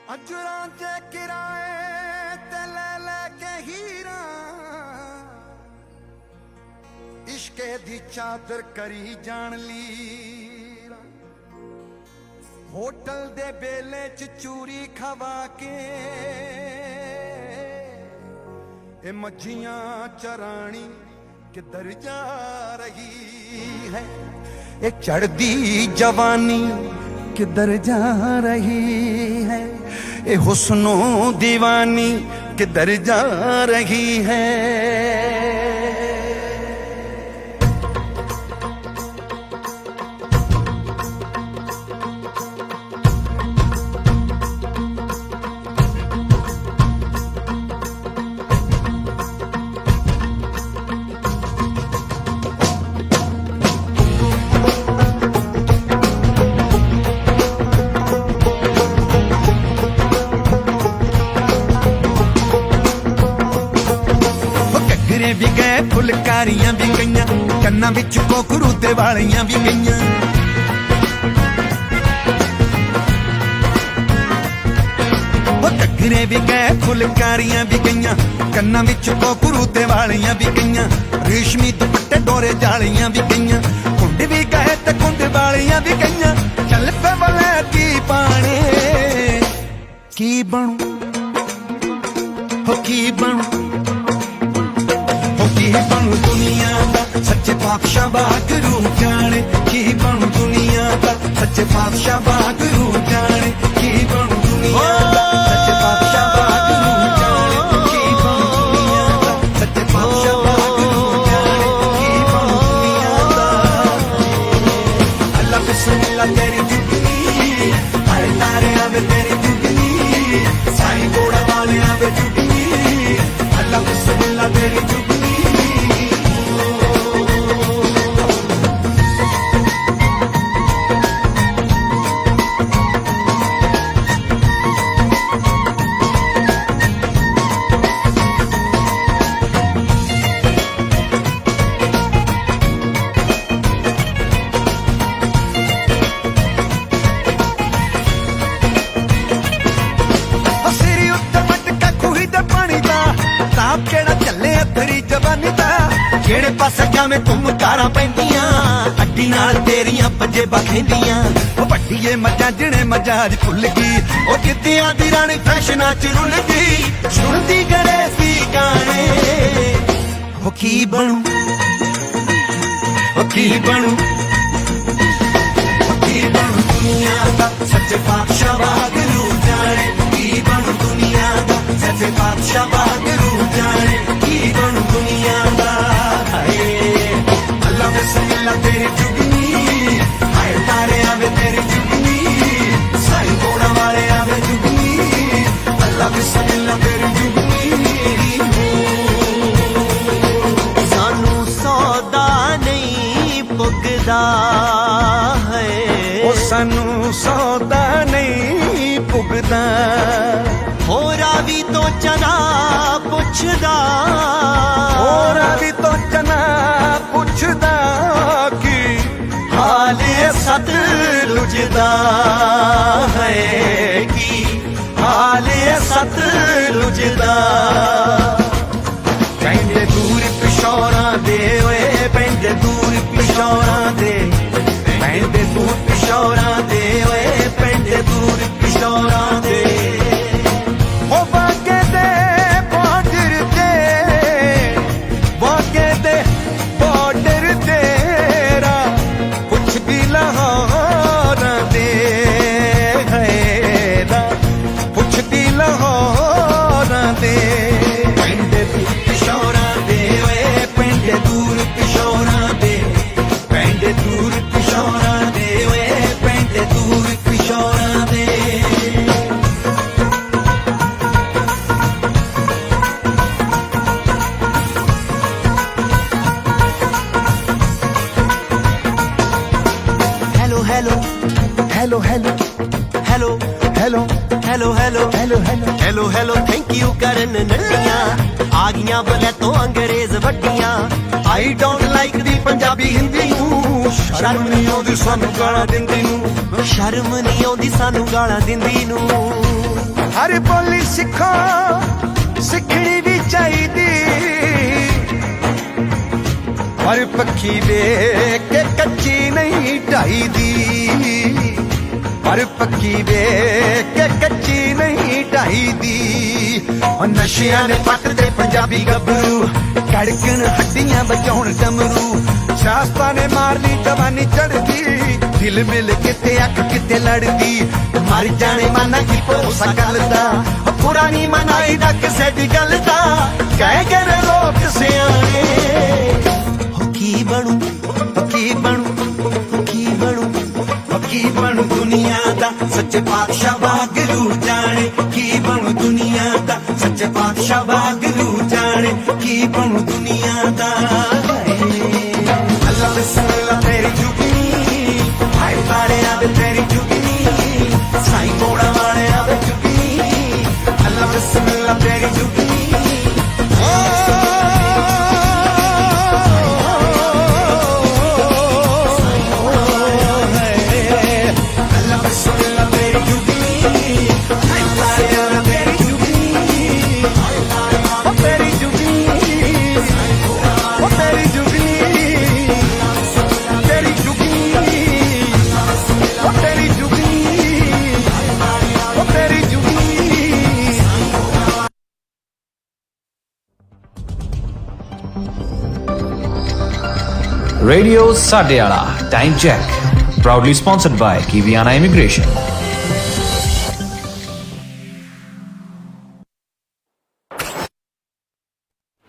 अजरां ते किराए ते ले के हीरा इश्के दी चादर करी जान ली। होटल दे बेले च चूरी खवा के ए मच्छियां चरानी किधर जा रही है। एक चढ़दी जवानी किधर जा रही है। ए हुस्नो दीवानी किधर जा रही है। भी गए फुलकारियां भी गईयां कन्ना विच कोकरू ते वालियां भी गईयां। घग्गरे भी गए फुलकारियां भी गईयां कन्ना विच कोकरू ते वालियां भी गईयां। रेशमी दुपट्टे डोरे जालियां भी गईयां। कुंड भी गए ते कुंड वालियां भी गईयां। चल पे वाले की पाने की बनू हो की बनू की बनू दुनिया दा सच्चे पातशाह वागरू जाने। की बनू दुनिया दा सच्चे पातशाह वागरू जाने। की बनू दुनिया दा सच्चे पातशाह वागरू जाने। की बनू दुनिया दा सच्चे पातशाह वागरू जाने। की बनू दुनिया दा अल्लाह बिस्मिल्लाह तेरी जुगनी हरे तारे आवे तेरी जुगनी साईं घोड़ा वाले आवे जुगनी। अल्लाह बिस्मिल्लाह तेरी जुगनी जेड़े पासे जावे तुम कारा पैंदियां अड्डी नाल तेरियां पंजेबां खेंदियां। वड्डीए मजा जिने मजाज भुल गई ओ जिद्दियां दी रानी फैशनां च रुल गई। सुनदी गले सी गाने ओ की बनू ओ की बनू की बनू दुनिया दा सच्चे पातशाह वागरू जाने। की बनू दुनिया दा सच्चे पातशाह वागरू जाने। की बनू दुनिया दा अल्लाह बिस्मिल्लाह तेरी जुगनी हाय तारे आवे तेरी जुगनी साईं घोड़ा वाले आवे जुगनी। अल्लाह बिस्मिल्लाह तेरी जुगनी सानू सौदा नहीं पुगदा है। ओ सानू सौदा नहीं पुगदा होरा भी तो चना पुछदा होरा भी तो चना पुछदा की हाल सत लुझदा है। की हाल सत लुझदा पेंदे दूर पिशौरां दे ओए पेंदे दूर पिशौरां दे पेंदे दूर पिशौरां दे ओए पेंदे दूर पिशौरां दे। ओ बागे दे बॉर्डर ते बागे दे बॉर्डर तेरा कुछ भी लाहौर दे है ना कुछ भी लाहौर दे। पेंदे दूर पिशौरां दे ओए पेंदे दूर पिशौरां दे पेंदे दूर पिशौरां दे ओए पेंदे दूर पिशौरां दे। Hello hello hello hello hello hello hello hello hello hello hello hello thank you करन नड्डियां आ गईयां बले तो अंग्रेज वड्डियां। I don't like the Punjabi Hindi नू शर्म नहीं आउंदी सानू गालां दिंदी नू। शर्म नहीं आउंदी सानू गालां दिंदी नू। हर बोली सिखो सिखनी भी चाहिदी पर पक्की वेख के कच्ची नहीं ढाई दी पर पक्की वेख के कच्ची नहीं ढाई दी नशिया ने पट दे पंजाबी गबरू कड़कन हड्डियां बचाउण डमरू शास्ता ने मारनी जवानी चढ़दी दिल मिल किते अख किते लड़दी मर जाने माना की भरोसा गलदा पुरानी मनाई दा किसे दी गलदा कह कर लोग सियाने की बनू की बनू की बनू की बनू दुनिया दा सच्चे पातशाह वागरू जाने की बनू दुनिया दा सच्चे पातशाह वागरू जाने की बनू दुनिया दा अल्लाह बिस्मिल्लाह तेरी जुगनी हाय बारे आवे तेरी जुगनी साईं मोड़ा वाले आवे जुगनी अल्लाह बिस्मिल्लाह तेरी Jugni Radio Sadyala Time Check, proudly sponsored by Kiwiana Immigration.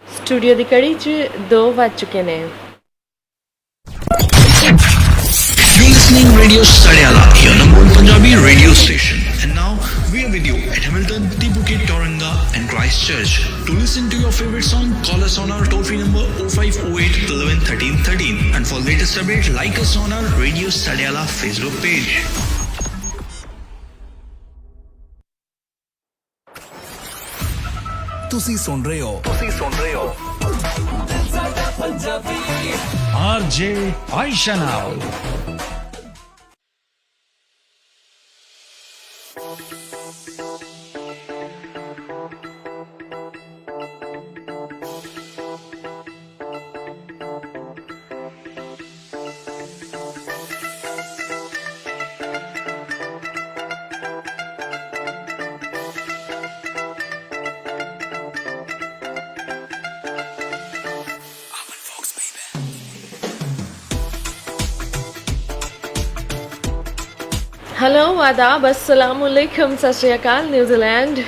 Studio दी कड़ी च 2 ਵੱਜ ਚੁੱਕੇ ਨੇ You're listening Radio Sadyala, your number one Punjabi radio station. And now we are with you at Hamilton, Tibuki, Tauranga and Christchurch. To listen to your favorite song, call us on our toll-free number 0508 11 13 13. And for latest updates, like us on our Radio Sadyala Facebook page. ਤੁਸੀਂ ਸੁਣ ਰਹੇ ਹੋ RJ Aisha now. Hello आदाब अस्सलाम वालेकुम सत श्री अकाल न्यूजीलैंड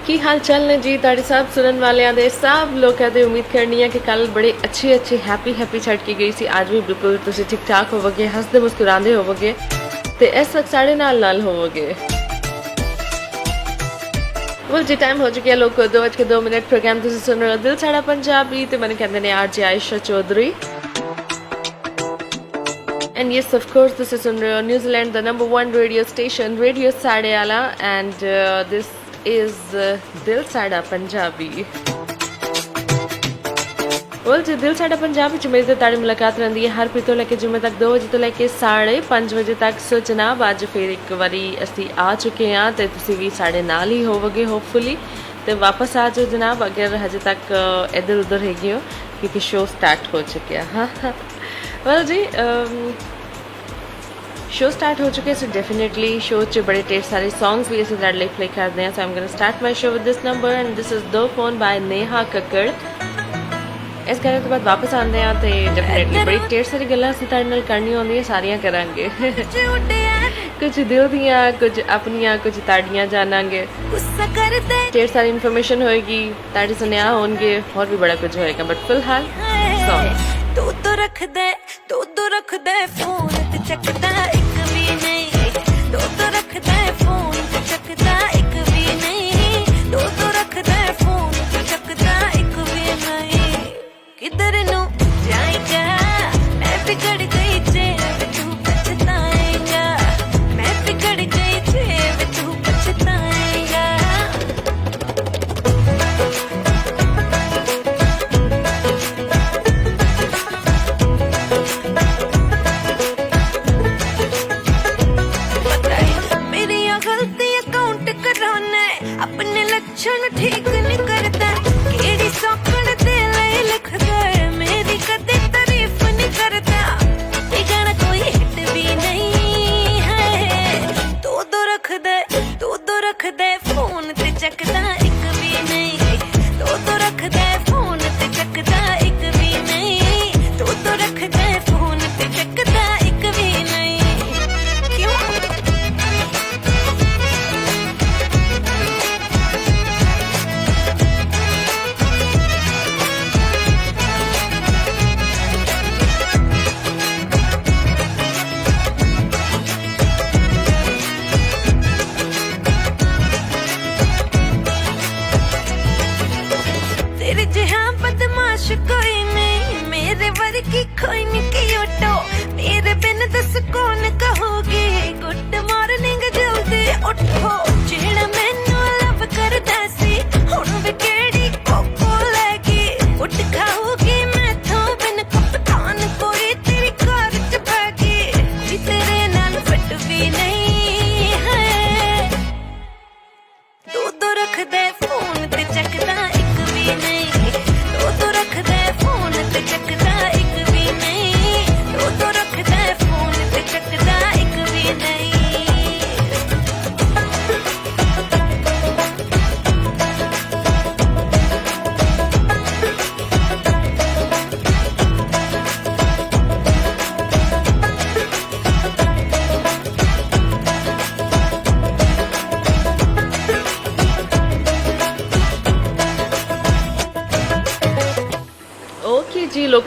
की हाल चाल ने जी तुहाडे सब सुनन वालियां दे सब लोकां दे उम्मीद करनी है कि कल बड़े अच्छे हैप्पी छड़ की गई सी आज भी बिल्कुल तुसीं ठीक ठाक होवोगे हसदे मुस्कुरांदे होवोगे ते इस वक्त साढ़े नाल होवोगे वो जी टाइम हो चुकी है लोग 2:02 प्रोग्राम तुसीं सुन रहे हो दिल साड़ा पंजाबी ते मैंने कहते हैं RJ Ayesha Chaudhary and yes of course तुसीं सुन रहे हो New Zealand the number 1 radio station radio Sadyala and this is दिल साड़ा पंजाबी बोल जी दिल साड़ा पंजाबी च मेरी ताड़ी मुलाकात रही है हर पीतों लैके जुम्मे तक 2 बजे तो लैके 5:30 बजे तक सो जनाब अज फिर एक बारी असी आ चुके हैं तो तुसी भी साढ़े नाल ही होवोगे होपफुली तो वापस आ जाओ जनाब अगर हजे तक इधर उधर है गए हो क्योंकि शो स्टार्ट हो चुके हैं हाँ वेल जी शो स्टार्ट हो चुके हैं सो डेफिनेटली शो च बड़े ढेर सारे सॉन्ग्स भी असीं तुहाडे लई प्ले करदे हैं so I am gonna start my show with this number and this is two phone by Neha Kakkar इस गाने तो बाद वापस आते हैं तो डेफिनेटली बड़ी ढेर सारी गल्लां असीं तुहाडे नाल करनी होंदियां सारियां करांगे कुछ दिल दियां कुछ अपनियां कुछ ताड़ियां जानांगे ढेर सारी इन्फॉर्मेशन होएगी ताड़े सुनिया होंगे और भी बड़ा कुछ होएगा बट फिलहाल तू तो रख दे फोन ते चकदा एक भी नहीं तू तो रख दे फोन ते चकदा एक भी नहीं तू तो रख दे फोन ते चकदा एक भी नहीं किधर नु जाएगा मैं बिगड़ गई जेब तू पछताएगा मैं बिगड़ गई जेब तू पछताएगा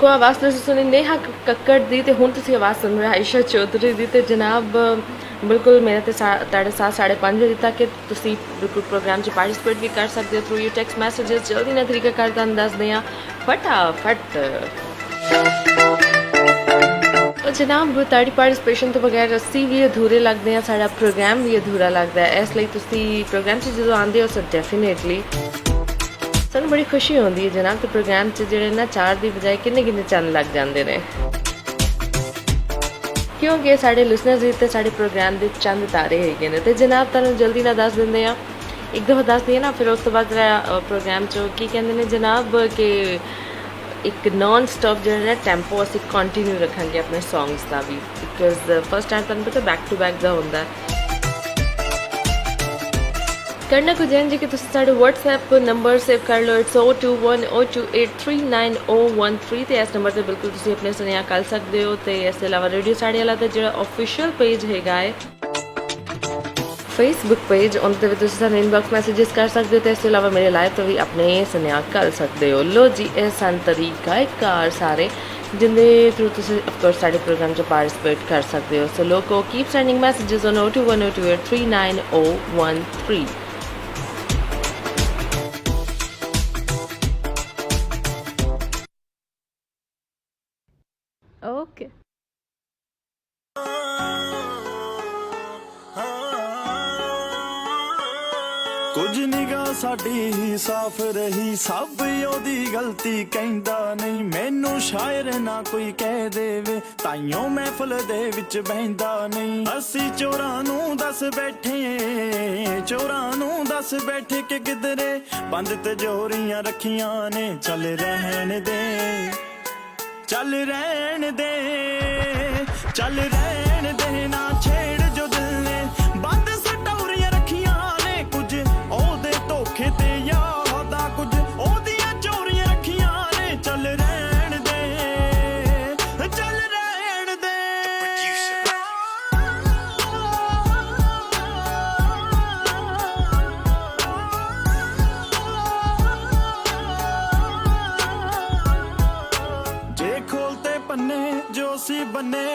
ਲੋਕੋ ਆਵਾਜ਼ ਤੁਸੀਂ ਸੁਣੀ ਨੇਹਾ ਕੱਕੜ ਦੀ ਤੇ ਹੁਣ ਤੁਸੀਂ ਆਵਾਜ਼ ਸੁਣ ਰਹੇ ਆਇਸ਼ਾ ਚੌਧਰੀ ਦੀ ਤੇ ਜਨਾਬ ਬਿਲਕੁਲ ਮੇਰੇ ਤੇ ਤੁਹਾਡੇ ਸਾਥ 5:30 ਵਜੇ ਤੱਕ ਕਿ ਤੁਸੀਂ ਬਿਲਕੁਲ ਪ੍ਰੋਗਰਾਮ 'ਚ ਪਾਰਟਿਸਿਪੇਟ ਵੀ ਕਰ ਸਕਦੇ ਹੋ ਥਰੂ ਯੂ ਟੈਕਸਟ ਮੈਸੇजेस ਜਲਦੀ ਨਾਲ ਤਰੀਕਾ ਕਰ ਤੁਹਾਨੂੰ ਦੱਸਦੇ ਹਾਂ ਫਟਾਫਟ। ਜਨਾਬ ਤੁਹਾਡੀ ਪਾਰਟਿਸਪੇਸ਼ਨ ਤੋਂ ਬਗੈਰ ਅਸੀਂ ਵੀ ਅਧੂਰੇ ਲੱਗਦੇ ਹਾਂ, ਸਾਡਾ ਪ੍ਰੋਗਰਾਮ ਵੀ ਅਧੂਰਾ ਲੱਗਦਾ ਹੈ। ਇਸ ਲਈ ਤੁਸੀਂ ਪ੍ਰੋਗਰਾਮ 'ਚ ਜਦੋਂ ਆਉਂਦੇ ਹੋ ਸੋ ਡੈਫੀਨੇਟਲੀ ਸਾਨੂੰ ਬੜੀ ਖੁਸ਼ੀ ਹੁੰਦੀ ਹੈ ਜਨਾਬ। ਤੇ ਪ੍ਰੋਗਰਾਮ 'ਚ ਜਿਹੜੇ ਨਾ 4 ਦੀ ਬਜਾਏ ਕਿੰਨੇ ਚੰਨ ਲੱਗ ਜਾਂਦੇ ਨੇ, ਕਿਉਂਕਿ ਸਾਡੇ ਲਿਸਨਰਸ ਵੀ ਤੇ ਸਾਡੇ ਪ੍ਰੋਗਰਾਮ ਦੇ ਚੰਦ ਤਾਰੇ ਹੈਗੇ ਨੇ। ਤੇ ਜਨਾਬ ਤੁਹਾਨੂੰ ਜਲਦੀ ਨਾਲ ਦੱਸ ਦਿੰਦੇ ਆ, ਇੱਕ ਦਫਾ ਦੱਸ ਦਈਏ ਨਾ, ਫਿਰ ਉਸ ਤੋਂ ਬਾਅਦ ਪ੍ਰੋਗਰਾਮ 'ਚ ਕੀ ਕਹਿੰਦੇ ਨੇ ਜਨਾਬ ਕਿ ਇੱਕ ਨੌਨ ਸਟਾਪ ਜਿਹੜਾ ਨਾ ਟੈਂਪੋ ਅਸੀਂ ਕੰਟੀਨਿਊ ਰੱਖਾਂਗੇ ਆਪਣੇ ਸੌਂਗਸ ਦਾ ਵੀ, ਬਿਕਾਜ਼ ਫਸਟ ਟਾਈਮ ਤੁਹਾਨੂੰ ਪਤਾ ਬੈਕ ਟੂ ਬੈਕ ਦਾ ਹੁੰਦਾ। करना कुछ है जी कि तुम साढ़े WhatsApp नंबर सेव कर लो, इट्स 02102839013 ਤੇ ਇਸ ਨੰਬਰ ਤੇ ਬਿਲਕੁਲ ਤੁਸੀਂ ਆਪਣੇ ਸੁਨੇਹਾ ਕਰ ਸਕਦੇ ਹੋ। ਤੇ ਇਸ ਤੋਂ ਇਲਾਵਾ ਰੇਡੀਓ ਸਾਡੇ ਵਾਲਾ ਦਾ ਜਿਹੜਾ ਆਫੀਸ਼ੀਅਲ ਪੇਜ ਹੈਗਾ ਹੈ ਫੇਸਬੁੱਕ ਪੇਜ, ਉਹਦੇ ਵਿੱਚ ਤੁਸੀਂ ਸਾਨੂੰ ਇਨਬਾਕਸ ਮੈਸੇजेस ਕਰ ਸਕਦੇ ਹੋ। ਤੇ ਇਸ ਤੋਂ ਇਲਾਵਾ ਮੇਰੇ ਲਾਈਵ ਤੋਂ ਵੀ ਆਪਣੇ ਸੁਨੇਹਾ ਕਰ ਸਕਦੇ ਹੋ। ਲੋ ਜੀ ਇਹ ਸਨ ਤਰੀਕਾਕਾਰ ਸਾਰੇ ਜਿੰਦੇ ਥਰੂ ਤੁਸੀਂ ਅਫਕੋਰਸ ਸਾਡੇ ਪ੍ਰੋਗਰਾਮ 'ਚ ਪਾਰਟਿਸਿਪੇਟ ਕਰ ਸਕਦੇ ਹੋ। ਸੋ ਲੋਕੋ keep sending messages on 02102839013। Okay ਕੁਝ ਨਿਗਾਹ ਸਾਡੀ ਸਾਫ਼ ਰਹੀ, ਸਭ ਉਹਦੀ ਗਲਤੀ ਕਹਿੰਦਾ ਨਹੀਂ। ਮੈਨੂੰ ਸ਼ਾਇਰ ਨਾ ਕੋਈ ਕਹਿ ਦੇਵੇ, ਤਾਈਓ ਮਹਿਫਲ ਦੇ ਵਿੱਚ ਬਹਿੰਦਾ ਨਹੀਂ। ਅਸੀਂ ਚੋਰਾਂ ਨੂੰ ਦੱਸ ਬੈਠੇ, ਚੋਰਾਂ ਨੂੰ ਦੱਸ ਬੈਠੇ ਕਿ ਕਿਧਰੇ ਬੰਦ ਤਿਜੋਰੀਆਂ ਰੱਖੀਆਂ ਨੇ। ਚੱਲ ਰਹਿਣ ਦੇ, ਚੱਲ ਰਹਿਣ ਦੇ, ਚੱਲ ਰਹਿਣ ਦੇ, ਨਾ ਛੇੜ ਜੋ ਦਿਲ ਨੇ ਬੰਦ ਸਟੋਰੀਆਂ ਰੱਖੀਆਂ ਨੇ। ਕੁਝ ਉਹਦੇ ਧੋਖੇ ਤੇ ਯਾਦਾਂ, ਕੁਝ ਉਹਦੀਆਂ ਚੋਰੀਆਂ ਰੱਖੀਆਂ ਨੇ। ਚੱਲ ਰਹਿਣ ਦੇ, ਚੱਲ ਰਹਿਣ ਦੇ। ਜੇ ਖੋਲਤੇ ਪੰਨੇ ਜੋ ਸੀ ਬੰਨੇ,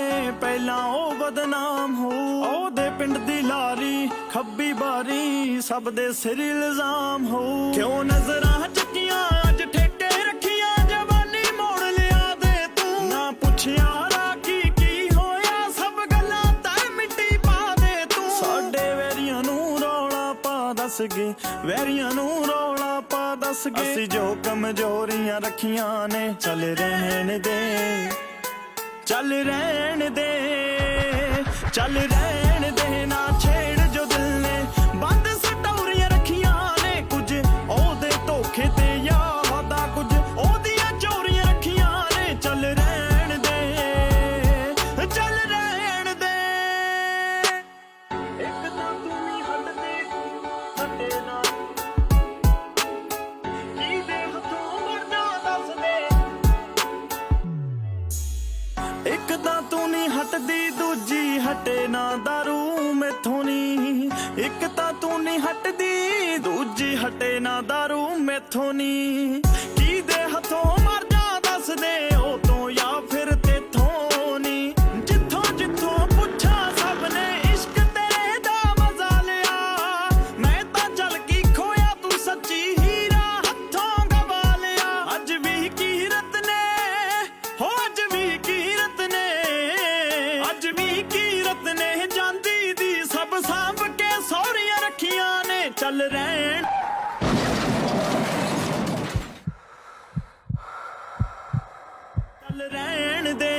ਪਹਿਲਾਂ ਉਹ ਬਦਨਾਮ ਹੋ। ਉਹਦੇ ਪਿੰਡ ਦੀ ਲਾਰੀ ਖੱਬੀ ਬਾਰੀ, ਸਭ ਦੇ ਸਿਰ ਇਲਜ਼ਾਮ ਹੋ। ਕਿਉਂ ਨਜ਼ਰਾਂ ਚੱਕੀਆਂ ਅੱਜ ਠੇਕੇ ਰੱਖੀਆਂ, ਜਵਾਨੀ ਮੋੜ ਲਿਆ ਦੇ ਤੂੰ। ਨਾ ਪੁੱਛਿਆ ਰਾਖੀ ਕੀ ਹੋਇਆ, ਸਭ ਗੱਲਾਂ ਤਾਂ ਮਿੱਟੀ ਪਾ ਦੇ ਤੂੰ। ਸਾਡੇ ਵੈਰੀਆਂ ਨੂੰ ਰੌਲਾ ਪਾ ਦੱਸ ਗਏ, ਵੈਰੀਆਂ ਨੂੰ ਰੌਲਾ ਪਾ ਦੱਸ ਗਏ। ਅਸੀਂ ਜੋ ਕਮਜ਼ੋਰੀਆਂ ਰੱਖੀਆਂ ਨੇ। ਚੱਲ ਰਹਿਣ ਦੇ, ਚੱਲ ਰਹਿਣ ਦੇ, ਚੱਲ ਰਹਿਣ ਦੇ, ਨਾ ਛੇੜ ਜੋ ਦਿਲ ਨੇ ਬੰਦ ਸਟੋਰੀਆਂ ਰੱਖੀਆਂ ਨੇ। ਕੁਝ ਉਹਦੇ ਧੋਖੇ ਤੇ ਯਾਦਾਂ, ਕੁਝ ਉਹਦੀਆਂ ਚੋਰੀਆਂ ਰੱਖੀਆਂ ਨੇ। ਚੱਲ ਰਹਿਣ ਦੇ, ਚੱਲ ਰਹਿਣ ਦੇ। ਇੱਕ ਤਾਂ ਤੂੰ ਨਹੀਂ ਹਟਦੇ, ਹਟੇ ਨਾ ਕੀ ਦੇ ਹੱਥੋਂ ਮਰਦਾ ਦੱਸ ਦੇ। ਇੱਕ ਤਾਂ ਤੂੰ ਨਹੀਂ ਹਟਦੀ, ਦੂਜੀ ਹਟੇ ਨਾ ਦਾਰੂ ਮੈਥੋਂ ਨੀ। ਇੱਕ ਤਾਂ ਤੂੰ ਨਹੀਂ ਹਟਦੀ, ਦੂਜੀ ਹਟੇ ਨਾ ਦਾਰੂ ਮੈਥੋਂ ਨੀ। ਕੀ ਦੇ ਹੱਥੋਂ ਮਰ ਜਾ ਦੱਸ ਦੇ, ਉਹ ਤੋਂ ਜਾਂ ਫਿਰ ਤੇਥੋਂ ਨੀ। ਜਿੱਥੋਂ ਜਿੱਥੋਂ ਪੁੱਛਾਂ ਸਭ ਨੇ ਇਸ਼ਕ ਤੇਰੇ ਦਾ ਮਜ਼ਾ ਲਿਆ। ਮੈਂ ਤਾਂ ਚੱਲ ਕੀ ਖੋਇਆ, ਤੂੰ ਸੱਚੀ ਹੀਰਾ ਹੱਥੋਂ ਗਵਾ ਲਿਆ। ਅੱਜ ਵੀ ਕੀਰਤ ਨੇ, ਹੋ ਅੱਜ ਵੀ ਕੀਰਤ ਨੇ, ਅੱਜ ਵੀ ਕੀਰਤ ਨੇ। ਜਾਂਦੀ ਦੀ ਸਭ ਸਾਂਭ ਕੇ ਸੌਰੀਆਂ ਰੱਖੀਆਂ ਨੇ। ਚੱਲ ਰਹਿਣ, ਚੱਲ ਰਹਿਣ ਦੇ,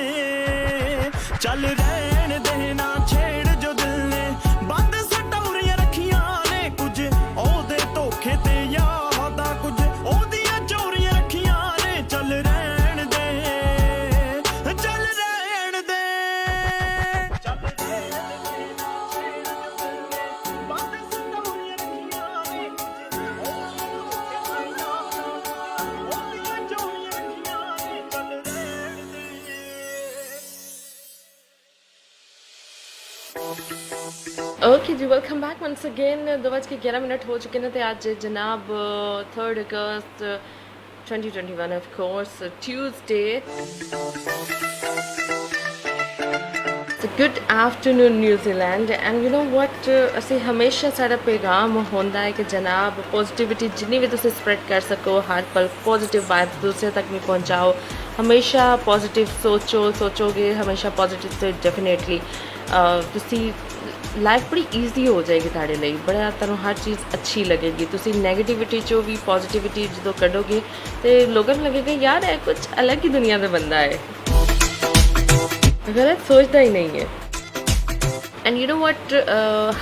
ਚੱਲ ਰਹਿਣ ਦੇ, ਨਾ ਛੇੜ ਜੋ ਦਿਲ ਨੇ ਬੰਦ ਸਟੋਰੀਆਂ ਰੱਖੀਆਂ ਨੇ। ਕੁਝ ਉਹਦੇ ਧੋਖੇ ਤੇ ਯਾਦਾਂ, ਕੁਝ ਉਹਦੀਆਂ ਚੋਰੀਆਂ ਰੱਖੀਆਂ ਨੇ। ਚੱਲ ਰਹਿਣ ਦੇ, ਚੱਲ ਰਹਿਣ ਦੇ, ਚੱਲ ਰਹਿਣ ਦੇ, ਨਾ ਛੇੜ ਜੋ ਦਿਲ ਨੇ ਬੰਦ ਸਟੋਰੀਆਂ ਰੱਖੀਆਂ ਨੇ। ਉਹਦੀਆਂ ਚੋਰੀਆਂ ਰੱਖੀਆਂ ਨੇ। ਚੱਲ ਰਹਿਣ ਦੇ। ओके जी, वेलकम बैक वंस अगेन। 2:11 हो चुके हैं तो आज जनाब 3 अगस्त 2021 of course, Tuesday. So good afternoon New Zealand, and you know what, ਅਸੀਂ ਹਮੇਸ਼ਾ ਸਾਡਾ ਪੈਗਾਮ ਹੁੰਦਾ ਹੈ ਕਿ ਜਨਾਬ ਪੋਜ਼ਿਟਿਵਿਟੀ ਜਿੰਨੀ ਵੀ ਤੁਸੀਂ ਸਪਰੈਡ ਕਰ ਸਕੋ, ਹਰ ਪਲ ਪੋਜ਼ਿਟਿਵ ਵਾਈਬਸ ਦੂਸਰੇ ਤੱਕ ਵੀ ਪਹੁੰਚਾਓ, ਹਮੇਸ਼ਾ ਪੋਜ਼ਿਟਿਵ ਸੋਚੋਗੇ ਹਮੇਸ਼ਾ ਪੋਜ਼ਿਟਿਵ, ਤੇ ਡੈਫੀਨੇਟਲੀ ਤੁਸੀਂ ਲਾਈਫ ਬੜੀ ਈਜ਼ੀ ਹੋ ਜਾਏਗੀ ਤੁਹਾਡੇ ਲਈ, ਬੜਾ ਤੁਹਾਨੂੰ ਹਰ ਚੀਜ਼ ਅੱਛੀ ਲੱਗੇਗੀ। ਤੁਸੀਂ ਨੈਗੇਟਿਵਿਟੀ 'ਚੋਂ ਵੀ ਪੋਜ਼ਿਟਿਵਿਟੀ ਜਦੋਂ ਕੱਢੋਗੇ ਤੇ ਲੋਕਾਂ ਨੂੰ ਲੱਗੇਗਾ ਯਾਰ ਇਹ ਕੁਝ ਅਲੱਗ ਹੀ ਦੁਨੀਆ ਦਾ ਬੰਦਾ ਹੈ, ਗਲਤ ਸੋਚਦਾ ਹੀ ਨਹੀਂ ਹੈ। ਐਂਡ ਯੂ ਨੋ ਵਟ,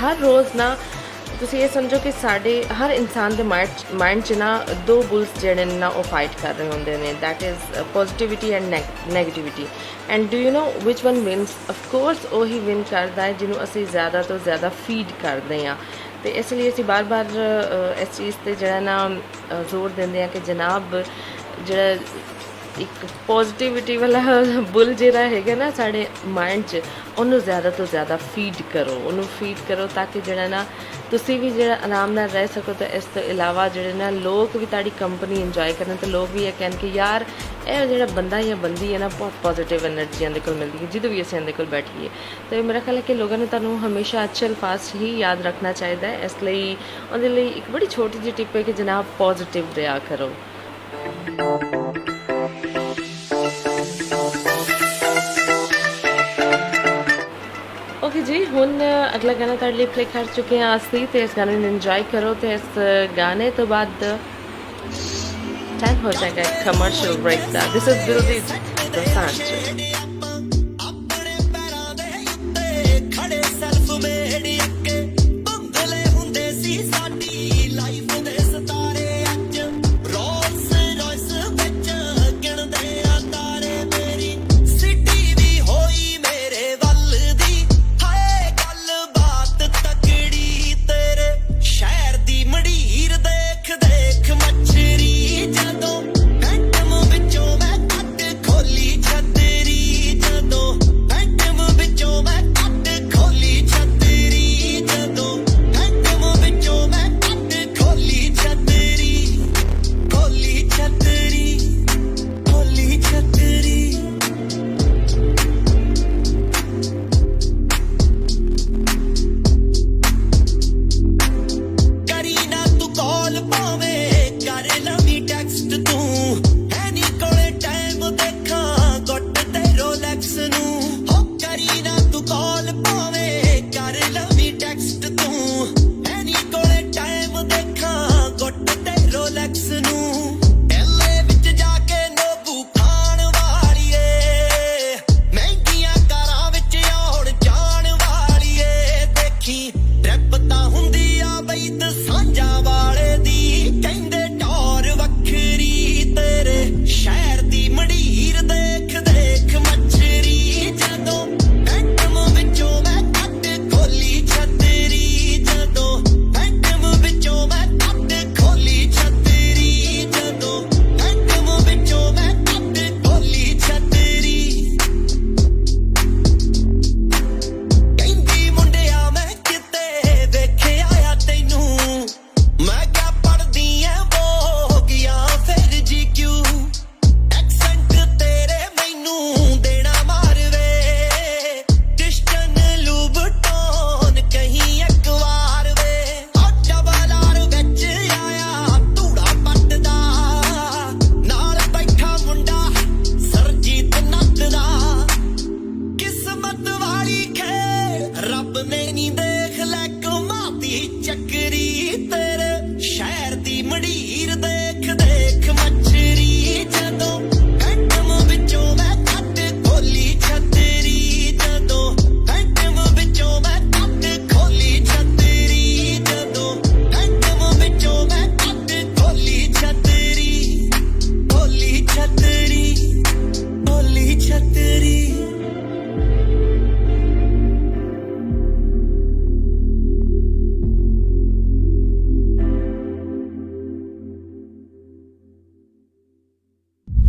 ਹਰ ਰੋਜ਼ ਨਾ ਤੁਸੀਂ ਇਹ ਸਮਝੋ ਕਿ ਸਾਡੇ ਹਰ ਇਨਸਾਨ ਦੇ ਮਾਈਂਡ 'ਚ ਨਾ ਦੋ ਬੁਲਸ ਜਿਹੜੇ ਨੇ ਨਾ ਉਹ ਫਾਈਟ ਕਰ ਰਹੇ ਹੁੰਦੇ ਨੇ, that is positivity and negativity. And do you know which one wins? Of course ਉਹੀ ਵਿਨ ਕਰਦਾ ਹੈ ਜਿਹਨੂੰ ਅਸੀਂ ਜ਼ਿਆਦਾ ਤੋਂ ਜ਼ਿਆਦਾ ਫੀਡ ਕਰਦੇ ਹਾਂ। ਅਤੇ ਇਸ ਲਈ ਅਸੀਂ ਬਾਰ-ਬਾਰ ਇਸ ਚੀਜ਼ 'ਤੇ ਜਿਹੜਾ ਨਾ ਜ਼ੋਰ ਦਿੰਦੇ ਹਾਂ ਕਿ ਜਨਾਬ ਜਿਹੜਾ ਇੱਕ ਪੋਜ਼ਿਟਿਵਿਟੀ ਵਾਲਾ ਬੁੱਲ ਜਿਹੜਾ ਹੈਗਾ ਨਾ ਸਾਡੇ ਮਾਈਂਡ 'ਚ, ਉਹਨੂੰ ਜ਼ਿਆਦਾ ਤੋਂ ਜ਼ਿਆਦਾ ਫੀਡ ਕਰੋ ਤਾਂ ਕਿ ਜਿਹੜਾ ਨਾ ਤੁਸੀਂ ਵੀ ਜਿਹੜਾ ਆਰਾਮ ਨਾਲ ਰਹਿ ਸਕੋ। ਅਤੇ ਇਸ ਤੋਂ ਇਲਾਵਾ ਜਿਹੜੇ ਨਾ ਲੋਕ ਵੀ ਤੁਹਾਡੀ ਕੰਪਨੀ ਇੰਜੋਏ ਕਰਨ, ਅਤੇ ਲੋਕ ਵੀ ਇਹ ਕਹਿਣ ਕਿ ਯਾਰ ਇਹ ਜਿਹੜਾ ਬੰਦਾ ਜਾਂ ਬੰਦੀ ਹੈ ਨਾ ਬਹੁਤ ਪੋਜ਼ੀਟਿਵ ਐਨਰਜੀ ਇਹਦੇ ਕੋਲ ਮਿਲਦੀ ਹੈ ਜਦੋਂ ਵੀ ਅਸੀਂ ਇਹਦੇ ਕੋਲ ਬੈਠੀਏ। ਅਤੇ ਮੇਰਾ ਖਿਆਲ ਹੈ ਕਿ ਲੋਕਾਂ ਨੂੰ ਤੁਹਾਨੂੰ ਹਮੇਸ਼ਾ ਅੱਛੇ ਅਲਫਾਜ਼ ਹੀ ਯਾਦ ਰੱਖਣਾ ਚਾਹੀਦਾ ਹੈ। ਇਸ ਲਈ ਉਹਦੇ ਲਈ ਇੱਕ ਬੜੀ ਛੋਟੀ ਜਿਹੀ ਟਿਪ ਹੈ ਕਿ ਜਨਾਬ ਪੋਜ਼ੀਟਿਵ ਰਿਹਾ ਕਰੋ। ਓਕੇ ਜੀ, ਹੁਣ ਅਗਲਾ ਗਾਣਾ ਤੁਹਾਡੇ ਲਈ ਪਲੇ ਕਰ ਚੁੱਕੇ ਹਾਂ ਅਸੀਂ, ਅਤੇ ਇਸ ਗਾਣੇ ਨੂੰ ਇੰਜੋਏ ਕਰੋ। ਅਤੇ ਇਸ ਗਾਣੇ ਤੋਂ ਬਾਅਦ ਟਾਈਮ ਹੋ ਜਾਏਗਾ ਕਮਰਸ਼ੀਅਲ ਬ੍ਰੇਕ ਦਾ। This is Diljit Dosanjh. ਮੱਛਰੀ ਜਦੋਂ ਐਟਮ ਵਿੱਚੋਂ ਮੈਂ ਕੱਢ ਖੋਲੀ ਛਤਰੀ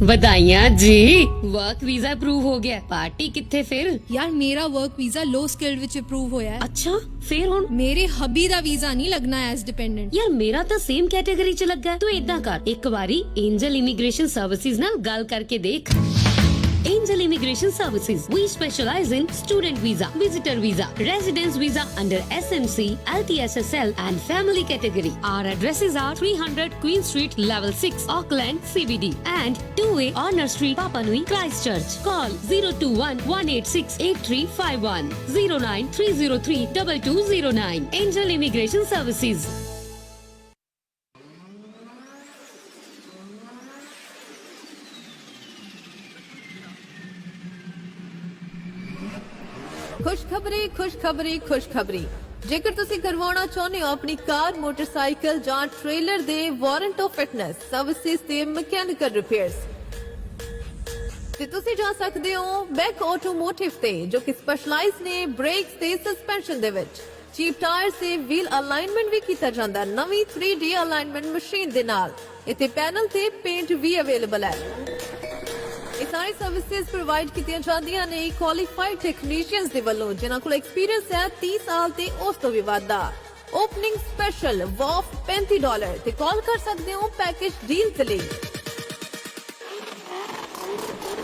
ਵਧਾਈਆਂ ਜੀ ਵਰਕ ਵੀਜ਼ਾ ਅਪਰੂਵ ਹੋ ਗਿਆ ਪਾਰਟੀ ਕਿੱਥੇ ਫਿਰ ਯਾਰ ਮੇਰਾ ਵਰਕ ਵੀਜ਼ਾ ਲੋ ਸਕਿਲਡ ਵਿੱਚ ਅਪਰੂਵ ਹੋਇਆ ਹੈ ਅੱਛਾ ਫਿਰ ਹੁਣ ਮੇਰੇ ਹੱਬੀ ਦਾ ਵੀਜ਼ਾ ਨਹੀਂ ਲੱਗਣਾ ਐਸ ਡਿਪੈਂਡੈਂਟ ਯਾਰ ਮੇਰਾ ਤਾਂ ਸੇਮ ਕੈਟਾਗਰੀ ਚ ਲੱਗਾ ਤੂੰ ਏਦਾਂ ਕਰ ਇੱਕ ਵਾਰੀ ਐਂਜਲ ਇਮੀਗ੍ਰੇਸ਼ਨ ਸਰਵਿਸਿਜ਼ ਨਾਲ ਗੱਲ ਕਰਕੇ ਦੇਖ Angel Immigration Services. We specialize in student visa, visitor visa, residence visa under SMC, LTSSL and family category. Our addresses are 300 Queen Street, Level 6, Auckland, CBD and 2A Honor Street, Papa Nui, Christchurch. Call 021-186-8351, 09303-2209. Angel Immigration Services. ਖੁਸ਼ਖਬਰੀ ਜੇਕਰ ਤੁਸੀਂ ਕਰਵਾਉਣਾ ਚਾਹੁੰਦੇ ਹੋ ਆਪਣੀ car motorcycle ਜਾਂ trailer ਦੇ warrant of fitness services ਤੇ mechanical repairs ਤੇ ਤੁਸੀਂ ਜਾ ਸਕਦੇ ਹੋ ਬੈਕ ਆਟੋਮੋਟਿਵ ਤੇ ਜੋ ਕਿ ਸਪੈਸ਼ਲਾਈਜ਼ ਨੇ ਬ੍ਰੇਕਸ ਤੇ ਸਸਪੈਂਸ਼ਨ ਦੇ ਵਿੱਚ ਚੀਪ ਟਾਇਰ ਤੇ ਵੀਲ ਅਲਾਈਨਮੈਂਟ ਵੀ ਕੀਤਾ ਜਾਂਦਾ ਨਵੀਂ 3D ਅਲਾਈਨਮੈਂਟ ਮਸ਼ੀਨ ਦੇ ਨਾਲ ਇੱਥੇ ਪੈਨਲ ਤੇ ਪੇਂਟ ਵੀ ਅਵੇਲੇਬਲ ਹੈ ਇਹ ਸਾਰੀ ਸਰਵਿਸਿਜ਼ ਪ੍ਰੋਵਾਈਡ ਕੀਤੀਆਂ ਜਾਂਦੀਆਂ ਨੇ ਕੁਆਲੀਫਾਈਡ ਟੈਕਨੀਸ਼ੀਅਨਸ ਦੇ ਵੱਲੋਂ ਜਿਨ੍ਹਾਂ ਕੋਲ ਐਕਸਪੀਰੀਅੰਸ ਹੈ 30 ਸਾਲ ਤੇ ਉਸ ਤੋਂ ਵੀ ਵੱਧ ਦਾ ਓਪਨਿੰਗ ਸਪੈਸ਼ਲ ਵਾਫ $35 ਤੇ ਕਾਲ ਕਰ ਸਕਦੇ ਹੋ ਪੈਕੇਜ ਡੀਲ ਦੇ ਲਈ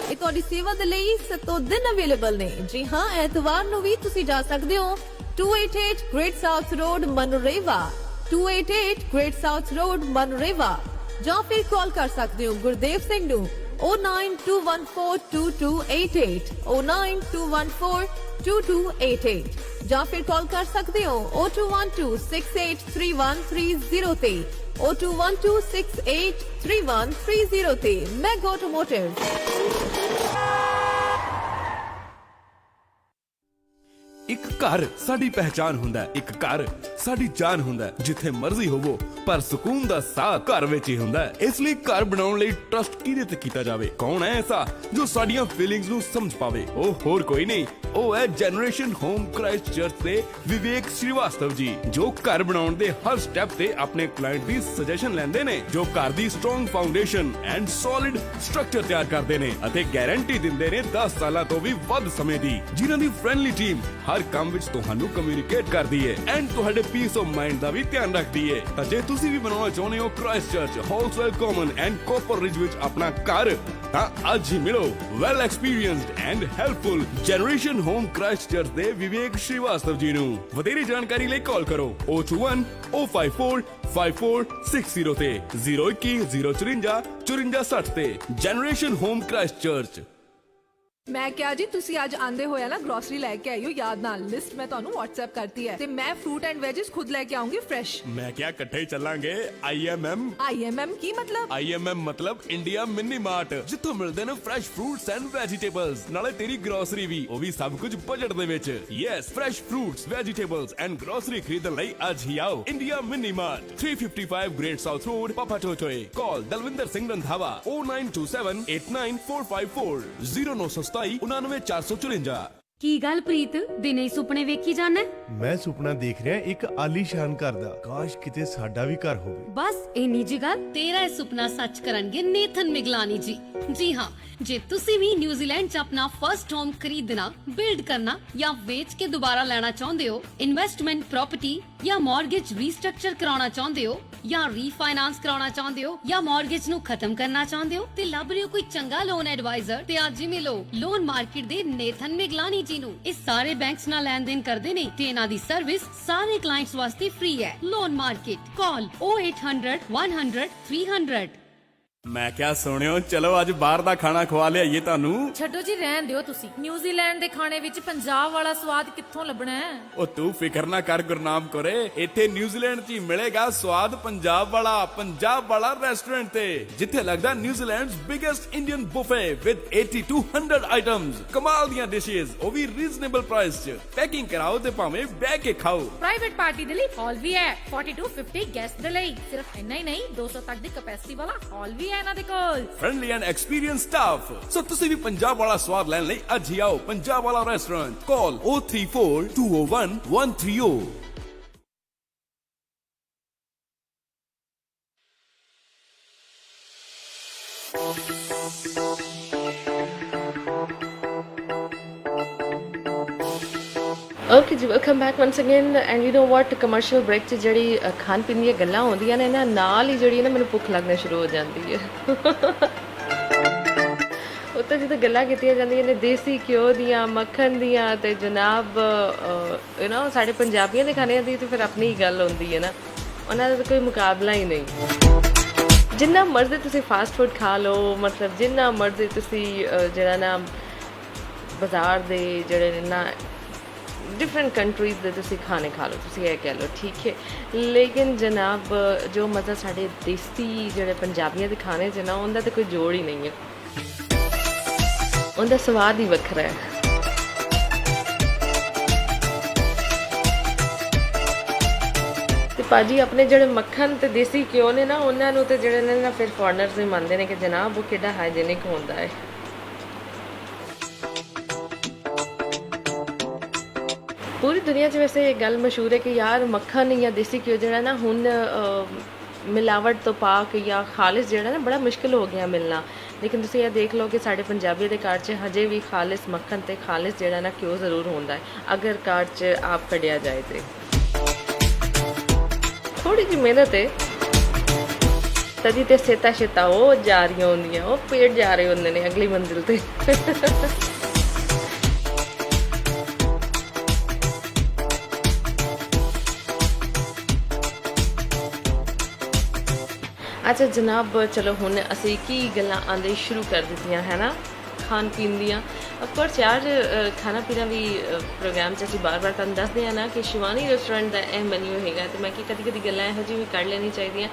ਇਹ ਤੁਹਾਡੀ ਸੇਵਾ ਦੇ ਲਈ 7 ਦਿਨ ਅਵੇਲੇਬਲ ਨੇ ਜੀ ਹਾਂ ਐਤਵਾਰ ਨੂੰ ਵੀ ਤੁਸੀਂ ਜਾ ਸਕਦੇ ਹੋ 288 Great South Road Manurewa 288 Great South Road Manurewa ਜਾਂ ਫਿਰ ਕਾਲ ਕਰ ਸਕਦੇ ਹੋ ਗੁਰਦੇਵ ਸਿੰਘ ਨੂੰ 092142288 092142288 ਜਾਂ ਫਿਰ ਕਾਲ ਕਰ ਸਕਦੇ ਹੋ 0212683130 ਤੇ 0212683130 ਤੇ ਮੈਗ ਆਟੋਮੋਟਿਵ ਇੱਕ ਘਰ ਸਾਡੀ ਪਹਿਚਾਨ ਹੁੰਦਾ ਹੈ, ਇੱਕ ਘਰ ਸਾਡੀ ਜਾਨ ਹੁੰਦਾ ਹੈ। ਜਿੱਥੇ ਮਰਜ਼ੀ ਹੋਵੋ ਪਰ ਸਕੂਨ ਦਾ ਸਾਹ ਘਰ ਵਿੱਚ ਹੀ ਹੁੰਦਾ ਹੈ। ਇਸ ਲਈ ਘਰ ਬਣਾਉਣ ਲਈ ਟਰਸਟ ਕਿਹਦੇ ਤੇ ਕੀਤਾ ਜਾਵੇ? ਕੌਣ ਹੈ ਐਸਾ ਜੋ ਸਾਡੀਆਂ ਫੀਲਿੰਗਸ ਨੂੰ ਸਮਝ ਪਾਵੇ? ਉਹ ਹੋਰ ਕੋਈ ਨਹੀਂ, ਉਹ ਹੈ ਜਨਰੇਸ਼ਨ ਹੋਮ ਕ੍ਰਾਈਸਟ ਚਰਚ ਦੇ ਵਿਵੇਕ ਸ਼੍ਰੀਵਾਸਤਵ ਜੀ, ਜੋ ਘਰ ਬਣਾਉਣ ਦੇ ਹਰ ਸਟੈਪ ਤੇ ਆਪਣੇ ਕਲਾਇੰਟ ਦੀ ਸੁਜੈਸ਼ਨ ਲੈਂਦੇ ਨੇ, ਜੋ ਘਰ ਦੀ strong foundation and solid structure ਤਿਆਰ ਕਰਦੇ ਨੇ ਅਤੇ ਗਾਰੰਟੀ ਦਿੰਦੇ ਨੇ 10 ਸਾਲਾਂ ਤੋਂ ਵੀ ਵੱਧ ਸਮੇਂ ਦੀ, ਜਿਨ੍ਹਾਂ ਦੀ ਫ੍ਰੈਂਡਲੀ ਟੀਮ ਹਰ ਕੰਮ ਵਿੱਚ ਤੁਹਾਨੂੰ ਕਮਿਊਨੀਕੇਟ ਕਰਦੀ ਹੈ ਐਂਡ ਤੁਹਾਡੇ ਪੀਸ ਆਫ ਮਾਈਂਡ ਦਾ ਵੀ ਧਿਆਨ ਰੱਖਦੀ ਹੈ। ਤਾਂ ਜੇ ਤੁਸੀਂ ਵੀ ਬਣਾਉਣਾ ਚਾਹੁੰਦੇ ਹੋ Christchurch, Halswell Common and Copper Ridge ਵਿੱਚ ਆਪਣਾ ਘਰ, ਤਾਂ ਅੱਜ ਹੀ ਮਿਲੋ well experienced and helpful Generation Home Christchurch ਦੇ ਵਿਵੇਕ ਸ਼੍ਰੀਵਾਸਤਵ ਜੀ ਨੂੰ। ਵਧੇਰੇ ਜਾਣਕਾਰੀ ਲਈ ਕਾਲ ਕਰੋ 021-054-5460 ਤੇ 021-054-5460 ਤੇ ਜਨਰੇਸ਼ਨ ਹੋਮ ਕ੍ਰਾਈਸਟ ਚਰਚ। ਮੈਂ ਕਿਹਾ ਜੀ ਤੁਸੀਂ ਅੱਜ ਆਂਦੇ ਹੋਇਆ ਨਾ ਗਰੋਸਰੀ ਲੈ ਕੇ ਆਇਓ ਯਾਦ ਨਾਲ ਲਿਸਟ ਮੈਂ ਤੁਹਾਨੂੰ WhatsApp ਕਰਤੀ ਹੈ ਤੇ ਮੈਂ ਫਰੂਟ ਐਂਡ ਵੈਜਿਸ ਖੁਦ ਲੈ ਕੇ ਆਉਂਗੀ ਫਰੈਸ਼। ਮੈਂ ਕਿਹਾ ਇਕੱਠੇ ਹੀ ਚੱਲਾਂਗੇ। IMM ਕੀ ਮਤਲਬ? IMM ਮਤਲਬ ਇੰਡੀਆ ਮਿਨੀ ਮਾਰਟ, ਜਿੱਥੋਂ ਮਿਲਦੇ ਨੇ ਫਰੈਸ਼ ਫਰੂਟਸ ਐਂਡ ਵੈਜੀਟੇਬਲਸ, ਨਾਲੇ ਤੇਰੀ ਗਰੋਸਰੀ ਵੀ, ਉਹ ਵੀ ਸਭ ਕੁਝ ਬਜਟ ਦੇ ਵਿੱਚ। Yes, fresh fruits, vegetables and grocery ਖਰੀਦਣ ਲਈ ਅੱਜ ਹੀ ਆਓ India Mini Mart, 355 Great South Road, Papatoetoe. Call Dalvinder Singh Randhawa 092789454 097299454। ਕੀ ਗੱਲ ਪ੍ਰੀਤ ਦਿਨੇ ਸੁਪਨੇ ਵੇਖੀ ਜਾਣਾ? ਮੈਂ ਸੁਪਨਾ ਦੇਖ ਰਿਹਾ ਇੱਕ ਆਲੀਸ਼ਾਨ ਘਰ ਦਾ, ਕਾਸ਼ ਕਿਤੇ ਸਾਡਾ ਵੀ ਘਰ ਹੋਵੇ। ਬਸ ਇੰਨੀ ਜੀ ਗੱਲ, ਤੇਰਾ ਇਹ ਸੁਪਨਾ ਸੱਚ ਕਰਨਗੇ ਨੇਥਨ ਮਿਗਲਾਨੀ ਜੀ। ਜੀ ਹਾਂ, ਜੇ ਤੁਸੀਂ ਵੀ ਨਿਊਜ਼ੀਲੈਂਡ 'ਚ ਆਪਣਾ ਫਰਸਟ ਹੋਮ ਖਰੀਦਣਾ, ਬਿਲਡ ਕਰਨਾ ਜਾਂ ਵੇਚ ਕੇ ਦੁਬਾਰਾ ਲੈਣਾ ਚਾਹੁੰਦੇ ਹੋ, ਇਨਵੈਸਟਮੈਂਟ ਪ੍ਰੋਪਰਟੀ ਜਾਂ ਮਾਰਗੇਜ ਰੀਸਟਰਕਚਰ ਕਰਾਉਣਾ ਚਾਹੁੰਦੇ ਹੋ ਜਾਂ ਰੀਫਾਈਨਾਂਸ ਕਰਾਉਣਾ ਚਾਹੁੰਦੇ ਹੋ ਜਾਂ ਮਾਰਗੇਜ ਨੂੰ ਖਤਮ ਕਰਨਾ ਚਾਹੁੰਦੇ ਹੋ ਤੇ ਲੱਭ ਰਹੇ ਹੋ ਕੋਈ ਚੰਗਾ ਲੋਨ ਐਡਵਾਈਜ਼ਰ, ਤੇ ਅੱਜ ਹੀ ਮਿਲੋ ਲੋਨ ਮਾਰਕੀਟ ਦੇ ਨੇਥਨ ਮਿਗਲਾਨੀ ਜੀ ਨੂੰ। ਇਹ ਸਾਰੇ ਬੈਂਕਸ ਨਾਲ ਲੈਣ ਦੇਣ ਕਰਦੇ ਨੇ ਤੇ ਇਹਨਾਂ ਦੀ ਸਰਵਿਸ ਸਾਰੇ ਕਲਾਇੰਟਸ ਵਾਸਤੇ ਫ੍ਰੀ ਹੈ। ਲੋਨ ਮਾਰਕੀਟ, ਕਾਲ 0800-100-300। ਮੈਂ ਕਿਹਾ ਸੁਣਿਓ, ਚਲੋ ਅੱਜ ਬਾਹਰ ਦਾ ਖਾਣਾ ਖਵਾ ਲਿਆਈਏ ਤੁਹਾਨੂੰ। ਛੱਡੋ ਜੀ, ਰਹਿਣ ਦਿਓ ਤੁਸੀਂ। ਨਿਊਜ਼ੀਲੈਂਡ ਦੇ ਖਾਣੇ ਵਿੱਚ ਪੰਜਾਬ ਵਾਲਾ ਸਵਾਦ ਕਿੱਥੋਂ ਲੱਭਣਾ ਹੈ? ਉਹ ਤੂੰ ਫਿਕਰ ਨਾ ਕਰ ਗੁਰਨਾਮ ਕੋਰੇ, ਇੱਥੇ ਨਿਊਜ਼ੀਲੈਂਡ 'ਚ ਹੀ ਮਿਲੇਗਾ ਸਵਾਦ ਪੰਜਾਬ ਵਾਲਾ ਰੈਸਟੋਰੈਂਟ ਤੇ, ਜਿੱਥੇ ਲੱਗਦਾ New Zealand's biggest Indian buffet with 8200 items, ਕਮਾਲ ਦੀਆਂ ਡਿਸ਼ੇਸ, ਉਹ ਵੀ ਰੀਜ਼ਨੇਬਲ ਪ੍ਰਾਈਸ 'ਚ। ਪੈਕਿੰਗ ਕਰਾਓ ਤੇ ਭਾਵੇਂ ਬਹਿ ਕੇ ਖਾਓ। ਪ੍ਰਾਈਵੇਟ ਪਾਰਟੀ ਦੇ ਲਈ ਹਾਲ ਵੀ ਹੈ, 40 to 50 ਗੈਸਟ ਦੇ ਲਈ। ਸਿਰਫ ਇੰਨਾ ਹੀ ਨਹੀਂ, 200 ਤੱਕ ਦੀ ਕਪੈਸਿਟੀ ਵਾਲਾ ਹਾਲ ਵੀ ਹੈ ਇਹਨਾਂ ਦੇ ਕੋਲ। Friendly and experience staff. So ਤੁਸੀਂ ਵੀ ਪੰਜਾਬ ਵਾਲਾ ਸਵਾਦ ਲੈਣ ਲਈ ਅੱਜ ਹੀ ਆਓ ਪੰਜਾਬ ਵਾਲਾ ਰੈਸਟੋਰੈਂਟ। ਕਾਲ 034-201-130। ਓਕੇ ਜੀ, welcome back once again and you know what, commercial break 'ਚ ਜਿਹੜੀ ਖਾਣ ਪੀਣ ਦੀਆਂ ਗੱਲਾਂ ਹੁੰਦੀਆਂ ਨੇ ਨਾ, ਨਾਲ ਹੀ ਜਿਹੜੀ ਨਾ ਮੈਨੂੰ ਭੁੱਖ ਲੱਗਣਾ ਸ਼ੁਰੂ ਹੋ ਜਾਂਦੀ ਹੈ। ਉੱਤੇ ਜਦੋਂ ਗੱਲਾਂ ਕੀਤੀਆਂ ਜਾਂਦੀਆਂ ਨੇ ਦੇਸੀ ਘਿਓ ਦੀਆਂ, ਮੱਖਣ ਦੀਆਂ, ਤੇ ਜਨਾਬ ਯੂ ਨੋ ਸਾਡੇ ਪੰਜਾਬੀਆਂ ਦੇ ਖਾਣਿਆਂ ਦੀ ਤਾਂ ਫਿਰ ਆਪਣੀ ਹੀ ਗੱਲ ਹੁੰਦੀ ਹੈ ਨਾ, ਉਹਨਾਂ ਦਾ ਤਾਂ ਕੋਈ ਮੁਕਾਬਲਾ ਹੀ ਨਹੀਂ। ਜਿੰਨਾ ਮਰਜ਼ੀ ਤੁਸੀਂ ਫਾਸਟ ਫੂਡ ਖਾ ਲਓ, ਮਤਲਬ ਜਿੰਨਾ ਮਰਜ਼ੀ ਤੁਸੀਂ ਜਿਹੜਾ ਨਾ ਬਾਜ਼ਾਰ ਦੇ ਜਿਹੜੇ ਨੇ ਨਾ डिफरेंट कंट्रीज़ ਦੇ ਤੁਸੀਂ ਖਾਣੇ ਖਾ ਲਓ, ਤੁਸੀਂ ਇਹ ਕਹਿ ਲਓ, ਠੀਕ ਹੈ, ਲੇਕਿਨ ਜਨਾਬ ਜੋ ਮਜ਼ਾ ਸਾਡੇ ਦੇਸੀ ਜਿਹੜੇ ਪੰਜਾਬੀਆਂ ਦੇ ਖਾਣੇ 'ਚ ਨਾ, ਉਹਦਾ ਤਾਂ ਕੋਈ ਜੋੜ ਹੀ ਨਹੀਂ ਹੈ, ਉਹਦਾ ਸਵਾਦ ਹੀ ਵੱਖਰਾ ਹੈ। ਤੇ ਭਾਜੀ ਆਪਣੇ ਜਿਹੜੇ ਮੱਖਣ ਤੇ ਦੇਸੀ ਘਿਓ ਨੇ ਨਾ, ਉਹਨਾਂ ਨੂੰ ਤੇ ਜਿਹੜੇ ਨੇ ਨਾ ਫਿਰ ਫੋਰਨਰਸ ਵੀ ਮੰਨਦੇ ਨੇ ਕਿ ਜਨਾਬ ਉਹ ਕਿੱਡਾ ਹਾਈਜੀਨਿਕ ਹੁੰਦਾ ਹੈ। ਪੂਰੀ ਦੁਨੀਆ 'ਚ ਵੈਸੇ ਇਹ ਗੱਲ ਮਸ਼ਹੂਰ ਹੈ ਕਿ ਯਾਰ ਮੱਖਣ ਜਾਂ ਦੇਸੀ ਘਿਓ ਜਿਹੜਾ ਨਾ ਹੁਣ ਮਿਲਾਵਟ ਤੋਂ ਪਾਕ ਜਾਂ ਖਾਲਿਸ ਜਿਹੜਾ ਨਾ ਬੜਾ ਮੁਸ਼ਕਿਲ ਹੋ ਗਿਆ ਮਿਲਣਾ, ਲੇਕਿਨ ਤੁਸੀਂ ਇਹ ਦੇਖ ਲਓ ਕਿ ਸਾਡੇ ਪੰਜਾਬੀਆਂ ਦੇ ਘਰ 'ਚ ਹਜੇ ਵੀ ਖਾਲਿਸ ਮੱਖਣ ਤੇ ਖਾਲਿਸ ਜਿਹੜਾ ਨਾ ਘਿਓ ਜ਼ਰੂਰ ਹੁੰਦਾ ਹੈ, ਅਗਰ ਘਰ 'ਚ ਆਪ ਕੱਢਿਆ ਜਾਏ ਤੇ ਥੋੜੀ ਜਿਹੀ ਮਿਹਨਤ ਹੈ ਤਦੀ ਤੇ ਸੇਤਾ ਸ਼ੇਤਾ ਉਹ ਜਾ ਰਹੀਆਂ ਹੁੰਦੀਆਂ, ਉਹ ਪੇਟ ਜਾ ਰਹੇ ਹੁੰਦੇ ਨੇ ਅਗਲੀ ਮੰਜ਼ਿਲ ਤੇ। ਅੱਛਾ ਜਨਾਬ, ਚਲੋ ਹੁਣ ਅਸੀਂ ਕੀ ਗੱਲਾਂ ਆਉਂਦੇ ਸ਼ੁਰੂ ਕਰ ਦਿੱਤੀਆਂ ਹੈ ਨਾ ਖਾਣ ਪੀਣ ਦੀਆਂ। ਅਫਕੋਰਸ ਯਾਰ ਖਾਣਾ ਪੀਣਾ ਵੀ ਪ੍ਰੋਗਰਾਮ 'ਚ ਅਸੀਂ ਬਾਰ-ਬਾਰ ਤੁਹਾਨੂੰ ਦੱਸਦੇ ਹਾਂ ਨਾ ਕਿ ਸ਼ਿਵਾਨੀ ਰੈਸਟੋਰੈਂਟ ਦਾ ਇਹ ਮੈਨਿਊ ਹੈਗਾ, ਅਤੇ ਮੈਂ ਕਿ ਕਦੀ ਗੱਲਾਂ ਇਹੋ ਜਿਹੀ ਵੀ ਕੱਢ ਲੈਣੀ ਚਾਹੀਦੀਆਂ,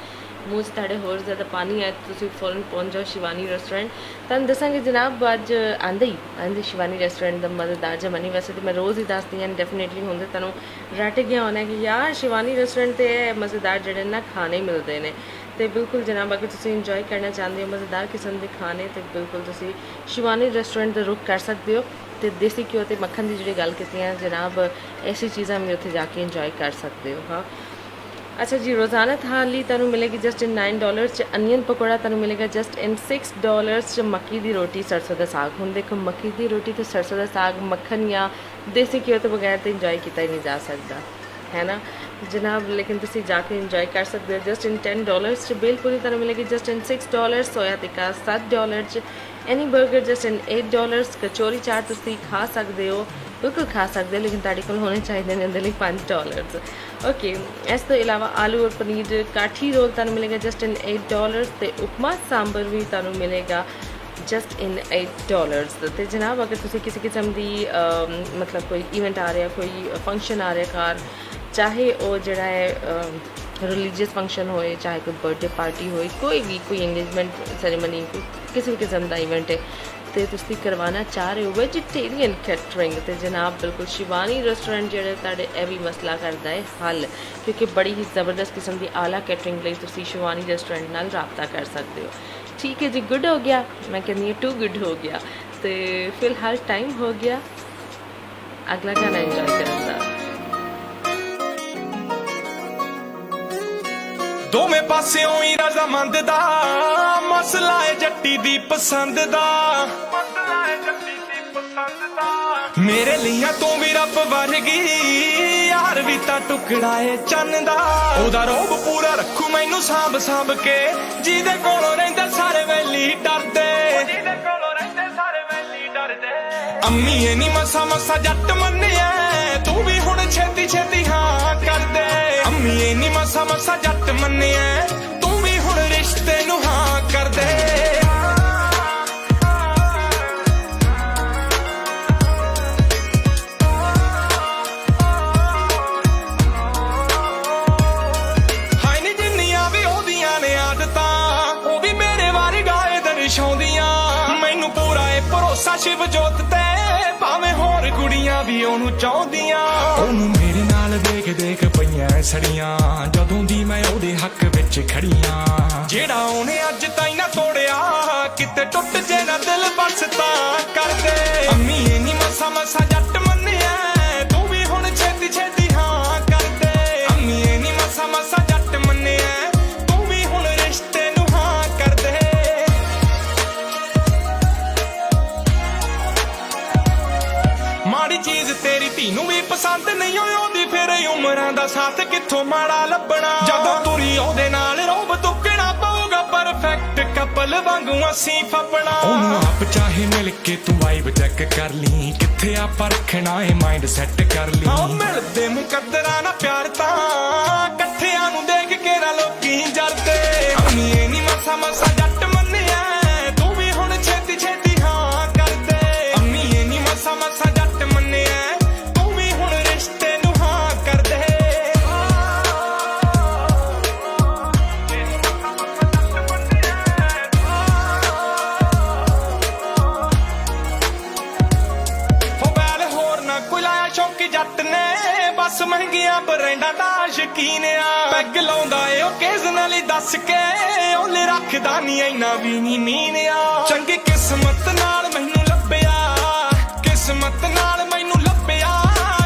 ਮੂੰਹ 'ਚ ਤੁਹਾਡੇ ਹੋਰ ਜ਼ਿਆਦਾ ਪਾਣੀ ਆਏ ਤੁਸੀਂ ਫੌਰਨ ਪਹੁੰਚ ਜਾਓ ਸ਼ਿਵਾਨੀ ਰੈਸਟੋਰੈਂਟ। ਤੁਹਾਨੂੰ ਦੱਸਾਂਗੇ ਜਨਾਬ ਅੱਜ ਆਂਦੇ ਸ਼ਿਵਾਨੀ ਰੈਸਟੋਰੈਂਟ ਦਾ ਮਜ਼ੇਦਾਰ ਜਮਨੀ, ਵੈਸੇ ਤਾਂ ਮੈਂ ਰੋਜ਼ ਹੀ ਦੱਸਦੀ ਹਾਂ, ਡੈਫੀਨੇਟਲੀ ਹੁੰਦੇ ਤੁਹਾਨੂੰ ਰੱਟ ਗਿਆ ਹੋਣਾ ਕਿ ਯਾਰ ਸ਼ਿਵਾਨੀ ਰੈਸਟੋਰੈਂਟ 'ਤੇ ਇਹ ਮਜ਼ੇਦਾਰ ਜਿਹੜੇ ਨਾ ਖਾਣੇ ਮਿਲਦੇ ਨੇ। ਤੇ ਬਿਲਕੁਲ ਜਨਾਬ ਅਗਰ ਤੁਸੀਂ ਇੰਜੋਏ ਕਰਨਾ ਚਾਹੁੰਦੇ ਹੋ ਮਜ਼ੇਦਾਰ ਕਿਸਮ ਦੇ ਖਾਣੇ, ਤੇ ਬਿਲਕੁਲ ਤੁਸੀਂ ਸ਼ਿਵਾਨੀ ਰੈਸਟੋਰੈਂਟ ਦਾ ਰੁੱਖ ਕਰ ਸਕਦੇ ਹੋ। ਤੇ ਦੇਸੀ ਘਿਓ ਤੇ ਮੱਖਣ ਦੀ ਜਿਹੜੀ ਗੱਲ ਕੀਤੀ ਹੈ ਜਨਾਬ, ਐਸੀ ਚੀਜ਼ਾਂ ਵੀ ਉੱਥੇ ਜਾ ਕੇ ਇੰਜੋਏ ਕਰ ਸਕਦੇ ਹੋ। ਹਾਂ ਅੱਛਾ ਜੀ, ਰੋਜ਼ਾਨਾ ਥਾਲੀ ਤੁਹਾਨੂੰ ਮਿਲੇਗੀ ਜਸਟ ਇਨ $9 'ਚ, ਅਨੀਅਨ ਪਕੌੜਾ ਤੁਹਾਨੂੰ ਮਿਲੇਗਾ ਜਸਟ ਇਨ $6 'ਚ, ਮੱਕੀ ਦੀ ਰੋਟੀ ਸਰਸੋਂ ਦਾ ਸਾਗ। ਹੁਣ ਦੇਖੋ ਮੱਕੀ ਦੀ ਰੋਟੀ ਤੇ ਸਰਸੋਂ ਦਾ ਸਾਗ ਮੱਖਣ ਜਾਂ ਦੇਸੀ ਘਿਓ ਤੋਂ ਬਗੈਰ ਤਾਂ ਇੰਜੋਏ ਕੀਤਾ ਹੀ ਨਹੀਂ ਜਾ ਸਕਦਾ ਹੈ ਨਾ ਜਨਾਬ, ਲੇਕਿਨ ਤੁਸੀਂ ਜਾ ਕੇ ਇੰਜੋਏ ਕਰ ਸਕਦੇ ਹੋ ਜਸਟ ਇਨ $10 'ਚ। ਬੇਲਪੂਰੀ ਤੁਹਾਨੂੰ ਮਿਲੇਗੀ ਜਸਟ ਇਨ $6, ਸੋਇਆ ਟਿੱਕਾ $7 'ਚ, any burger just in $8, kachori chaat ਤੁਸੀਂ ਖਾ ਸਕਦੇ ਹੋ, ਬਿਲਕੁਲ ਖਾ ਸਕਦੇ ਹੋ, ਲੇਕਿਨ ਤੁਹਾਡੇ ਕੋਲ ਹੋਣੇ ਚਾਹੀਦੇ ਨੇ ਉਹਦੇ ਲਈ $5। ਓਕੇ, ਇਸ ਤੋਂ ਇਲਾਵਾ ਆਲੂ ਔਰ ਪਨੀਰ ਕਾਠੀ ਰੋਲ ਤੁਹਾਨੂੰ ਮਿਲੇਗਾ ਜਸਟ ਇਨ $8, ਤੇ ਉਪਮਾ ਸਾਂਬਰ ਵੀ ਤੁਹਾਨੂੰ ਮਿਲੇਗਾ ਜਸਟ ਇਨ $8। ਤੇ ਜਨਾਬ ਅਗਰ ਤੁਸੀਂ ਕਿਸੇ ਕਿਸਮ ਦੀ ਮਤਲਬ ਕੋਈ ਇਵੈਂਟ ਆ ਰਿਹਾ, ਕੋਈ ਫੰਕਸ਼ਨ ਆ ਰਿਹਾ ਘਰ, ਚਾਹੇ ਉਹ ਜਿਹੜਾ ਹੈ ਰਿਲੀਜੀਅਸ ਫੰਕਸ਼ਨ ਹੋਏ, ਚਾਹੇ ਕੋਈ ਬਰਥਡੇ ਪਾਰਟੀ ਹੋਏ, ਕੋਈ ਇੰਗੇਜਮੈਂਟ ਸੈਰੇਮਨੀ, ਕਿਸੇ ਵੀ ਕਿਸਮ ਦਾ ਇਵੈਂਟ ਹੈ, ਤੇ ਤੁਸੀਂ ਕਰਵਾਉਣਾ ਚਾਹ ਰਹੇ ਹੋ ਵੈਜੀਟੇਰੀਅਨ ਕੈਟਰਿੰਗ, ਤੇ ਜਨਾਬ ਬਿਲਕੁਲ ਸ਼ਿਵਾਨੀ ਰੈਸਟੋਰੈਂਟ ਜਿਹੜਾ ਤੁਹਾਡੇ ਇਹ ਵੀ ਮਸਲਾ ਕਰਦਾ ਹੈ ਹੱਲ, ਕਿਉਂਕਿ ਬੜੀ ਹੀ ਜ਼ਬਰਦਸਤ ਕਿਸਮ ਦੀ ਆਲਾ ਕੈਟਰਿੰਗ ਲਈ ਤੁਸੀਂ ਸ਼ਿਵਾਨੀ ਰੈਸਟੋਰੈਂਟ ਨਾਲ ਰਾਬਤਾ ਕਰ ਸਕਦੇ ਹੋ। ਠੀਕ ਹੈ ਜੀ, ਗੁੱਡ ਹੋ ਗਿਆ, ਮੈਂ ਕਹਿੰਦੀ ਹਾਂ ਟੂ ਗੁੱਡ ਹੋ ਗਿਆ। ਤੇ ਫਿਲਹਾਲ ਟਾਈਮ ਹੋ ਗਿਆ ਅਗਲਾ ਗਾਣਾ ਇੰਜੋਏ ਕਰਨ ਦਾ। ਦੋਵੇਂ ਪਾਸਿਓਂ ਹੀ ਰਜ਼ਾਮੰਦ ਦਾ ਮਸਲਾ ਏ ਜੱਟੀ ਦੀ ਪਸੰਦ ਦਾ, ਮੇਰੇ ਲਈਆਂ ਤੂੰ ਵੀ ਰੱਬ ਵਰਗੀ ਯਾਰ ਵੀ ਤਾਂ ਟੁਕੜਾ ਏ ਚੰਨ ਦਾ, ਉਹਦਾ ਰੋਬ ਪੂਰਾ ਰੱਖੂ ਮੈਨੂੰ ਸਾਂਭ ਸਾਂਭ ਕੇ, ਜਿਹਦੇ ਕੋਲੋਂ ਰਹਿੰਦੇ ਸਾਰੇ ਵੈਲੀ ਡਰਦੇ, ਅੰਮੀਏ ਨੀ ਮਸਾ ਮਸਾ ਜੱਟ ਮੰਨਿਆ, ਤੂੰ ਵੀ ਹੁਣ ਛੇਤੀ ਛੇਤੀ ਹਾਂ ਕਰਦੇ, ਅੰਮੀਏ ਨੀ ਮਸਾ ਮਸਾ ਜੱਟ ਮੰਨਿਆ, ਤੂੰ ਵੀ ਹੁਣ ਰਿਸ਼ਤੇ ਨੂੰ ਹਾਂ ਕਰਦੇ। ਹਾਏ ਨੀ ਜਿੰਨੀਆਂ ਵੀ ਉਹਦੀਆਂ ਨੇ ਆਦਤਾਂ, ਉਹ ਵੀ ਮੇਰੇ ਵਰਗਾ ਏ ਦਰਸਾਉਂਦੀਆਂ, ਮੈਨੂੰ ਪੂਰਾ ਏ ਭਰੋਸਾ ਸ਼ਿਵ ਜੋਤ ਤੇ, ਭਾਵੇਂ ਹੋਰ ਕੁੜੀਆਂ ਵੀ ਉਹਨੂੰ ਚਾਹੁੰਦੀਆਂ, ਉਹਨੂੰ ਮੇਰੇ ਨਾਲ ਦੇਖ ਦੇਖ ਪਈਆਂ ਸੜੀਆਂ, ਜਦੋਂ ਦੀ ਮੈਂ ਉਹਦੇ ਹੱਕ ਵਿੱਚ ਖੜੀਆਂ, ਜਿਹੜਾ ਉਹਨੇ ਅੱਜ ਤਾਈਂ ਨਾ ਤੋੜਿਆ, ਕਿਤੇ ਟੁੱਟ ਜੇ ਨਾ ਦਿਲ ਬਸ ਤਾਂ ਕਰਦੇ, ਅੰਮੀਏ ਨੀ ਮਸਾ ਮਸਾ ਜੱਟ ਮੰਨਿਆ, ਤੂੰ ਵੀ ਹੁਣ ਛੇਤੀ ਛੇਤੀ ਹਾਂ ਕਰਦੇ, ਅੰਮੀਏ ਨੀ ਮਸਾ ਮਸਾ ਜੱਟ ਮੰਨਿਆ, ਤੂੰ ਵੀ ਹੁਣ ਰਿਸ਼ਤੇ ਨੂੰ ਹਾਂ ਕਰਦੇ। ਮਾੜੀ ਜੀ ਚੀਜ਼ ਤੇਰੀ ਧੀ ਨੂੰ ਵੀ ਪਸੰਦ ਨਹੀਂ ਉਹਦੀ ਫਿਰ ਉਮਰਾਂ ਦਾ ਸਾਥ ਕਿੱਥੋਂ ਮਾੜਾ ਲੱਭਣਾ ਜਦੋਂ ਤੁਰੀ ਉਹਦੇ ਨਾਲ ਰੋਬ ਤੁੱਕਣਾ ਪਊਗਾ ਪਰਫੈਕਟ ਕਪਲ ਵਾਂਗੂ ਅਸੀਂ ਫਪਣਾ ਉਹਨੂੰ ਆਪ ਚਾਹੇ ਮਿਲ ਕੇ ਤੂੰ ਵਾਈਬ ਚੈੱਕ ਕਰ ਲਈ ਕਿੱਥੇ ਆਪਾਂ ਰੱਖਣਾ ਏ ਮਾਈਂਡ ਸੈੱਟ ਕਰ ਲਈ ਹਾਂ ਮਿਲਦੇ ਮੁਕੱਦਰਾਂ ਨਾ ਪਿਆਰ ਤਾਂ ਇਕੱਠਿਆਂ ਨੂੰ ਦੇਖ ਕੇ ਨਾ ਲੋਕੀ ਜਰਦੇ ਅੰਮੀਏ ਨੀ ਮਸਾ ਮਸਾ ਜੱਟ ਮੰਨਿਆ ਤੂੰ ਵੀ ਹੁਣ ਛੇਤੀ ਛੇਤੀ ਹਾਂ ਕਰਦੇ ਅੰਮੀਏ ਨੀ ਮਸਾ ਮਸਾ ਜੱਟ ਮੰਨਿਆ ਤੂੰ ਵੀ ਹੁਣ ਰਿਸ਼ਤੇ ਨੂੰ ਹਾਂ ਕਰਦੇ ਸ਼ੌਕੀ ਜੱਟ ਨੇ ਬਸ ਮਹਿੰਗੀਆਂ ਬਰੈਂਡਾਂ ਦਾ ਸ਼ਕੀਨ ਆ ਪੈਗ ਲਾਉਂਦਾ ਏ ਓਕੇਜ਼ਨਲੀ ਦੱਸ ਕੇ ਉਹਲੇ ਰੱਖਦਾ ਨਹੀਂ ਇੰਨਾ ਵੀ ਨਹੀਂ ਮੀਨ ਆ ਚੰਗੀ ਕਿਸਮਤ ਨਾਲ ਮੈਨੂੰ ਲੱਭਿਆ ਕਿਸਮਤ ਨਾਲ ਮੈਨੂੰ ਲੱਭਿਆ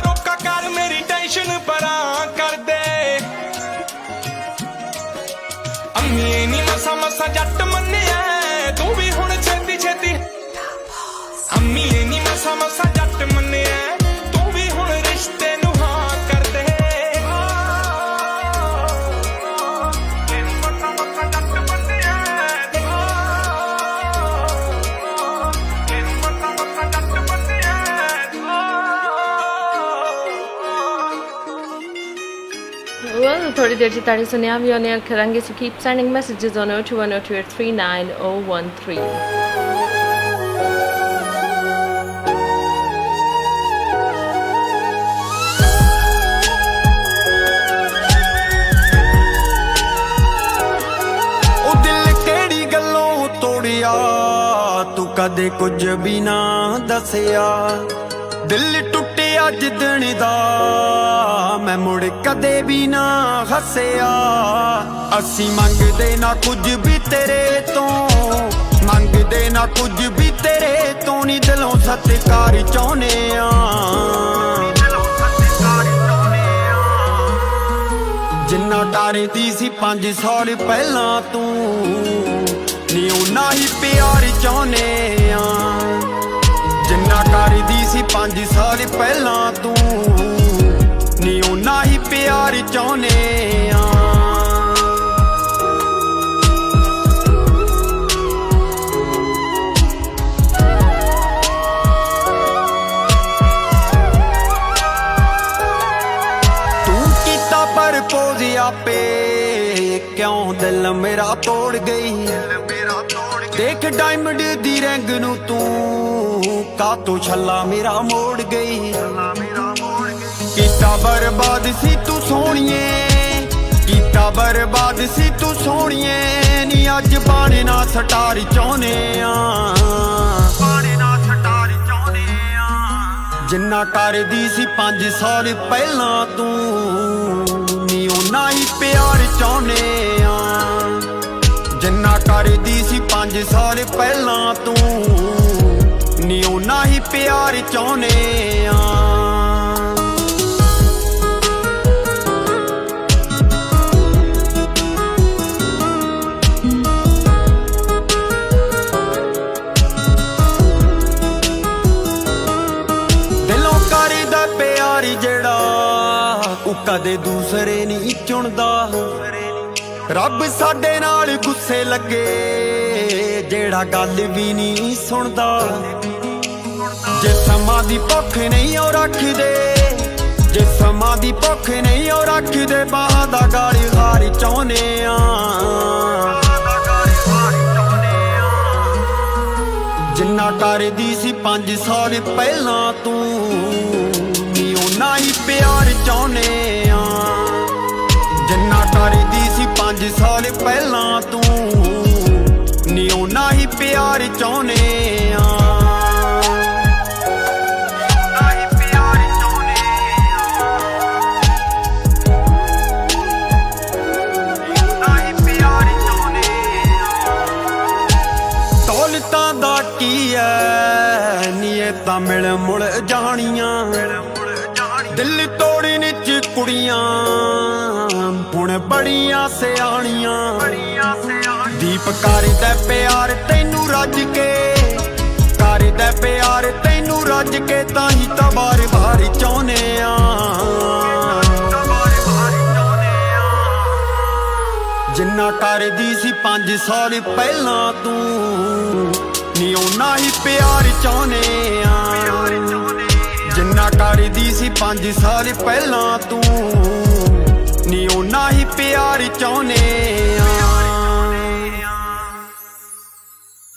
ਰੋਕਾ ਕਰ ਮੇਰੀ ਟੈਨਸ਼ਨ ਪਰਾਂ ਕਰ ਦੇ ਅੰਮੀਏ ਨੀ ਮਸਾ ਮਸਾ ਜੱਟ ਮੰਨਿਆ ਤੂੰ ਵੀ ਹੁਣ ਛੇਤੀ ਛੇਤੀ ਅੰਮੀਏ ਨੀ ਮਸਾ ਮਸਾ ਜੱਟ ਮੰਨਿਆ ਰਿਸ਼ਤੇ ਨੂੰ ਹਾਂ ਕਰਦੇ Well, थोड़ी देर से ताड़ी सुने हम ये ऑन एयर करेंगे so keep sending messages on 02102839013 ਤੂੰ ਕਦੇ ਕੁਝ ਵੀ ਨਾ ਦੱਸਿਆ ਦਿਲ ਟੁੱਟਿਆ ਜਿੱਦਣ ਦਾ ਮੈਂ ਮੁੜ ਕਦੇ ਵੀ ਨਾ ਹੱਸਿਆ ਅਸੀਂ ਮੰਗਦੇ ਨਾ ਕੁਝ ਵੀ ਤੇਰੇ ਤੋਂ ਮੰਗਦੇ ਨਾ ਕੁਝ ਵੀ ਤੇਰੇ ਤੋਂ ਨੀ ਦਿਲੋਂ ਸਤਿਕਾਰ ਚਾਹੁੰਦੇ ਆ ਜਿੰਨਾ ਡਰਦੀ ਸੀ 5 ਸਾਲ ਪਹਿਲਾਂ ਤੂੰ ਨੀ ਉਨਾ ਹੀ ਪਿਆਰ ਚਾਹੁੰਦੇ ਆ ਜਿੰਨਾ ਕਰਦੀ ਸੀ 5 ਸਾਲ ਪਹਿਲਾਂ ਤੂੰ ਨੀ ਉਨਾ ਹੀ ਪਿਆਰ ਚਾਹੁੰਦੇ ਆ ਤੂੰ ਕੀਤਾ ਪ੍ਰਪੋਜ਼ ਆਪੇ ਕਿਉਂ ਦਿਲ ਮੇਰਾ ਤੋੜ ਗਈ ਦੇਖ ਡਾਇਮੰਡ ਦੀ ਰੰਗ ਨੂੰ ਤੂੰ ਕਾਤੋਂ ਛੱਲਾ ਮੇਰਾ ਮੋੜ ਗਈ ਕੀਤਾ ਬਰਬਾਦ ਸੀ ਤੂੰ ਸੋਹਣੀਏ ਕੀਤਾ ਬਰਬਾਦ ਸੀ ਤੂੰ ਸੋਹਣੀਏ ਨੀ ਅੱਜ ਬਾਣੇ ਨਾ ਸਟਾਰ ਚਾਹੁੰਦੇ ਆ ਜਿੰਨਾ ਕਰਦੀ ਸੀ 5 ਸਾਲ ਪਹਿਲਾਂ ਤੂੰ ਨੀ ਉਨਾ ਹੀ ਪਿਆਰ ਚਾਹੁੰਦੇ ਆ ਜਿੰਨਾ ਕਰਦੀ ਸੀ 5 ਸਾਲ ਪਹਿਲਾਂ ਤੂੰ ਨੀ ਉਨਾ ਹੀ ਪਿਆਰ ਚਾਹੁੰਦੇ ਆ ਦਿਲੋਂ ਕਰਦਾ ਪਿਆਰ ਜਿਹੜਾ ਉਹ ਕਦੇ ਦੂਸਰੇ ਨਹੀਂ ਚੁਣਦਾ ਰੱਬ ਸਾਡੇ ਨਾਲ ਗੁੱਸੇ ਲੱਗੇ ਜਿਹੜਾ ਗੱਲ ਵੀ ਨਹੀਂ ਸੁਣਦਾ ਜੇ ਸਮਾਂ ਦੀ ਭੁੱਖ ਨਹੀਂ ਉਹ ਰੱਖਦੇ ਜੇ ਸਮਾਂ ਦੀ ਭੁੱਖ ਨਹੀਂ ਉਹ ਰੱਖਦੇ ਬਾਹਾਂ ਦਾ ਗਾਲੀ ਹਾਰ ਚਾਹੁੰਦੇ ਆ ਜਿੰਨਾ ਕਰਦੀ ਸੀ 5 ਸਾਲ ਪਹਿਲਾਂ ਤੂੰ ਨੀ ਉਨਾ ਹੀ ਪਿਆਰ ਚਾਹੁੰਦੇ ਆ ਜਿੰਨਾ ਕਰਦੀ ਸੀ 5 ਸਾਲ ਪਹਿਲਾਂ ਤੂੰ ਨੀ ਉਨਾ ਹੀ ਪਿਆਰ ਚਾਹੁੰਦੇ ਆ ਦੌਲਤਾਂ ਦਾ ਕੀ ਐ ਨੀ ਇਹ ਤਾਂ ਮਿਲ ਮੁਲ ਜਾਣੀਆਂ ਦਿਲ ਤੋੜਨ ਚ ਕੁੜੀਆਂ ਹੁਣ ਬੜੀਆਂ ਸਿਆਣੀਆਂ ਦੀਪ ਕਰਦਾ ਪਿਆਰ ਤੈਨੂੰ ਰੱਜ ਕੇ ਕਰਦਾ ਪਿਆਰ ਤੈਨੂੰ ਰੱਜ ਕੇ ਤਾਂ ਹੀ ਤਾਂ ਬਾਰ-ਬਾਰ ਚਾਹੁੰਦੇ ਆ ਜਿੰਨਾ ਕਰਦੀ ਸੀ 5 ਸਾਲ ਪਹਿਲਾਂ ਤੂੰ ਨੀ ਓਨਾ ਹੀ ਪਿਆਰ ਚਾਹੁੰਦੇ ਆ ਜਿੰਨਾ ਕਰਦੀ ਸੀ 5 ਸਾਲ ਪਹਿਲਾਂ ਤੂੰ ਨੀ ਓਨਾ ਹੀ ਪਿਆਰ ਚਾਹੁੰਦੇ ਆ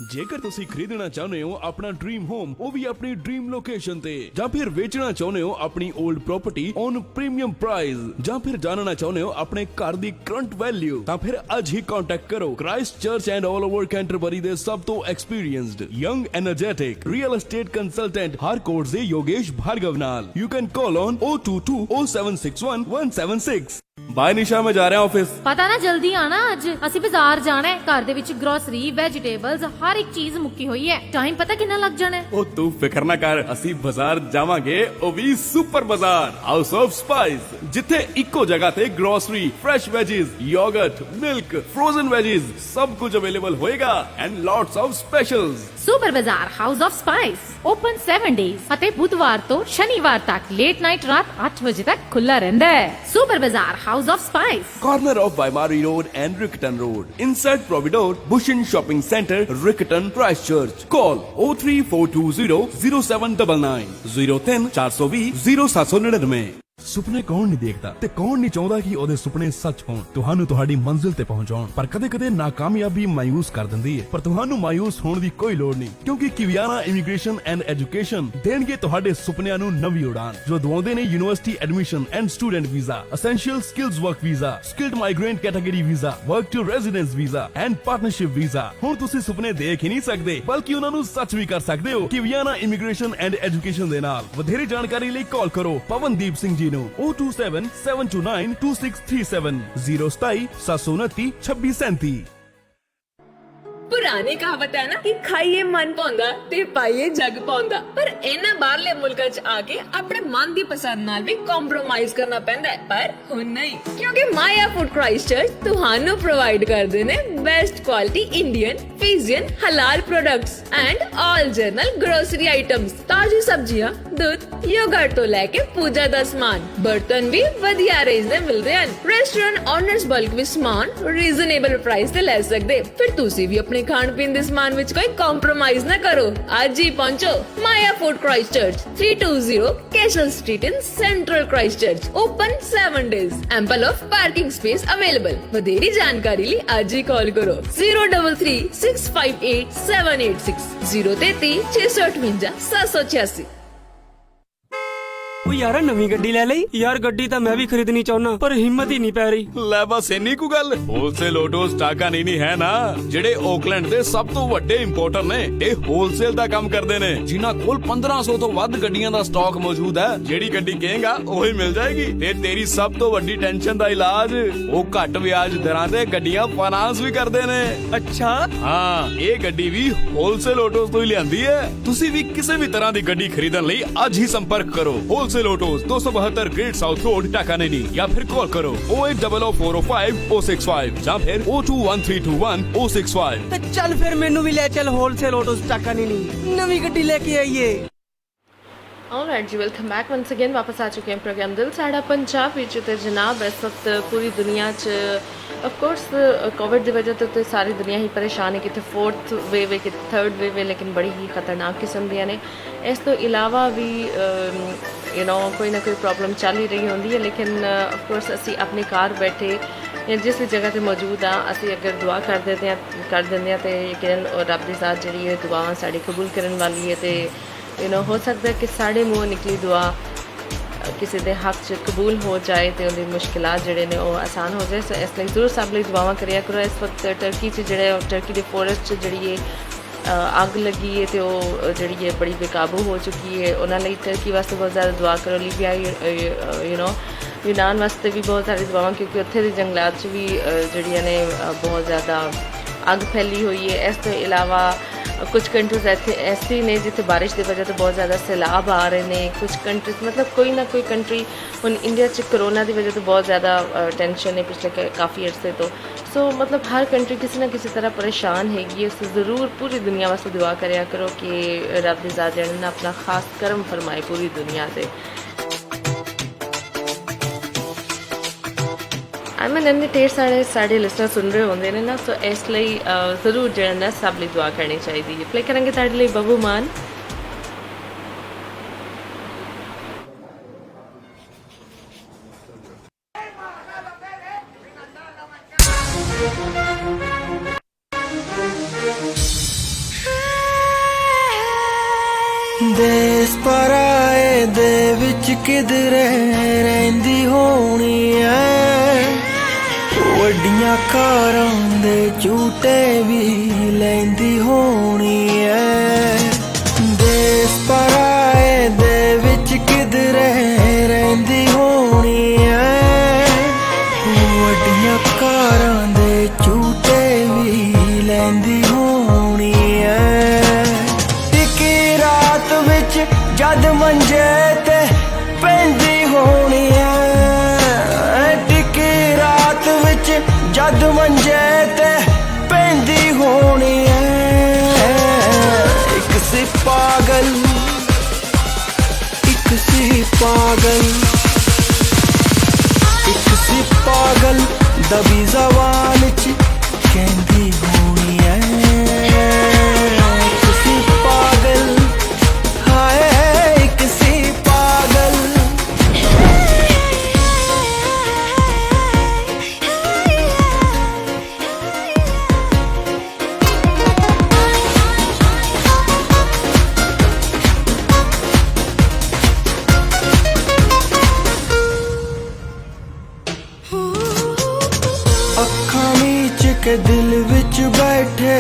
ਜੇਕਰ ਤੁਸੀਂ ਖਰੀਦਣਾ ਚਾਹੁੰਦੇ ਹੋ ਆਪਣਾ ਡ੍ਰੀਮ ਹੋਮ ਉਹ ਵੀ ਆਪਣੀ ਡ੍ਰੀਮ ਲੋਕੇਸ਼ਨ ਤੇ ਜਾਂ ਫਿਰ ਵੇਚਣਾ ਚਾਹੁੰਦੇ ਹੋ ਆਪਣੀ old property on premium price ਜਾਂ ਫਿਰ ਜਾਣਨਾ ਚਾਹੁੰਦੇ ਹੋ ਆਪਣੇ ਘਰ ਦੀ ਕਰੰਟ ਵੈਲਿਊ ਤਾਂ ਫਿਰ ਅੱਜ ਹੀ ਕੰਟੈਕਟ ਕਰੋ Christchurch and all over Canterbury ਦੇ ਸਭ ਤੋਂ experienced young energetic real estate consultant Harcourts ਦੇ ਯੋਗੇਸ਼ ਭਾਰਗਵ ਨਾਲ you can call on 0220761 bye Nisha ਮੈਂ ਜਾ ਰਿਹਾ ਆਫਿਸ ਪਤਾ ਨਾ ਜਲਦੀ ਆਣਾ ਅੱਜ ਅਸੀਂ ਬਾਜ਼ਾਰ ਜਾਣਾ ਹੈ ਘਰ ਦੇ ਵਿੱਚ ਗਰੋਸਰੀ ਵੈਜੀਟੇਬਲਸ ਹਰ ਇੱਕ ਚੀਜ਼ ਮੁੱਕੀ ਹੋਈ ਹੈ ਟਾਈਮ ਪਤਾ ਕਿੰਨਾ ਲੱਗ ਜਾਣਾ ਹੈ ਉਹ ਤੂੰ ਫਿਕਰ ਨਾ ਕਰ ਅਸੀਂ ਬਾਜ਼ਾਰ ਜਾਵਾਂਗੇ ਉਹ ਵੀ ਸੁਪਰ ਬਾਜ਼ਾਰ ਹਾਊਸ ਆਫ ਸਪਾਈਸ ਜਿੱਥੇ ਇੱਕੋ ਜਗ੍ਹਾ ਤੇ grocery fresh ਵੈਜੀਜ਼ yoghurt milk frozen ਵੈਜੀਜ਼ ਸਭ ਕੁਝ ਅਵੇਲੇਬਲ ਹੋਏਗਾ ਐਂਡ ਲੋਟਸ ਆਫ ਸਪੈਸ਼ਲਸ ਸੁਪਰ ਬਾਜ਼ਾਰ house of spice open 7 days ਅਤੇ ਬੁੱਧਵਾਰ ਤੋਂ ਸ਼ਨੀਵਾਰ ਤੱਕ ਲੇਟ ਨਾਈਟ ਰਾਤ 8 ਵਜੇ ਤੱਕ ਖੁੱਲਾ ਰਹਿੰਦਾ ਹੈ ਸੁਪਰ ਬਾਜ਼ਾਰ house of spice corner of Baimari Road and Rickerton Road inside Providore Bushin Shopping Center Rickerton Christchurch call 03420 0799 03420 0799 ਸੁਪਨੇ ਕੌਣ ਨਹੀਂ ਦੇਖਦਾ ਤੇ ਕੌਣ ਨਹੀਂ ਚਾਹੁੰਦਾ ਕਿ ਉਹਦੇ ਸੁਪਨੇ ਸੱਚ ਹੋਣ ਤੁਹਾਨੂੰ ਤੁਹਾਡੀ ਮੰਜ਼ਿਲ ਤੇ ਪਹੁੰਚਾਉਣ ਪਰ ਕਦੇ-ਕਦੇ ਨਾਕਾਮਯਾਬੀ ਮਾਇੂਸ ਕਰ ਦਿੰਦੀ ਹੈ ਪਰ ਤੁਹਾਨੂੰ ਮਾਇੂਸ ਹੋਣ ਦੀ ਕੋਈ ਲੋੜ ਨਹੀਂ ਕਿਉਂਕਿ ਕਿਵਿਆਨਾ ਇਮੀਗ੍ਰੇਸ਼ਨ ਐਂਡ ਐਜੂਕੇਸ਼ਨ ਦੇਣਗੇ ਤੁਹਾਡੇ ਸੁਪਨਿਆਂ ਨੂੰ ਨਵੀਂ ਉਡਾਨ ਜੋ ਦਵਾਉਂਦੇ ਨੇ university admission and student visa essential skills work visa skilled migrant category visa work to residence visa and partnership visa ਹੁਣ ਤੁਸੀਂ ਸੁਪਨੇ ਦੇਖ ਹੀ ਨਹੀਂ ਸਕਦੇ ਬਲਕਿ ਉਹਨਾਂ ਨੂੰ ਸੱਚ ਵੀ ਕਰ ਸਕਦੇ ਹੋ ਕਿਵਿਆਨਾ ਇਮੀਗ੍ਰੇਸ਼ਨ ਐਂਡ ਐਜੂਕੇਸ਼ਨ ਦੇ ਨਾਲ ਵਧੇਰੇ ਜਾਣਕਾਰੀ ਲਈ ਕਾਲ ਕਰੋ ਪਵਨਦੀਪ ਸਿੰਘ ਜੀ 027-729-2637 027-729-2637 ਪੁਰਾਣੀ ਕਹਾਵਤ ਹੈ ਨਾ ਕਿ ਖਾਈਏ ਮਨ ਪਾਉਂਦਾ ਤੇ ਪਾਈਏ ਜਗ ਪਾਉਂਦਾ ਪਰ ਇਹਨਾਂ ਬਾਹਰਲੇ ਮੁਲਕਾਂ 'ਚ ਆ ਕੇ ਆਪਣੇ ਮਨ ਦੀ ਪਸੰਦ ਨਾਲ ਵੀ ਕੰਪਰੋਮਾਈਜ਼ ਕਰਨਾ ਪੈਂਦਾ ਹੈ ਪਰ ਹੁਣ ਨਹੀਂ ਕਿਉਂਕਿ ਮਾਇਆ ਫੂਡ ਕ੍ਰਾਈਸਟਚਰਚ ਤੁਹਾਨੂੰ ਪ੍ਰੋਵਾਈਡ ਕਰਦੇ ਨੇ best quality Indian Fijian halal products and all general grocery items ਤਾਜ਼ੀ ਸਬਜ਼ੀਆਂ ਦੁੱਧ ਯੋਗਰਟ ਤੋਂ ਲੈ ਕੇ ਪੂਜਾ ਦਾ ਸਮਾਨ ਬਰਤਨ ਵੀ ਵਧੀਆ ਰੇਂਜ ਦੇ ਮਿਲਦੇ ਹਨ ਰੈਸਟੋਰੈਂਟ ਓਨਰਸ ਬਲਕ ਵਿੱਚ ਸਮਾਨ ਰੀਜ਼ਨੇਬਲ ਪ੍ਰਾਈਸ ਤੇ ਲੈ ਸਕਦੇ ਫਿਰ ਤੁਸੀਂ ਵੀ ਆਪਣੇ ਖਾਣ ਪੀਣ ਦੇ ਸਮਾਨ ਵਿੱਚ ਕੋਈ ਕੰਪਰੋਮਾਈਜ਼ ਨਾ ਕਰੋ ਅੱਜ ਹੀ ਪਹੁੰਚੋ Maya food Christchurch 320 Castle Street in central Christchurch open 7 days ample of parking space available ਵਧੇਰੀ ਜਾਣਕਾਰੀ ਲਈ ਅੱਜ ਹੀ ਕਾਲ ਕਰੋ 033-658-786 033-658-786 ਉਹ ਯਾਰ ਨਵੀਂ ਗੱਡੀ ਲੈ ਲਈ ਯਾਰ ਗੱਡੀ ਤਾਂ ਮੈਂ ਵੀ ਖਰੀਦਣੀ ਚਾਹੁੰਨਾ ਪਰ ਹਿੰਮਤ ਹੀ ਨਹੀਂ ਪੈ ਰਹੀ ਲੈ ਬਸ ਇੰਨੀ ਕੁ ਗੱਲ ਹੋਲਸੇਲ ਆਟੋਸ ਟਾਕਾ ਨਹੀਂ ਹੈ ਨਾ ਜਿਹੜੇ ਓਕਲੈਂਡ ਦੇ ਸਭ ਤੋਂ ਵੱਡੇ ਇੰਪੋਰਟਰ ਨੇ ਇਹ ਹੋਲਸੇਲ ਦਾ ਕੰਮ ਕਰਦੇ ਨੇ ਜਿਨ੍ਹਾਂ ਕੋਲ 1500 ਤੋਂ ਵੱਧ ਗੱਡੀਆਂ ਦਾ ਸਟਾਕ ਮੌਜੂਦ ਹੈ ਜਿਹੜੀ ਗੱਡੀ ਕਹੇਗਾ ਉਹੀ ਮਿਲ ਜਾਏਗੀ ਤੇ ਤੇਰੀ ਸਭ ਤੋਂ ਵੱਡੀ ਟੈਨਸ਼ਨ ਦਾ ਇਲਾਜ ਉਹ ਘੱਟ ਵਿਆਜ ਦਰਾਂ ਤੇ ਗੱਡੀਆਂ ਫਾਈਨਾਂਸ ਵੀ ਕਰਦੇ ਨੇ ਅੱਛਾ ਹਾਂ ਇਹ ਗੱਡੀ ਵੀ ਹੋਲਸੇਲ ਆਟੋਸ ਤੋਂ ਹੀ ਲਿਆਂਦੀ ਹੈ ਤੁਸੀਂ ਵੀ ਕਿਸੇ ਵੀ ਤਰ੍ਹਾਂ ਦੀ ਗੱਡੀ ਖਰੀਦਣ ਲਈ ਅੱਜ ਹੀ ਸੰਪਰਕ ਕਰੋ wholesale autos 272 Great South Road Takanini या फिर कॉल करो 0800405 ਜਾਂ ਫਿਰ 021321065 ਤੇ ਚੱਲ ਫਿਰ ਮੈਨੂੰ ਵੀ ਲੈ ਚੱਲ ਹੋਲਸੇਲ ਆਟੋਸ ਟਾਕਾनेनी ਨਵੀਂ ਗੱਡੀ ਲੈ ਕੇ ਆਈਏ Alright जी वेलकम बैक वंस अगेन वापस आ चुके हैं प्रोग्राम दिल साड़ा पंजाब विच ते जनाब इस वक्त पूरी दुनिया च ऑफ कोर्स कोविड की वजह तो सारी दुनिया ही परेशान है कि 4th वेव है कि 3rd वेव है लेकिन बड़ी ही खतरनाक किस्म दी ने इस तो इलावा भी यू नो कोई ना कोई प्रॉब्लम चल ही रही होंगी है लेकिन ऑफ कोर्स असी अपने घर बैठे या जिस जगह पर मौजूद हाँ असी अगर दुआ कर देते हैं तो यकीन रब की ज़ात जी दुआ साड़ी कबूल करने वाली है तो यू नो हो सकता है कि साढ़े मुँह निकली दुआ किसी के हक च कबूल हो जाए तो उनकी मुश्किलात जोड़े ने आसान हो जाए सो इसलिए जरूर सब लिए दुआवां करिया करो इस वक्त टर्की जोड़े टर्की के फॉरेस्ट जड़ी अग लगी है तो जी बड़ी बेकाबू हो चुकी है उन्होंने टर्की वास्ते बहुत ज़्यादा दुआ करो लीबिया यू नो यूनान वास्ते भी बहुत सारी दुआवां क्योंकि उत्थे दे जंगलात भी जड़ियां ने बहुत ज़्यादा अग फैली हुई है इस तो इलावा कुछ कंट्रीज़ ऐसी ने जिथे बारिश की वजह तो बहुत ज़्यादा सैलाब आ रहे हैं। कुछ कंट्रीज मतलब कोई ना कोई कंट्री हुण इंडिया च कोरोना की वजह तो बहुत ज़्यादा टेंशन है पिछले काफ़ी अरसे तो। सो मतलब हर कंट्री किसी ना किसी तरह परेशान हैगी। सो ज़रूर पूरी दुनिया वास्ते दुआ करया करो कि रब दी ज़ात जड़े ना अपना खास करम फरमाए पूरी दुनिया से। आई मीन इन्ने ढेर साढ़े लिसनर सुन रहे होंगे ने ना, तो इसलिए जरूर जो ना सब लिए दुआ करनी चाहिए। प्ले करेंगे ताड़े लिए बबू मान। देश पराए दे विच किधरे रहिंदी होनी है, वड्डियां कारां दे झूटे भी लैंदी होनी है। देश पराए दे विच किधरे रहिंदी होनी है, वड्डियां कारां दे झूटे भी लैंदी होनी है। जद मंजे ते पैंदी होनी है, टिकी रात विच जद मंजे ते पैंदी होनी है। एक सी पागल, एक सी पागल, एक सी पागल दबी जवान च कहंदी होनी है। एक सी पागल के दिल विच बैठे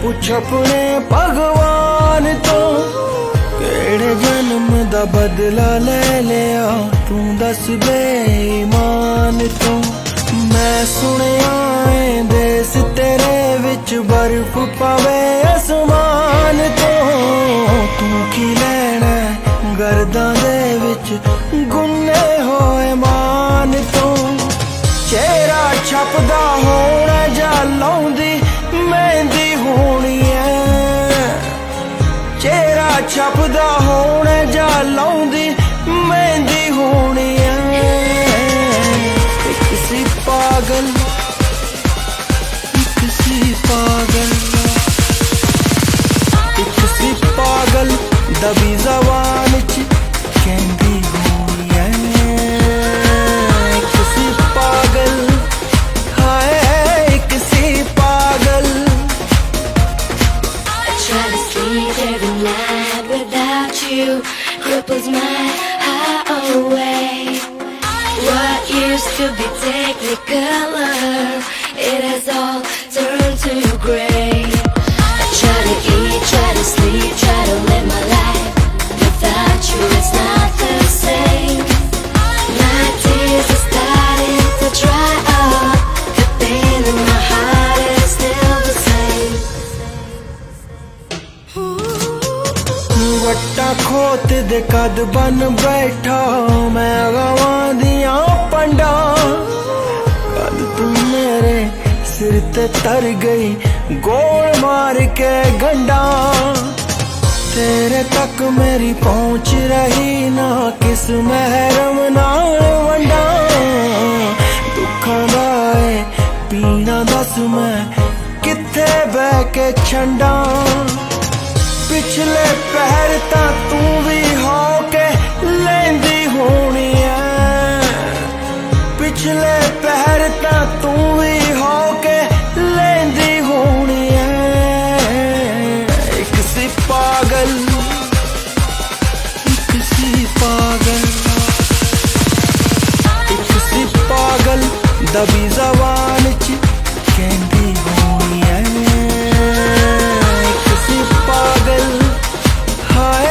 पुछ अपने भगवान तो, केड़े जन्म दा बदला ले लिया तू दस बेईमान तो। मैं सुनिया देश तेरे विच बर्फ पवे आसमान तो, तू की लेना गर्दां दे विच गुन्ने होए मान तो। चेहरा छपदा होना जा लाउंदी मेहंदी होनी है, चेहरा छपदा होना जा लाउंदी मेहंदी होनी है। एक सी पागल, एक सी पागल, एक सी पागल दबी जवान च कहंदी होनी है। एक सी पागल, हाय एक सी पागल। I try to sleep every night without you, cripples my highway. What used to be technicolor, it has all turned to gray. I try to eat, try to sleep, try to live my life. Without you it's not the same. My tears are starting to dry up, the pain in my heart is still the same. वट्टा Khot दे कद बन बैठा मैं गवां दियां पंडा, कद तू मेरे सिर ते तर गई गोल मार के गंडा। तेरे तक मेरी पहुंच रही ना किस महरम नाल वंडा। दुखां दा पीना दस मैं किथे बह के छंडा। पिछले पहर ता तू भी हो के लेंदी होनी है, पिछले पहर ता तू भी हो के लेंदी होनी है। एक सी पागल, एक सी पागल, एक सी पागल दबी जवान च कहंदी होनी है। एक सी पागल, हाय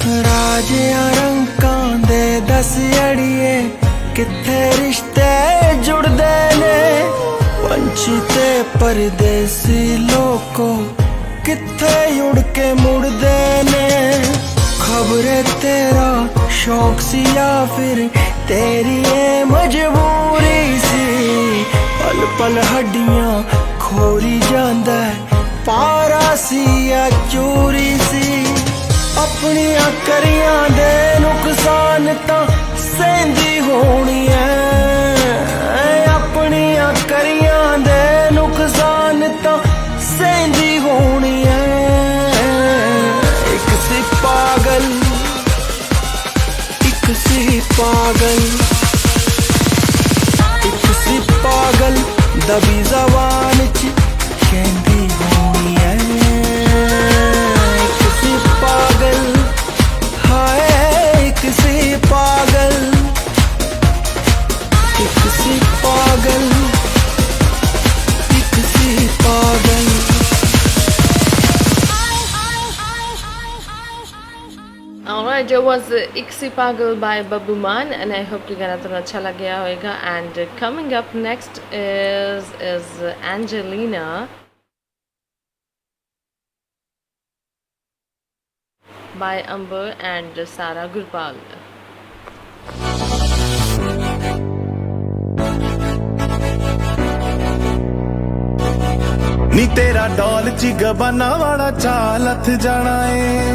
ਰਾਜਿਆਂ ਰੰਕਾਂ ਦੇ ਦਸ ਅੜੀਏ ਕਿੱਥੇ ਰਿਸ਼ਤੇ ਜੁੜਦੇ ਨੇ ਪੰਛੀ ਤੇ ਪਰਦੇਸੀ ਲੋਕੋ ਕਿੱਥੇ ਉੜ ਕੇ ਮੁੜਦੇ ਨੇ ਖਬਰੇ ਤੇਰਾ ਸ਼ੌਕ ਸੀ ਜਾਂ ਫਿਰ ਤੇਰੀ ਇਹ ਮਜਬੂਰੀ ਸੀ ਪਲ ਪਲ ਹੱਡੀਆਂ ਖੋਰੀ ਜਾਂਦਾ ਪਾਰਾ ਸੀ ਜਾਂ ਚੋਰੀ ਸੀ ਆਪਣੀਆਂ ਕਰੀਆਂ ਦੇ ਨੁਕਸਾਨ ਤਾਂ ਸਹਿੰਦੀ ਹੋਣੀ ਐ ਆਪਣੀਆਂ ਕਰੀਆਂ ਦੇ ਨੁਕਸਾਨ ਤਾਂ ਸਹਿੰਦੀ ਹੋਣੀ ਐ ਇੱਕ ਸੀ ਪਾਗਲ ਇੱਕ ਸੀ ਪਾਗਲ ਇੱਕ ਸੀ ਪਾਗਲ ਦਬੀ ਜ਼ਬਾਨ ਚ ਕਹਿੰਦੀ ਹੋਣੀ ਐ ਇੱਕ ਸੀ ਪਾਗਲ ਹਾਏ ਇੱਕ ਸੀ ਪਾਗਲ ਇੱਕ ਸੀ ਪਾਗਲ ਇੱਕ ਸੀ ਪਾਗਲ Alright, that was Iksi Pagal by Babu Man, and I hope you guys are अच्छा लग गया होगा. And coming up next is Angelina by Amber and Sara Gurpal. ਨੀ ਤੇਰਾ ਡੋਲ ਚ ਗਬਾਨਾ ਵਾਲਾ ਚਾਲ ਹੱਥ ਜਾਣਾ ਏ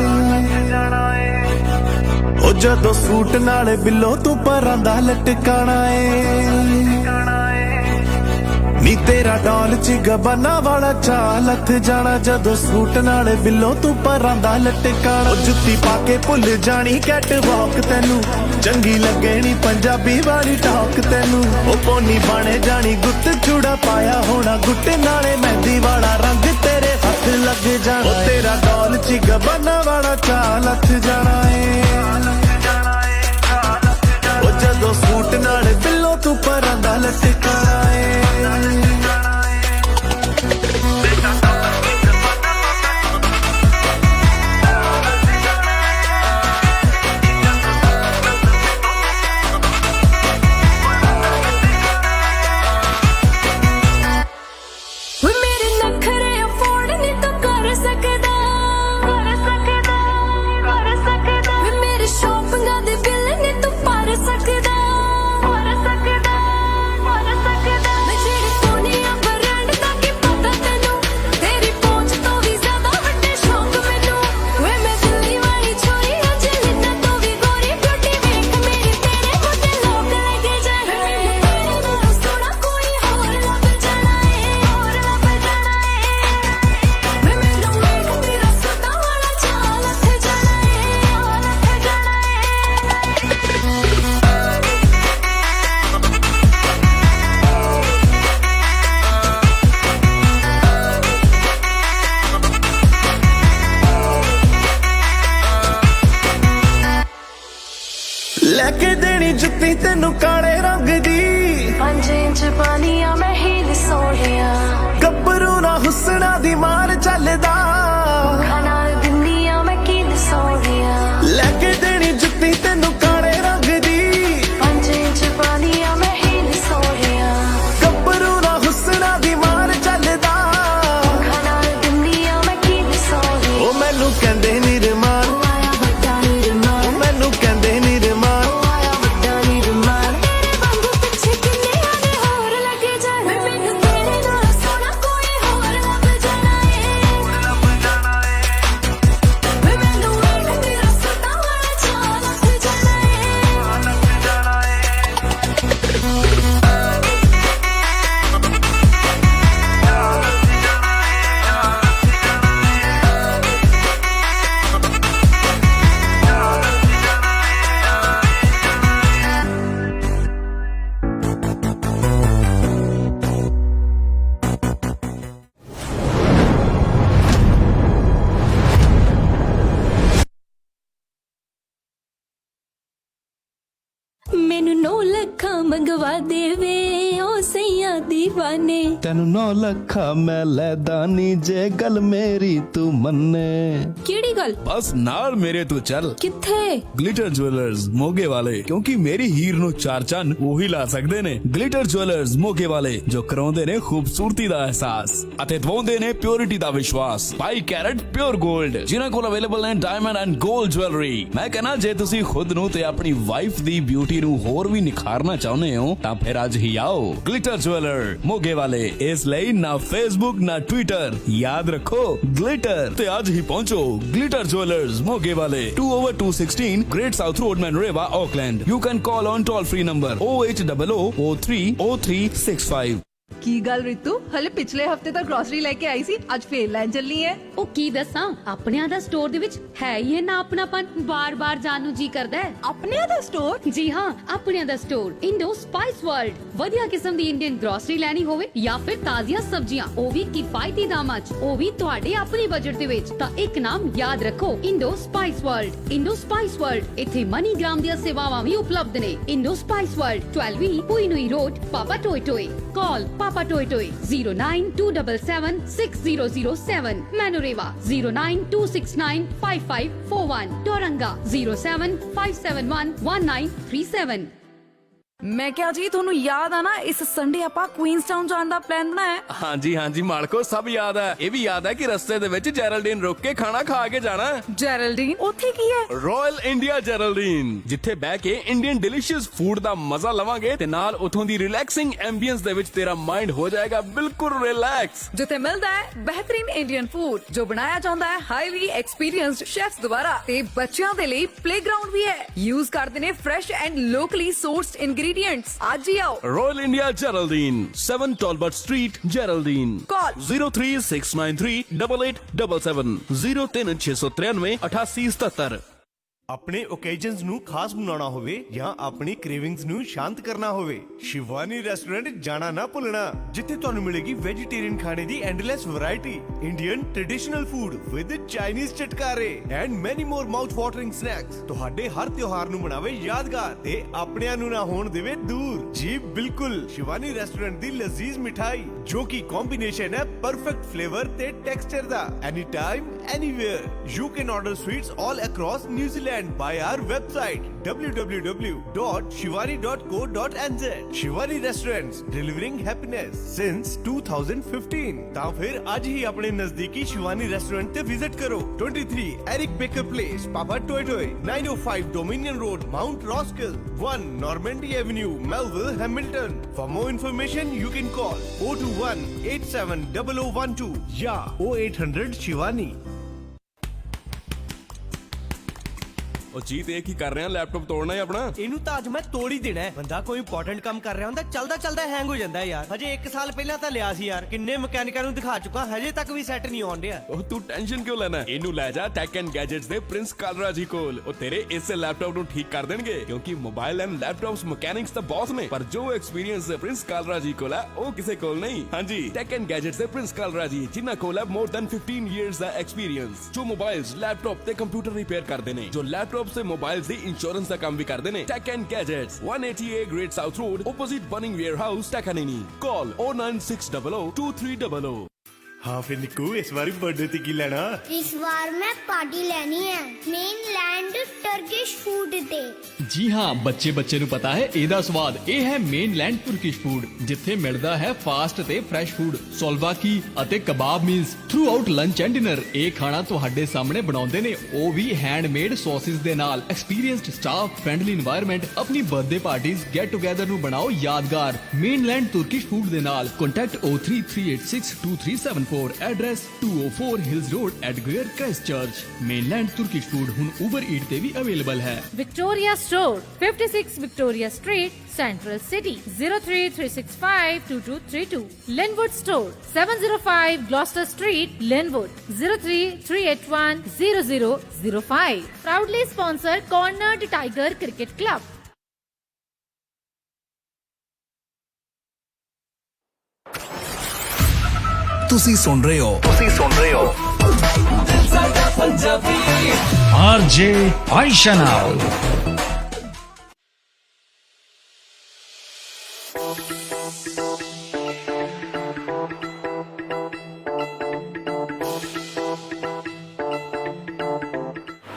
ਉਹ ਜਦੋਂ ਸੂਟ ਨਾਲ ਬਿੱਲੋ ਤੂੰ ਪਰਾਂ ਦਾ ਲਟਕਾਣਾ ਏ ਨੀ ਤੇਰਾ ਡੋਲ ਚ ਗਬਾਨਾ ਵਾਲਾ ਚਾਲ ਹੱਥ ਜਾਣਾ ਜਦੋਂ ਸੂਟ ਨਾਲ ਬਿੱਲੋ ਤੂੰ ਪਰਾਂ ਦਾ ਲਟਕਾਣਾ ਉਹ ਜੁੱਤੀ ਪਾ ਕੇ ਭੁੱਲ ਜਾਣੀ ਕੈਟ ਵਾਕ ਤੈਨੂੰ ਚੰਗੀ ਲੱਗਣੀ ਪੰਜਾਬੀ ਵਾਲੀ ਟਾਕ ਤੈਨੂੰ ਉਹ ਪੋਨੀ ਬਣੇ ਜਾਣੀ ਗੁੱਤ ਚੂੜਾ ਪਾਇਆ ਹੋਣਾ ਗੁੱਟੇ ਨਾਲੇ ਮਹਿੰਦੀ ਵਾਲਾ ਰੰਗ ਤੇਰੇ ਹੱਥ ਲੱਗ ਜਾਣਾ ਉਹ ਤੇਰਾ ਡੋਲ ਚ ਗਬਾਨਾ ਵਾਲਾ ਚਾਲ ਹੱਥ ਜਾਣਾ ਏ ਉਹ ਜਦੋਂ ਸੂਟ ਨਾਲ ਬਿੱਲੋ ਤੂੰ ਪਰਾਂ ਦਾ ਲਟਕਾਣਾ ਏ ਲੈਕੇ ਦੇਣੀ ਜੁੱਤੀ ਤੈਨੂੰ ਕਾਲੇ ਰੰਗ ਦੀ 5 ਇੰਚ ਪਾਨੀਆਂ ਮੈਂ ਹੀਲ ਸੋਹਣਿਆ ਗੱਭਰੂ ਨਾ ਹੁਸਨਾ ਦੀ ਮਾਰ ਚੱਲਦਾ ਖਾਣਾ ਦੁਨੀਆ ਮੈਂ ਕੀਲ ਸੋਹਣਿਆ ਲੈਕੇ ਦੇਣੀ ਜੁੱਤੀ ਤੈਨੂੰ ਕਾਲੇ ਰੰਗ ਦੀ 5 ਇੰਚ ਪਾਨੀਆਂ ਮੈਂ ਹੀਲ ਸੋਹਣਿਆ ਗੱਭਰੂ ਨਾ ਹੁਸਨਾ ਦੀ ਮਾਰ ਚੱਲਦਾ ਖਾਣਾ ਦੁਨੀਆ ਮੈਂ ਕੀਲ ਸੋਹਣਿਆ ਉਹ ਮੈਨੂੰ ਕਹਿੰਦੇ ਨਿਰਮਾਨ ਆਇਆ ਵੱਡਾ ਨਿਰਮਾਨ ਮੈਨੂੰ ਕਹਿੰਦੇ ਨਿਰਮਾਨ ਆਇਆ ਵੱਡਾ ਨਿਰਮਾਨ ਤੇਰੇ ਵਾਂਗੂ ਪਿੱਛੇ ਕਿੰਨੇ ਆਨੇ ਹੋਰ ਲੱਗੇ ਜਾਣ ਮੈਨੂੰ ਤੇਰੇ ਨਾਲ ਸੋਹਣਾ ਕੋਈ ਹੋਰ ਲੱਭ ਜਾਣਾ ਏ ਮੈਨੂੰ ਵੇਖ ਤੇਰਾ ਸਦਾ ਵਾਲਾ ਚਾਲ ਹੱਥ ਜਾਣਾ ਏ ਮੈਨੂੰ 9 ਲੱਖਾਂ ਮੰਗਵਾ ਦੇਵੇ ਓ ਸਈਆਂ ਦੀ दीवाने तेनू 9 ਲੱਖਾਂ मैं लैदा नी जे गल मेरी तू मन्ने केड़ी गल बस नाल मेरे तू चल किथे ਗਲਿਟਰ ਜੁਐਲਰਸ ਮੋਗੇ ਵਾਲੇ ਕਿਉਂਕਿ ਮੇਰੀ ਹੀਰ ਨੂੰ ਚਾਰ ਚੰਨ ਉਹੀ ਲਾ ਸਕਦੇ ਨੇ ਗਲਿਟਰ ਜੁਐਲਰਸ ਮੋਗੇ ਵਾਲੇ ਜੋ ਕਰਾਉਂਦੇ ਨੇ ਖੂਬਸੂਰਤੀ ਦਾ ਅਹਿਸਾਸ ਅਤੇ ਦਵਾਉਂਦੇ ਨੇ ਪਿਓਰਿਟੀ ਦਾ ਵਿਸ਼ਵਾਸ 22 ਕੈਰਟ ਪਿਓਰ 골ਡ ਜਿਨ੍ਹਾਂ ਕੋਲ ਅਵੇਲੇਬਲ ਨੇ ਡਾਇਮੰਡ ਐਂਡ 골ਡ ਜੁਐਲਰੀ ਮੈਂ ਕਹਿੰਦਾ ਜੇ ਤੁਸੀਂ ਖੁਦ ਨੂੰ ਤੇ ਆਪਣੀ ਵਾਈਫ ਦੀ ਬਿਊਟੀ ਨੂੰ ਹੋਰ ਵੀ ਨਿਖਾਰਨਾ ਚਾਹੁੰਦੇ ਹੋ ਤਾਂ ਫਿਰ ਅੱਜ ਹੀ ਆਓ ਗਲਿਟਰ ਜੁਐਲਰ ਮੋਗੇ ਵਾਲੇ ਇਸ ਲਈ ਨਾ ਫੇਸਬੁੱਕ ਨਾ ਟਵਿੱਟਰ ਯਾਦ ਰੱਖੋ ਗਲਿਟਰ ਤੇ ਅੱਜ ਹੀ ਪਹੁੰਚੋ ਗਲਿਟਰ ਜੁਐਲਰਸ ਮੋਗੇ ਵਾਲੇ 2/216 Great South Road, Manreva, Auckland. You can call on toll-free number 0800 03 0365. ਕੀ ਗੱਲ ਰਿਤੂ ਹਲੇ ਪਿਛਲੇ ਹਫਤੇ ਤਾਂ ਗਰੋਸਰੀ ਲੈ ਕੇ ਆਈ ਸੀ ਅੱਜ ਫੇਰ ਲੈਣ ਚੱਲਨੀ ਹੈ ਉਹ ਕੀ ਦੱਸਾਂ ਆਪਣਿਆਂ ਦਾ ਸਟੋਰ ਦੇ ਵਿੱਚ ਹੈ ਹੀ ਇਹ ਨਾ ਆਪਣਾਪਨ ਬਾਰ-ਬਾਰ ਜਾਣ ਨੂੰ ਜੀ ਕਰਦਾ ਹੈ ਆਪਣਿਆਂ ਦਾ ਸਟੋਰ ਜੀ ਹਾਂ ਆਪਣਿਆਂ ਦਾ ਸਟੋਰ ਇੰਡੋ ਸਪਾਈਸ ਵਰਲਡ ਵਧੀਆ ਕਿਸਮ ਦੀ ਇੰਡੀਅਨ ਗਰੋਸਰੀ ਲੈਣੀ ਹੋਵੇ ਜਾਂ ਫਿਰ ਤਾਜ਼ੀਆਂ ਸਬਜ਼ੀਆਂ ਉਹ ਵੀ ਕਿਫਾਇਤੀ ਦਾਮਾਂ 'ਚ ਉਹ ਵੀ ਤੁਹਾਡੇ ਆਪਣੇ ਬਜਟ ਦੇ ਵਿੱਚ ਤਾਂ ਇੱਕ ਨਾਮ ਯਾਦ ਰੱਖੋ Indo spice world Indo spice world ਇੱਥੇ ਮਨੀਗ੍ਰਾਮ ਦੀਆਂ ਸੇਵਾਵਾਂ ਵੀ ਉਪਲਬਧ ਨੇ ਇੰਡੋ ਸਪਾਈਸ ਵਰਲਡ 12 ਪੁਈਨੂਈ ਰੋਡ ਪਾਪਾ ਟੋਏ ਟੋਏ ਕਾਲ Papa Toy Toy 092776007 Manoreva 092695541 Toranga 075711937 ਮੈਂ ਕਿਹਾ ਜੀ ਤੁਹਾਨੂੰ ਯਾਦ ਆ ਨਾ ਇਸ ਸੰਡੇ ਆਪਾਂ ਕੁਈਨਸਟਾਊਨ ਜਾਣ ਦਾ ਪਲਾਨ ਬਣਾਇਆ ਹਾਂਜੀ ਹਾਂਜੀ ਮਾਲਕੋ ਸਭ ਯਾਦ ਹੈ ਇਹ ਵੀ ਯਾਦ ਹੈ ਕਿ ਰਸਤੇ ਦੇ ਵਿੱਚ ਜੈਰਲਡੀਨ ਰੁਕ ਕੇ ਖਾਣਾ ਖਾ ਕੇ ਜਾਣਾ ਜੈਰਲਡੀਨ ਉੱਥੇ ਕੀ ਹੈ ਰਾਇਲ ਇੰਡੀਆ ਜੈਰਲਡੀਨ ਜਿੱਥੇ ਬਹਿ ਕੇ ਇੰਡੀਅਨ ਡਿਲੀਸ਼ੀਅਸ ਫੂਡ ਦਾ ਮਜ਼ਾ ਲਵਾਂਗੇ ਤੇ ਨਾਲ ਉਥੋਂ ਦੀ ਰਿਲੈਕਸਿੰਗ ਐਂਬੀਐਂਸ ਦੇ ਵਿੱਚ ਤੇਰਾ ਮਾਈਂਡ ਹੋ ਜਾਏਗਾ ਬਿਲਕੁਲ ਰਿਲੈਕਸ ਜਿੱਥੇ ਮਿਲਦਾ ਹੈ ਬਿਹਤਰੀਨ ਇੰਡੀਅਨ ਫੂਡ ਜੋ ਬਣਾਇਆ ਜਾਂਦਾ ਹੈ ਹਾਈਲੀ ਐਕਸਪੀਰੀਐਂਸਡ ਸ਼ੈਫਸ ਦੁਆਰਾ ਤੇ ਬੱਚਿਆਂ ਦੇ ਲਈ ਪਲੇਗਰਾਉਂਡ ਵੀ ਹੈ ਯੂਜ਼ ਕਰਦੇ ਨੇ ਫਰੈਸ਼ ਐਂਡ ਲੋਕਲੀ ਸੋਰਸਡ ਇੰਗਰੀਡੀਐਂਟਸ आज ही आओ Royal India Geraldine 7 Talbot Street Geraldine Call 03693 8877 03693 8877 ਆਪਣੇ ਓਕੇਜਨਸ ਨੂੰ ਖਾਸ ਬਣਾਉਣਾ ਹੋਵੇ ਜਾਂ ਆਪਣੀ ਕ੍ਰੇਵਿੰਗਸ ਨੂੰ ਸ਼ਾਂਤ ਕਰਨਾ ਹੋਵੇ ਸ਼ਿਵਾਨੀ ਰੈਸਟੋਰੈਂਟ ਜਾਣਾ ਨਾ ਭੁੱਲਣਾ ਜਿੱਥੇ ਤੁਹਾਨੂੰ ਮਿਲੇਗੀ ਵੈਜੀਟੇਰੀਅਨ ਖਾਣੇ ਦੀ endless variety Indian traditional food with Chinese ਚਟਕਾਰੇ and many more mouth watering snacks ਤੁਹਾਡੇ ਹਰ ਤਿਉਹਾਰ ਨੂੰ ਬਣਾਵੇ ਯਾਦਗਾਰ ਤੇ ਆਪਣਿਆਂ ਨੂੰ ਨਾ ਹੋਣ ਦੇਵੇ ਦੂਰ ਜੀ ਬਿਲਕੁਲ ਸ਼ਿਵਾਨੀ ਰੈਸਟੋਰੈਂਟ ਦੀ ਲਜ਼ੀਜ਼ ਮਿਠਾਈ ਜੋ ਕਿ ਕੰਬੀਨੇਸ਼ਨ ਹੈ ਪਰਫੈਕਟ ਫਲੇਵਰ ਤੇ texture the any time anywhere you can order sweets all across New Zealand by our website www.shivani.co.nz Shivani Restaurants delivering happiness since 2015 ਤਾਂ ਫਿਰ ਅੱਜ ਹੀ ਆਪਣੇ ਨਜ਼ਦੀਕੀ ਸ਼ਿਵਾਨੀ ਰੈਸਟੋਰੈਂਟ ਤੇ ਵਿਜ਼ਿਟ ਕਰੋ 23 Eric Baker Place Papa Toy Toy 905 Dominion Road Mount Roskill 1 Normandy Avenue Melville Hamilton for more information you can call 021 870012 ਜਾਂ 0800 Shivani ਉਹ ਜੀਤ ਇਹ ਕੀ ਕਰ ਰਿਹਾ ਲੈਪਟਾਪ ਤੋੜਨਾ ਹੈ ਆਪਣਾ ਇਹਨੂੰ ਤਾਂ ਅੱਜ ਮੈਂ ਤੋੜ ਹੀ ਦੇਣਾ ਹੈ ਬੰਦਾ ਕੋਈ ਇੰਪੋਰਟੈਂਟ ਕੰਮ ਕਰ ਰਿਹਾ ਹੁੰਦਾ ਚੱਲਦਾ ਹੈਂਗ ਹੋ ਜਾਂਦਾ ਯਾਰ ਹਜੇ 1 ਸਾਲ ਪਹਿਲਾਂ ਤਾਂ ਲਿਆ ਸੀ ਯਾਰ ਕਿੰਨੇ ਮਕੈਨਿਕਾਂ ਨੂੰ ਦਿਖਾ ਚੁੱਕਾ ਹਜੇ ਤੱਕ ਵੀ ਸੈੱਟ ਨਹੀਂ ਆਉਣ ਡਿਆ ਉਹ ਤੂੰ ਟੈਨਸ਼ਨ ਕਿਉਂ ਲੈਣਾ ਇਹਨੂੰ ਲੈ ਜਾ ਟੈਕ ਐਂਡ ਗੈਜਟਸ ਦੇ ਪ੍ਰਿੰਸ ਕਾਲਰਾ ਜੀ ਕੋਲ ਉਹ ਤੇਰੇ ਇਸੇ ਲੈਪਟਾਪ ਨੂੰ ਠੀਕ ਕਰ ਦੇਣਗੇ ਕਿਉਂਕਿ ਮੋਬਾਈਲ ਐਂਡ ਲੈਪਟਾਪਸ ਮਕੈਨਿਕਸ ਤਾਂ ਬਹੁਤ ਨੇ ਪਰ ਜੋ ਐਕਸਪੀਰੀਅੰਸ ਪ੍ਰਿੰਸ ਕਾਲਰਾ ਜੀ ਕੋਲ ਹੈ ਉਹ ਕਿਸੇ ਕੋਲ ਨਹੀਂ ਹਾਂਜੀ ਟੈਕ ਐਂਡ ਗੈਜਟਸ ਦੇ ਪ੍ਰਿੰਸ ਕਾਲਰਾ ਜੀ ਜਿਨ੍ਹਾਂ ਕੋਲ ਹੈ ਮੋਰ ਦੈਨ 15 ਇਅਰਸ ਦਾ ਐਕਸਪੀਰੀਅੰਸ ਜੋ ਮੋਬਾਈਲਸ ਲੈਪਟਾਪ ਤੇ ਕੰਪਿਊਟਰ ਰਿਪੇਅਰ ਕਰਦੇ ਨੇ ਜੋ ਲੈਪਟਾਪ ਤੇ ਮੋਬਾਈਲਸ ਦੀ इंश्योरेंस का काम भी करते हैं Tech and Gadgets 180A Great South Road opposite Bunning Warehouse Takanini call 096002300 हाँ फिर निक्कू इस बार बर्थडे ते की लेना इस बार मैं पार्टी लेनी है मेनलैंड टर्किश फूड ते जी हाँ बच्चे बच्चे ਨੂੰ ਪਤਾ ਹੈ ਇਹਦਾ ਸਵਾਦ ਇਹ ਹੈ ਮੇਨਲੈਂਡ ਤੁਰਕਿਸ਼ ਫੂਡ ਜਿੱਥੇ ਮਿਲਦਾ ਹੈ ਫਾਸਟ ਤੇ ਫਰੈਸ਼ ਫੂਡ ਸੋਲਵਾਕੀ ਅਤੇ kebab meals throughout lunch and dinner ਇਹ ਖਾਣਾ ਤੁਹਾਡੇ ਸਾਹਮਣੇ ਬਣਾਉਂਦੇ ਨੇ ਉਹ ਵੀ ਹੈਂਡਮੇਡ ਸੌਸਿਸ ਦੇ ਨਾਲ ਐਕਸਪੀਰੀਐਂਸਡ ਸਟਾਫ ਫ੍ਰੈਂਡਲੀ এনवायरमेंट ਆਪਣੀ ਬਰਥਡੇ ਪਾਰਟੀਜ਼ ਗੈਟ ਟੂਗੇਦਰ ਨੂੰ ਬਣਾਓ ਯਾਦਗਾਰ ਮੇਨਲੈਂਡ ਤੁਰਕਿਸ਼ ਫੂਡ ਦੇ ਨਾਲ contact 03386237 address 204 Hills Road Edgeware Christchurch Mainland Turkish Food ਹੁਣ ਉਬਰ ਈਟ ਤੇ ਵੀ ਅਵੇਲੇਬਲ ਹੈ Victoria Store, 56 Victoria Street, Central City, 033652232. Linwood Store, 705 Gloucester Street, Linwood, 033810005. Proudly sponsor Cornered Tiger Cricket Club. ਤੁਸੀਂ ਸੁਣ ਰਹੇ ਹੋ RJ Aisha now.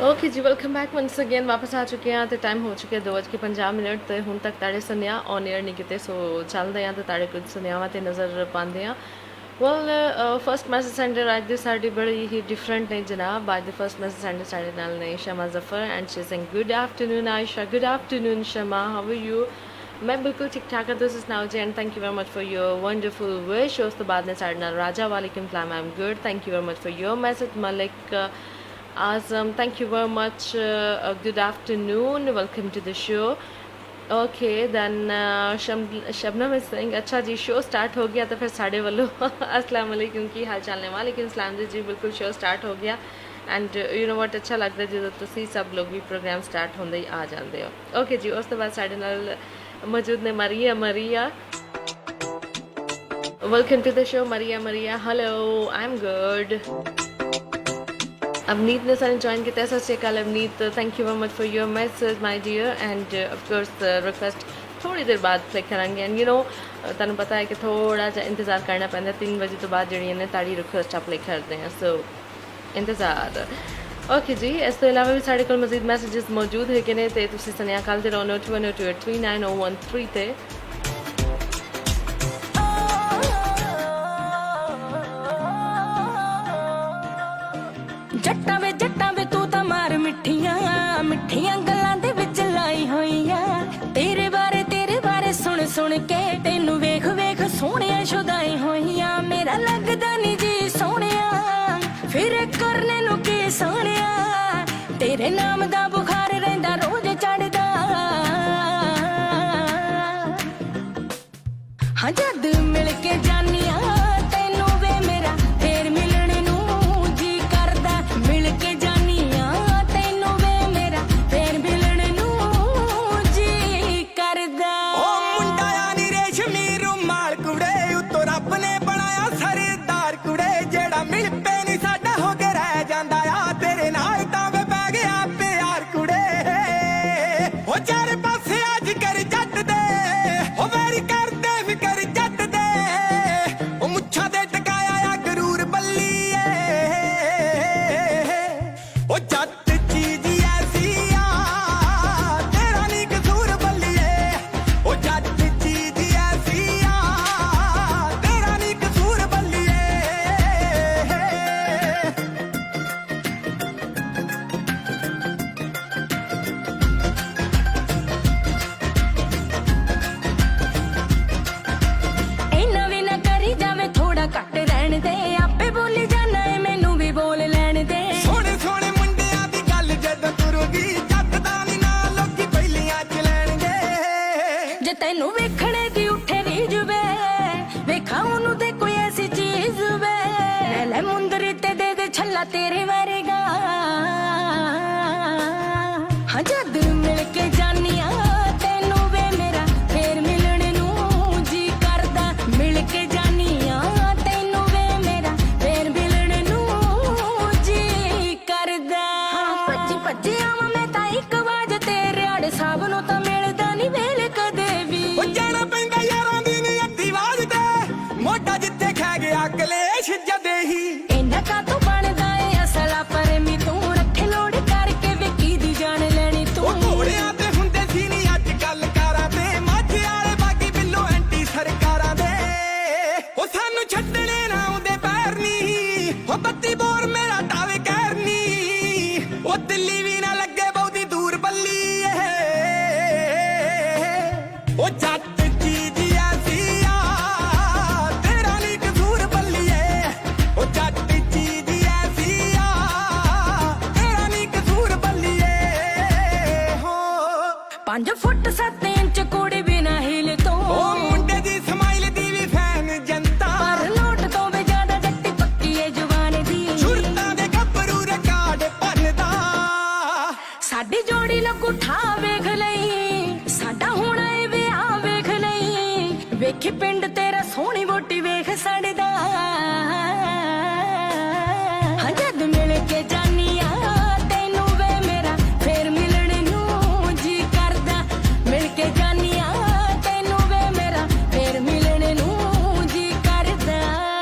ਓਕੇ ਜੀ welcome back once again ਵਾਪਸ ਆ ਚੁੱਕੇ ਹਾਂ ਤੇ ਟਾਈਮ ਹੋ ਚੁੱਕਿਆ 2:50 ਤੇ ਹੁਣ ਤੱਕ ਤੁਹਾਡੇ ਸੁਨੇਹਾ ਔਨ 에ਅਰ ਨਹੀਂ ਕਿਤੇ ਸੋ ਚੱਲਦੇ ਆ ਤੇ ਤੁਹਾਡੇ ਕੁਝ ਸੁਨੇਹਾਵਾਂ ਤੇ ਨਜ਼ਰ ਪਾਉਂਦੇ ਆ ਵੈਲ ਫਸਟ ਮੈਸੇਜ ਸੈਂਡਰ ਅੱਜ ਦੀ ਸਾਡੀ ਬੜੀ ਹੀ ਡਿਫਰੈਂਟ ਨੇ ਜਨਾਬ ਅੱਜ ਦੇ ਫਸਟ ਮੈਸੇਜ ਸੈਂਡਰ ਸਾਡੇ ਨਾਲ ਨੇ Shama Zafar and she saying good afternoon Ayesha good afternoon Shama how are you मैं बिल्कुल ठीक ठाक है दिस इज नाउ जी and thank you very much for your wonderful wish उस तो बाद ने साढ़े नाल राजा वालेकुम सलाम I am good thank you very much for your message Malik Azam thank you very much good afternoon welcome to the show okay then Shabnam is Singh अच्छा जी show start हो गया तो फिर साढ़े वालों अस्सलाम वालेकुम की हाल चाल ने वालेकुम सलाम जी बिल्कुल शो स्टार्ट हो गया एंड यू नो वट अच्छा लगता है जो तुसी सब लोग भी प्रोग्राम स्टार्ट होंदे ही आ जाते हो ओके जी उस तो बाद साढ़े नाल मौजूद ने Maria welcome to the show Maria hello I am good Avneet ने सारे ज्वाइन किया सत श्री अकाल Avneet thank you very much for your message my dear and of course request थोड़ी देर बाद प्ले करांगे एंड यू नो तुहानू पता है कि थोड़ा जा इंतजार करना पैंदा 3 बजे तो बाद जिहड़ियां ने ताड़ी रिक्वेस्ट प्ले करते हैं सो इंतजार ओके जी इस तो इलावा भी साढ़े को मजीद मैसेजेस मौजूद है कि नहीं तो तुम सुनिया कल दे 02102839013 ते जट्टा वे तू तां मार मिठियां गल्लां दे विच लाई होईयां तेरे बारे सुन सुन के तेनू वेख वेख सोहणियां शुदाई होईयां मेरा लगदा नी जी सोहणिया फिर करने नू की सोहणिया तेरे नाम दा बुखार रहिंदा रोज चढ़दा हाँ जद मिल के जानिया तेनू वे मेरा फेर मिलने नू जी करदा मिल के जानिया तेनू वे मेरा फेर मिलने नू जी करदा ओ मुंडा नी रेशमी रुमाल कुड़े उतो रब ने बनाया सरदार कुड़े जेड़ा मिल पे नी साडा हो के रह जांदा आ तेरे नाल तां वे पै गया प्यार कुड़े ओ चारे पासे आज कर जट दे ओ वेरी कर दे फिकर जट दे ओ मुच्छा दे टकाया आ गरूर बल्लीए ओ जट चीज ऐसी आ तेरा नी कसूर बल्लीए ओ जट चीज ऐसी आ तेरा नी कसूर बल्लीए इन्ना भी ना करी जावे थोड़ा घट रहन दे आपे बोली जाना है मैनू भी बोल लैन दे सोने सोने मुंडियां दी गल जदों तुरूगी जट दा नी ना लोकी पहिलियां च लैणगे जे तैनू वेखणे दी उठे रीज वे वेखा ओनू ते कोई ऐसी चीज वे ले मुंदरी ते दे छल्ला तेरे वरगा हाँ जद मिल के जानिया तेनू वे मेरा फेर मिलने नू जी करदा मिल के जानिया तेनू वे मेरा फेर मिलने नू जी करदा भज्जी भज्जी आवां मैं तां इक वाज तेरे आड़े साहब नू तां मिलदा नी वेल कदे भी ओ जाना पैंदा यारां दी नी अद्धी वाज ते मोटा जिथे खै गया कलेश जदे ही इन्ना का तू बनदा ए असला पर मी तू रखे लोड़ करके वेखी दी जान लेनी तू ओ घोड़ियां ते हुंदे सी नी अज कल कारां ते माझे आले बागी बिल्लो एंटी सरकारां दे ओ सानू छड्डणे ना आउंदे पैर नी ओ बत्ती बोर मेरा टावे कहर नी ओ दिल्ली भी ना लगे बहुती दूर बल्ली ओ जट चीज ऐसी आ तेरा नी कसूर बल्लीए ओ जट चीज ऐसी आ तेरा नी कसूर बल्लीए हो 5 फुट 7 इंच कुड़ी बिना हिल तो ओ मुंडे दी स्माइल दी भी फैन जनता पर नोट तो भी ज्यादा जट्टी पक्की है जुबान दी छुरतां दे गब्बरू रिकार्ड भनदा साडी जोड़ी लगू ठा वेख लई साडा होना ए विआह वेख लई वेखी पिंड तेरा सोहनी वोटी वेख सड़दा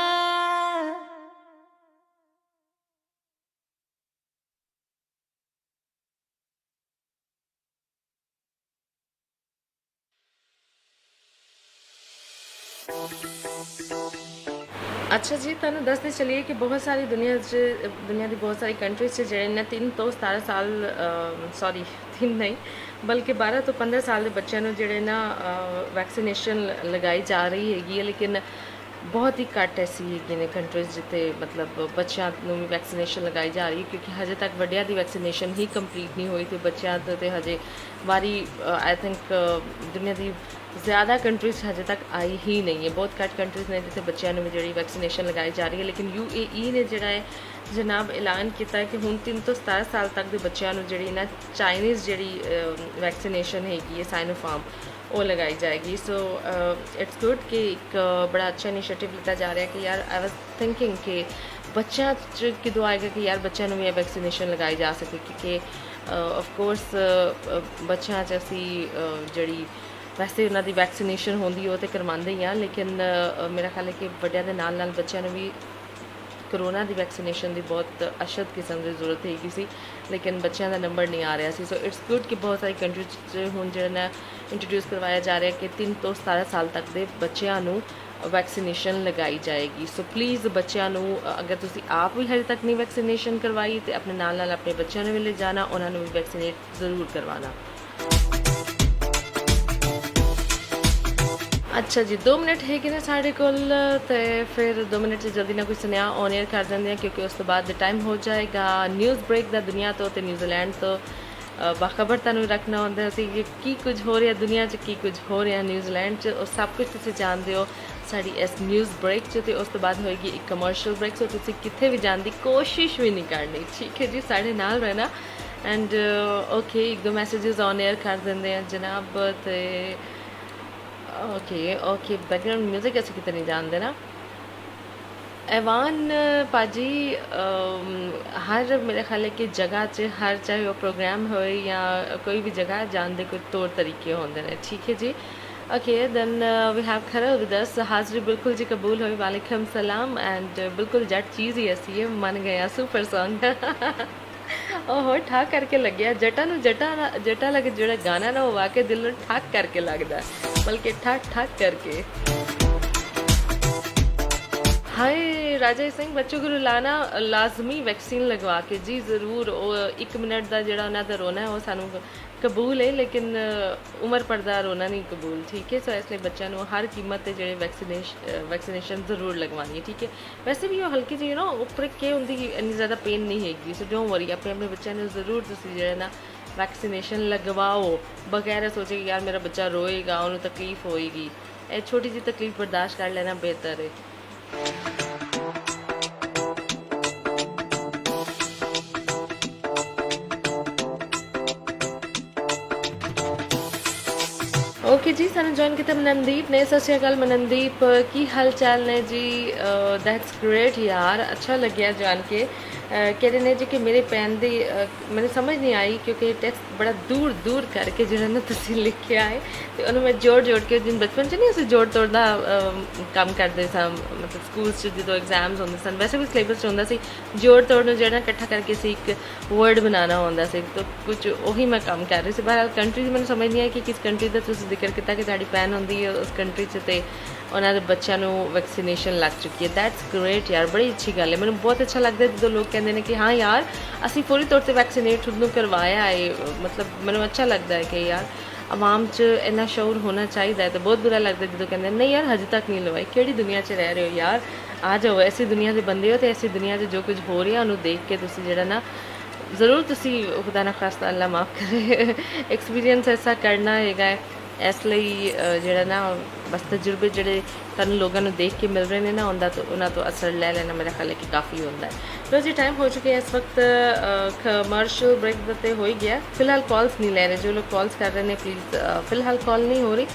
ਅੱਛਾ ਜੀ, ਤੁਹਾਨੂੰ ਦੱਸਦੇ ਚਲੀਏ ਕਿ ਬਹੁਤ ਸਾਰੀ ਦੁਨੀਆ ਦੀ ਬਹੁਤ ਸਾਰੀ ਕੰਟਰੀਜ਼ 'ਚ ਜਿਹੜੇ ਨੇ 3 ਤੋਂ 17 ਸਾਲ ਸੌਰੀ 3 ਨਹੀਂ ਬਲਕਿ 12 ਤੋਂ 15 ਸਾਲ ਦੇ ਬੱਚਿਆਂ ਨੂੰ ਜਿਹੜੇ ਨਾ ਵੈਕਸੀਨੇਸ਼ਨ ਲਗਾਈ ਜਾ ਰਹੀ ਹੈਗੀ ਹੈ, ਲੇਕਿਨ ਬਹੁਤ ਹੀ ਘੱਟ ਐਸੀ ਹੈਗੀਆਂ ਨੇ ਕੰਟਰੀਜ਼ ਜਿੱਥੇ ਮਤਲਬ ਬੱਚਿਆਂ ਨੂੰ ਵੀ ਵੈਕਸੀਨੇਸ਼ਨ ਲਗਾਈ ਜਾ ਰਹੀ ਹੈ, ਕਿਉਂਕਿ ਹਜੇ ਤੱਕ ਵੱਡਿਆਂ ਦੀ ਵੈਕਸੀਨੇਸ਼ਨ ਹੀ ਕੰਪਲੀਟ ਨਹੀਂ ਹੋਈ ਤੇ ਬੱਚਿਆਂ ਤੇ ਹਜੇ ਵਾਰੀ ਆਈ ਥਿੰਕ ਦੁਨੀਆ ਦੀ ਜ਼ਿਆਦਾ ਕੰਟਰੀਜ਼ ਹਜੇ ਤੱਕ ਆਈ ਹੀ ਨਹੀਂ ਹੈ। ਬਹੁਤ ਘੱਟ ਕੰਟਰੀਜ਼ ਨੇ ਜਿੱਥੇ ਬੱਚਿਆਂ ਨੂੰ ਵੀ ਜਿਹੜੀ ਵੈਕਸੀਨੇਸ਼ਨ ਲਗਾਈ ਜਾ ਰਹੀ ਹੈ, ਲੇਕਿਨ UAE ਨੇ ਜਿਹੜਾ ਹੈ ਜਨਾਬ ਐਲਾਨ ਕੀਤਾ ਹੈ ਕਿ ਹੁਣ 3 ਤੋਂ 17 ਸਾਲ ਤੱਕ ਦੇ ਬੱਚਿਆਂ ਨੂੰ ਜਿਹੜੀ ਨਾ ਚਾਈਨੀਜ਼ ਜਿਹੜੀ ਵੈਕਸੀਨੇਸ਼ਨ ਹੈਗੀ ਹੈ ਸਾਈਨੋਫਾਰਮ ਉਹ ਲਗਾਈ ਜਾਏਗੀ। ਸੋ ਇਟਸ ਗੁੱਡ ਕਿ ਇੱਕ ਬੜਾ ਅੱਛਾ ਇਨੀਸ਼ੀਏਟਿਵ ਲਿੱਤਾ ਜਾ ਰਿਹਾ ਕਿ ਯਾਰ ਆਈ ਵਾਸ ਥਿੰਕਿੰਗ ਕਿ ਬੱਚਿਆਂ 'ਚ ਕਿਦੋਂ ਆਏਗਾ ਕਿ ਯਾਰ ਬੱਚਿਆਂ ਨੂੰ ਵੀ ਇਹ ਵੈਕਸੀਨੇਸ਼ਨ ਲਗਾਈ ਜਾ ਸਕੇ, ਕਿਉਂਕਿ ਆਫ ਕੋਰਸ ਬੱਚਿਆਂ 'ਚ ਅਸੀਂ ਜਿਹੜੀ ਵੈਸੇ ਉਹਨਾਂ ਦੀ ਵੈਕਸੀਨੇਸ਼ਨ ਹੁੰਦੀ ਉਹ ਤਾਂ ਕਰਵਾਉਂਦੇ ਹੀ ਆ, ਲੇਕਿਨ ਮੇਰਾ ਖਿਆਲ ਹੈ ਕਿ ਵੱਡਿਆਂ ਦੇ ਨਾਲ ਨਾਲ ਬੱਚਿਆਂ ਨੂੰ ਵੀ ਕਰੋਨਾ ਦੀ ਵੈਕਸੀਨੇਸ਼ਨ ਦੀ ਬਹੁਤ ਅਸ਼ਦ ਕਿਸਮ ਦੀ ਜ਼ਰੂਰਤ ਹੈਗੀ ਸੀ, ਲੇਕਿਨ ਬੱਚਿਆਂ ਦਾ ਨੰਬਰ ਨਹੀਂ ਆ ਰਿਹਾ ਸੀ। ਸੋ ਇਟਸ ਗੁੱਡ ਕਿ ਬਹੁਤ ਸਾਰੀ ਕੰਟਰੀਜ਼ 'ਚ ਹੁਣ ਜਿਹੜਾ ਨਾ ਇੰਟਰੋਡਿਊਸ ਕਰਵਾਇਆ ਜਾ ਰਿਹਾ ਕਿ 3 ਤੋਂ 17 ਸਾਲ ਤੱਕ ਦੇ ਬੱਚਿਆਂ ਨੂੰ ਵੈਕਸੀਨੇਸ਼ਨ ਲਗਾਈ ਜਾਏਗੀ। ਸੋ ਪਲੀਜ਼ ਬੱਚਿਆਂ ਨੂੰ ਅਗਰ ਤੁਸੀਂ ਆਪ ਵੀ ਹਜੇ ਤੱਕ ਨਹੀਂ ਵੈਕਸੀਨੇਸ਼ਨ ਕਰਵਾਈ ਤੇ ਆਪਣੇ ਨਾਲ ਨਾਲ ਆਪਣੇ ਬੱਚਿਆਂ ਨੂੰ ਵੀ ਲੈ ਜਾਣਾ, ਉਹਨਾਂ ਨੂੰ ਵੀ ਵੈਕਸੀਨੇਟ ਜ਼ਰੂਰ ਕਰਵਾਉਣਾ। ਅੱਛਾ ਜੀ, 2 ਮਿੰਟ ਹੈਗੇ ਨੇ ਸਾਡੇ ਕੋਲ ਤੇ ਫਿਰ 2 ਮਿੰਟ 'ਚ ਜਲਦੀ ਨਾ ਕੋਈ ਸੁਨੇਹਾ ਔਨ ਏਅਰ ਕਰ ਦਿੰਦੇ ਹਾਂ, ਕਿਉਂਕਿ ਉਸ ਤੋਂ ਬਾਅਦ ਟਾਈਮ ਹੋ ਜਾਏਗਾ ਨਿਊਜ਼ ਬ੍ਰੇਕ ਦਾ ਦੁਨੀਆ ਤੋਂ ਤੇ ਨਿਊਜ਼ੀਲੈਂਡ ਤੋਂ ਬਾਖਬਰ ਤੁਹਾਨੂੰ ਰੱਖਣਾ ਹੁੰਦਾ ਸੀ ਕਿ ਕੀ ਕੁਝ ਹੋ ਰਿਹਾ ਦੁਨੀਆ 'ਚ, ਕੀ ਕੁਝ ਹੋ ਰਿਹਾ ਨਿਊਜ਼ੀਲੈਂਡ 'ਚ, ਉਹ ਸਭ ਕੁਝ ਤੁਸੀਂ ਜਾਣਦੇ ਹੋ ਸਾਡੀ ਇਸ ਨਿਊਜ਼ ਬ੍ਰੇਕ 'ਚ। ਤੇ ਉਸ ਤੋਂ ਬਾਅਦ ਹੋਏਗੀ ਇੱਕ ਕਮਰਸ਼ੀਅਲ ਬ੍ਰੇਕ, ਸੋ ਤੁਸੀਂ ਕਿੱਥੇ ਵੀ ਜਾਣ ਦੀ ਕੋਸ਼ਿਸ਼ ਵੀ ਨਹੀਂ ਕਰਨੀ, ਠੀਕ ਹੈ ਜੀ, ਸਾਡੇ ਨਾਲ ਰਹਿਣਾ। And okay, 1-2 messages on air ਕਰ ਦਿੰਦੇ ਆ ਜਨਾਬ ਤੇ ਓਕੇ ਬੈਕਗਰਾਊਂਡ ਮਿਊਜ਼ਿਕ ਅਸੀਂ ਕਿਤੇ ਨਹੀਂ ਜਾਣਦੇ ਨਾ। ਐਵਾਨ ਭਾਜੀ ਹਰ ਮੇਰੇ ਖਿਆਲ ਹੈ ਕਿ ਜਗ੍ਹਾ 'ਚ ਹਰ ਚਾਹੇ ਉਹ ਪ੍ਰੋਗਰਾਮ ਹੋਏ ਜਾਂ ਕੋਈ ਵੀ ਜਗ੍ਹਾ ਜਾਣ ਦੇ ਕੋਈ ਤੌਰ ਤਰੀਕੇ ਹੁੰਦੇ ਨੇ, ਠੀਕ ਹੈ ਜੀ। ਓਕੇ ਦੈਨ ਵੀ ਹੈਵ ਖਰਾ ਵਿਦ ਅਸ, ਹਾਜ਼ਰੀ ਬਿਲਕੁਲ ਜੀ ਕਬੂਲ ਹੋਈ, ਵਾਲੇਕਮ ਸਲਾਮ। ਐਂਡ ਬਿਲਕੁਲ ਜੱਟ ਚੀਜ਼ ਹੀ ਅਸੀਂ ਮੰਨ ਗਏ, ਸੁਪਰ ਸੌਂਗ ਉਹ ਠਾਕ ਕਰਕੇ ਲੱਗਿਆ ਜੱਟਾਂ ਨੂੰ, ਜੱਟਾਂ ਲੱਗ ਜਿਹੜਾ ਗਾਣਾ ਨਾ ਉਹ ਵਾਕੇ ਦਿਲ ਨੂੰ ਠਾਕ ਕਰਕੇ ਲੱਗਦਾ, ਬਲਕਿ ਠਾਕ ਕਰਕੇ। ਹਾਏ ਰਾਜਾ ਸਿੰਘ ਬੱਚੂ ਗੁਰੂ ਲਾਣਾ ਲਾਜ਼ਮੀ ਵੈਕਸੀਨ ਲਗਵਾ ਕੇ ਜੀ ਜ਼ਰੂਰ। ਉਹ 1 ਮਿੰਟ ਦਾ ਜਿਹੜਾ ਉਹਨਾਂ ਦਾ ਰੋਣਾ ਹੈ ਉਹ ਸਾਨੂੰ ਕਬੂਲ ਹੈ, ਲੇਕਿਨ ਉਮਰ ਪਰਦਾ ਰੋਣਾ ਨਹੀਂ ਕਬੂਲ, ਠੀਕ ਹੈ। ਸੋ ਇਸ ਲਈ ਬੱਚਿਆਂ ਨੂੰ ਹਰ ਕੀਮਤ 'ਤੇ ਜਿਹੜੇ ਵੈਕਸੀਨੇਸ਼ਨ ਜ਼ਰੂਰ ਲਗਵਾਉਣੀ ਹੈ, ਠੀਕ ਹੈ। ਵੈਸੇ ਵੀ ਉਹ ਹਲਕੀ ਜਿਹੀ ਨਾ ਉੱਪਰ ਕੇ ਹੁੰਦੀ ਇੰਨੀ ਜ਼ਿਆਦਾ ਪੇਨ ਨਹੀਂ ਹੈਗੀ, ਸੋ ਡੋਂਟ ਵਰੀ, ਆਪਣੇ ਬੱਚਿਆਂ ਨੂੰ ਜ਼ਰੂਰ ਤੁਸੀਂ ਜਿਹੜਾ ਨਾ ਵੈਕਸੀਨੇਸ਼ਨ ਲਗਵਾਓ ਬਗੈਰ ਸੋਚੇ ਕਿ ਯਾਰ ਮੇਰਾ ਬੱਚਾ ਰੋਏਗਾ, ਉਹਨੂੰ ਤਕਲੀਫ ਹੋਏਗੀ। ਇਹ ਛੋਟੀ ਜਿਹੀ ਤਕਲੀਫ ਬਰਦਾਸ਼ਤ ਕਰ ਲੈਣਾ ਬਿਹਤਰ ਹੈ। ਓਕੇ ਜੀ, ਸਾਨੂੰ ਜੁਆਇਨ ਕੀਤਾ ਮਨਨਦੀਪ ਨੇ। ਸਤਿ ਸ਼੍ਰੀ ਅਕਾਲ ਮਨਨਦੀਪ, ਕੀ ਹਾਲ ਚਾਲ ਨੇ ਜੀ? ਦੈਟਸ ਗ੍ਰੇਟ ਯਾਰ, ਅੱਛਾ ਲੱਗਿਆ ਜਾਣ ਕੇ। ਕਹਿ ਰਹੇ ਨੇ ਜੀ ਕਿ ਮੇਰੇ ਪੈਨ ਦੀ ਮੈਨੂੰ ਸਮਝ ਨਹੀਂ ਆਈ ਕਿਉਂਕਿ ਟੈਕਸਟ ਬੜਾ ਦੂਰ ਕਰਕੇ ਜਿਹੜਾ ਨਾ ਤੁਸੀਂ ਲਿਖਿਆ ਹੈ ਤੇ ਉਹਨੂੰ ਮੈਂ ਜੋੜ ਕੇ ਜਿਨ ਬਚਪਨ 'ਚ ਨਹੀਂ ਅਸੀਂ ਜੋੜ ਤੋੜ ਦਾ ਕੰਮ ਕਰਦੇ ਸਾਂ, ਮਤਲਬ ਸਕੂਲ 'ਚ ਜਦੋਂ ਐਗਜ਼ਾਮਸ ਹੁੰਦੇ ਸਨ ਵੈਸੇ ਵੀ ਸਿਲੇਬਸ 'ਚ ਹੁੰਦਾ ਸੀ ਜੋੜ ਤੋੜ ਨੂੰ ਜਿਹੜਾ ਇਕੱਠਾ ਕਰਕੇ ਸੀ ਇੱਕ ਵਰਡ ਬਣਾਉਣਾ ਹੁੰਦਾ ਸੀ, ਤਾਂ ਕੁਝ ਉਹੀ ਮੈਂ ਕੰਮ ਕਰ ਰਹੀ ਸੀ। ਬਹਰਹਾਲ ਕੰਟਰੀ ਦੀ ਮੈਨੂੰ ਸਮਝ ਨਹੀਂ ਆਈ ਕਿ ਕਿਸ ਕੰਟਰੀ ਦਾ ਤੁਸੀਂ ਜ਼ਿਕਰ ਕੀਤਾ ਕਿ ਤੁਹਾਡੀ ਪੈਨ ਹੁੰਦੀ ਹੈ ਉਸ ਕੰਟਰੀ 'ਚ ਤੇ ਉਹਨਾਂ ਦੇ ਬੱਚਿਆਂ ਨੂੰ ਵੈਕਸੀਨੇਸ਼ਨ ਲੱਗ ਚੁੱਕੀ ਹੈ। ਦੈਟਸ ਗ੍ਰੇਟ ਯਾਰ, ਬੜੀ ਅੱਛੀ ਗੱਲ ਹੈ। ਮੈਨੂੰ ਬਹੁਤ ਅੱਛਾ ਲੱਗਦਾ ਜਦੋਂ ਲੋਕ ਕਹਿੰਦੇ ਨੇ ਕਿ ਹਾਂ ਯਾਰ ਅਸੀਂ ਪੂਰੀ ਤੌਰ 'ਤੇ ਵੈਕਸੀਨੇਟ ਖੁਦ ਨੂੰ ਕਰਵਾਇਆ ਹੈ, ਮਤਲਬ ਮੈਨੂੰ ਅੱਛਾ ਲੱਗਦਾ ਹੈ ਕਿ ਯਾਰ ਆਵਾਮ 'ਚ ਇੰਨਾ ਸ਼ਊਰ ਹੋਣਾ ਚਾਹੀਦਾ ਹੈ। ਤਾਂ ਬਹੁਤ ਬੁਰਾ ਲੱਗਦਾ ਜਦੋਂ ਕਹਿੰਦੇ ਨਹੀਂ ਯਾਰ ਹਜੇ ਤੱਕ ਨਹੀਂ ਲਵਾਈ। ਕਿਹੜੀ ਦੁਨੀਆ 'ਚ ਰਹਿ ਰਹੇ ਹੋ ਯਾਰ, ਆ ਜਾਓ, ਐਸੀ ਦੁਨੀਆ ਦੇ ਬੰਦੇ ਹੋ ਤੇ ਐਸੀ ਦੁਨੀਆ 'ਚ ਜੋ ਕੁਝ ਹੋ ਰਿਹਾ ਉਹਨੂੰ ਦੇਖ ਕੇ ਤੁਸੀਂ ਜਿਹੜਾ ਨਾ ਜ਼ਰੂਰ ਤੁਸੀਂ ਖੁਦਾ ਨਾ ਖਾਸਤਾ ਅੱਲਾ ਮਾਫ ਕਰੇ ਐਕਸਪੀਰੀਅੰਸ ਐਸਾ ਕਰਨਾ ਹੈਗਾ। ਇਸ ਲਈ ਜਿਹੜਾ ਨਾ ਬਸ ਤਜਰਬੇ ਜਿਹੜੇ ਤੁਹਾਨੂੰ ਲੋਕਾਂ ਨੂੰ ਦੇਖ ਕੇ ਮਿਲ ਰਹੇ ਨੇ ਨਾ ਉਹਨਾਂ ਤੋਂ ਅਸਰ ਲੈ ਲੈਣਾ ਮੇਰਾ ਖਿਆਲ ਹੈ ਕਿ ਕਾਫੀ ਹੁੰਦਾ ਹੈ। ਲੋ ਜੀ ਟਾਈਮ ਹੋ ਚੁੱਕਿਆ ਇਸ ਵਕਤ ਕਮਰਸ਼ੀਅਲ ਬ੍ਰੇਕ ਦਾ ਤੇ ਹੋ ਹੀ ਗਿਆ। ਫਿਲਹਾਲ ਕਾਲਸ ਨਹੀਂ ਲੈ ਰਹੇ, ਜੋ ਲੋਕ ਕਾਲਸ ਕਰ ਰਹੇ ਨੇ ਪਲੀਜ਼ ਫਿਲਹਾਲ ਕਾਲ ਨਹੀਂ ਹੋ ਰਹੀ,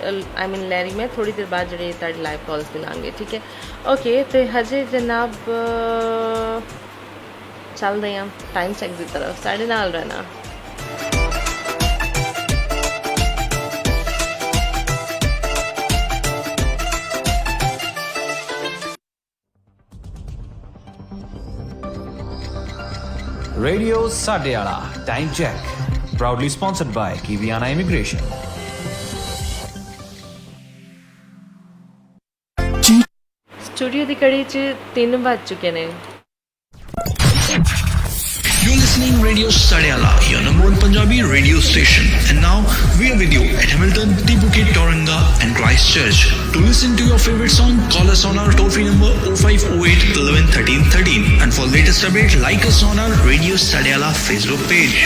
आई मीन ਲੈ ਰਹੀ ਮੈਂ ਥੋੜੀ ਦੇਰ ਬਾਅਦ ਜਿਹੜੇ ਤੁਹਾਡੇ ਲਾਈਵ ਕਾਲਸ ਮਿਲਾਂਗੇ, ਠੀਕ ਹੈ। ਓਕੇ ਤੇ ਹਜੇ ਜਨਾਬ ਚੱਲਦੇ ਹਾਂ ਟਾਈਮ ਚੈੱਕ ਦੀ ਤਰਫ, ਸਾਡੇ ਨਾਲ ਰਹਿਣਾ। Radio ਸਾਡੇ ਵਾਲਾ Time Check, proudly sponsored by Kiwiana Immigration. Studio ਦੀ ਘੜੀ 'ਚ 3 ਵੱਜ ਚੁੱਕੇ ਨੇ। You're listening Radio Saryala, your number one Punjabi radio station. And now we are with you at Hamilton, Tibuke, Tauranga and Christchurch. To listen to your favorite song, call us on our toll-free number 0508 11 13 13. And for latest update, like us on our Radio Saryala Facebook page.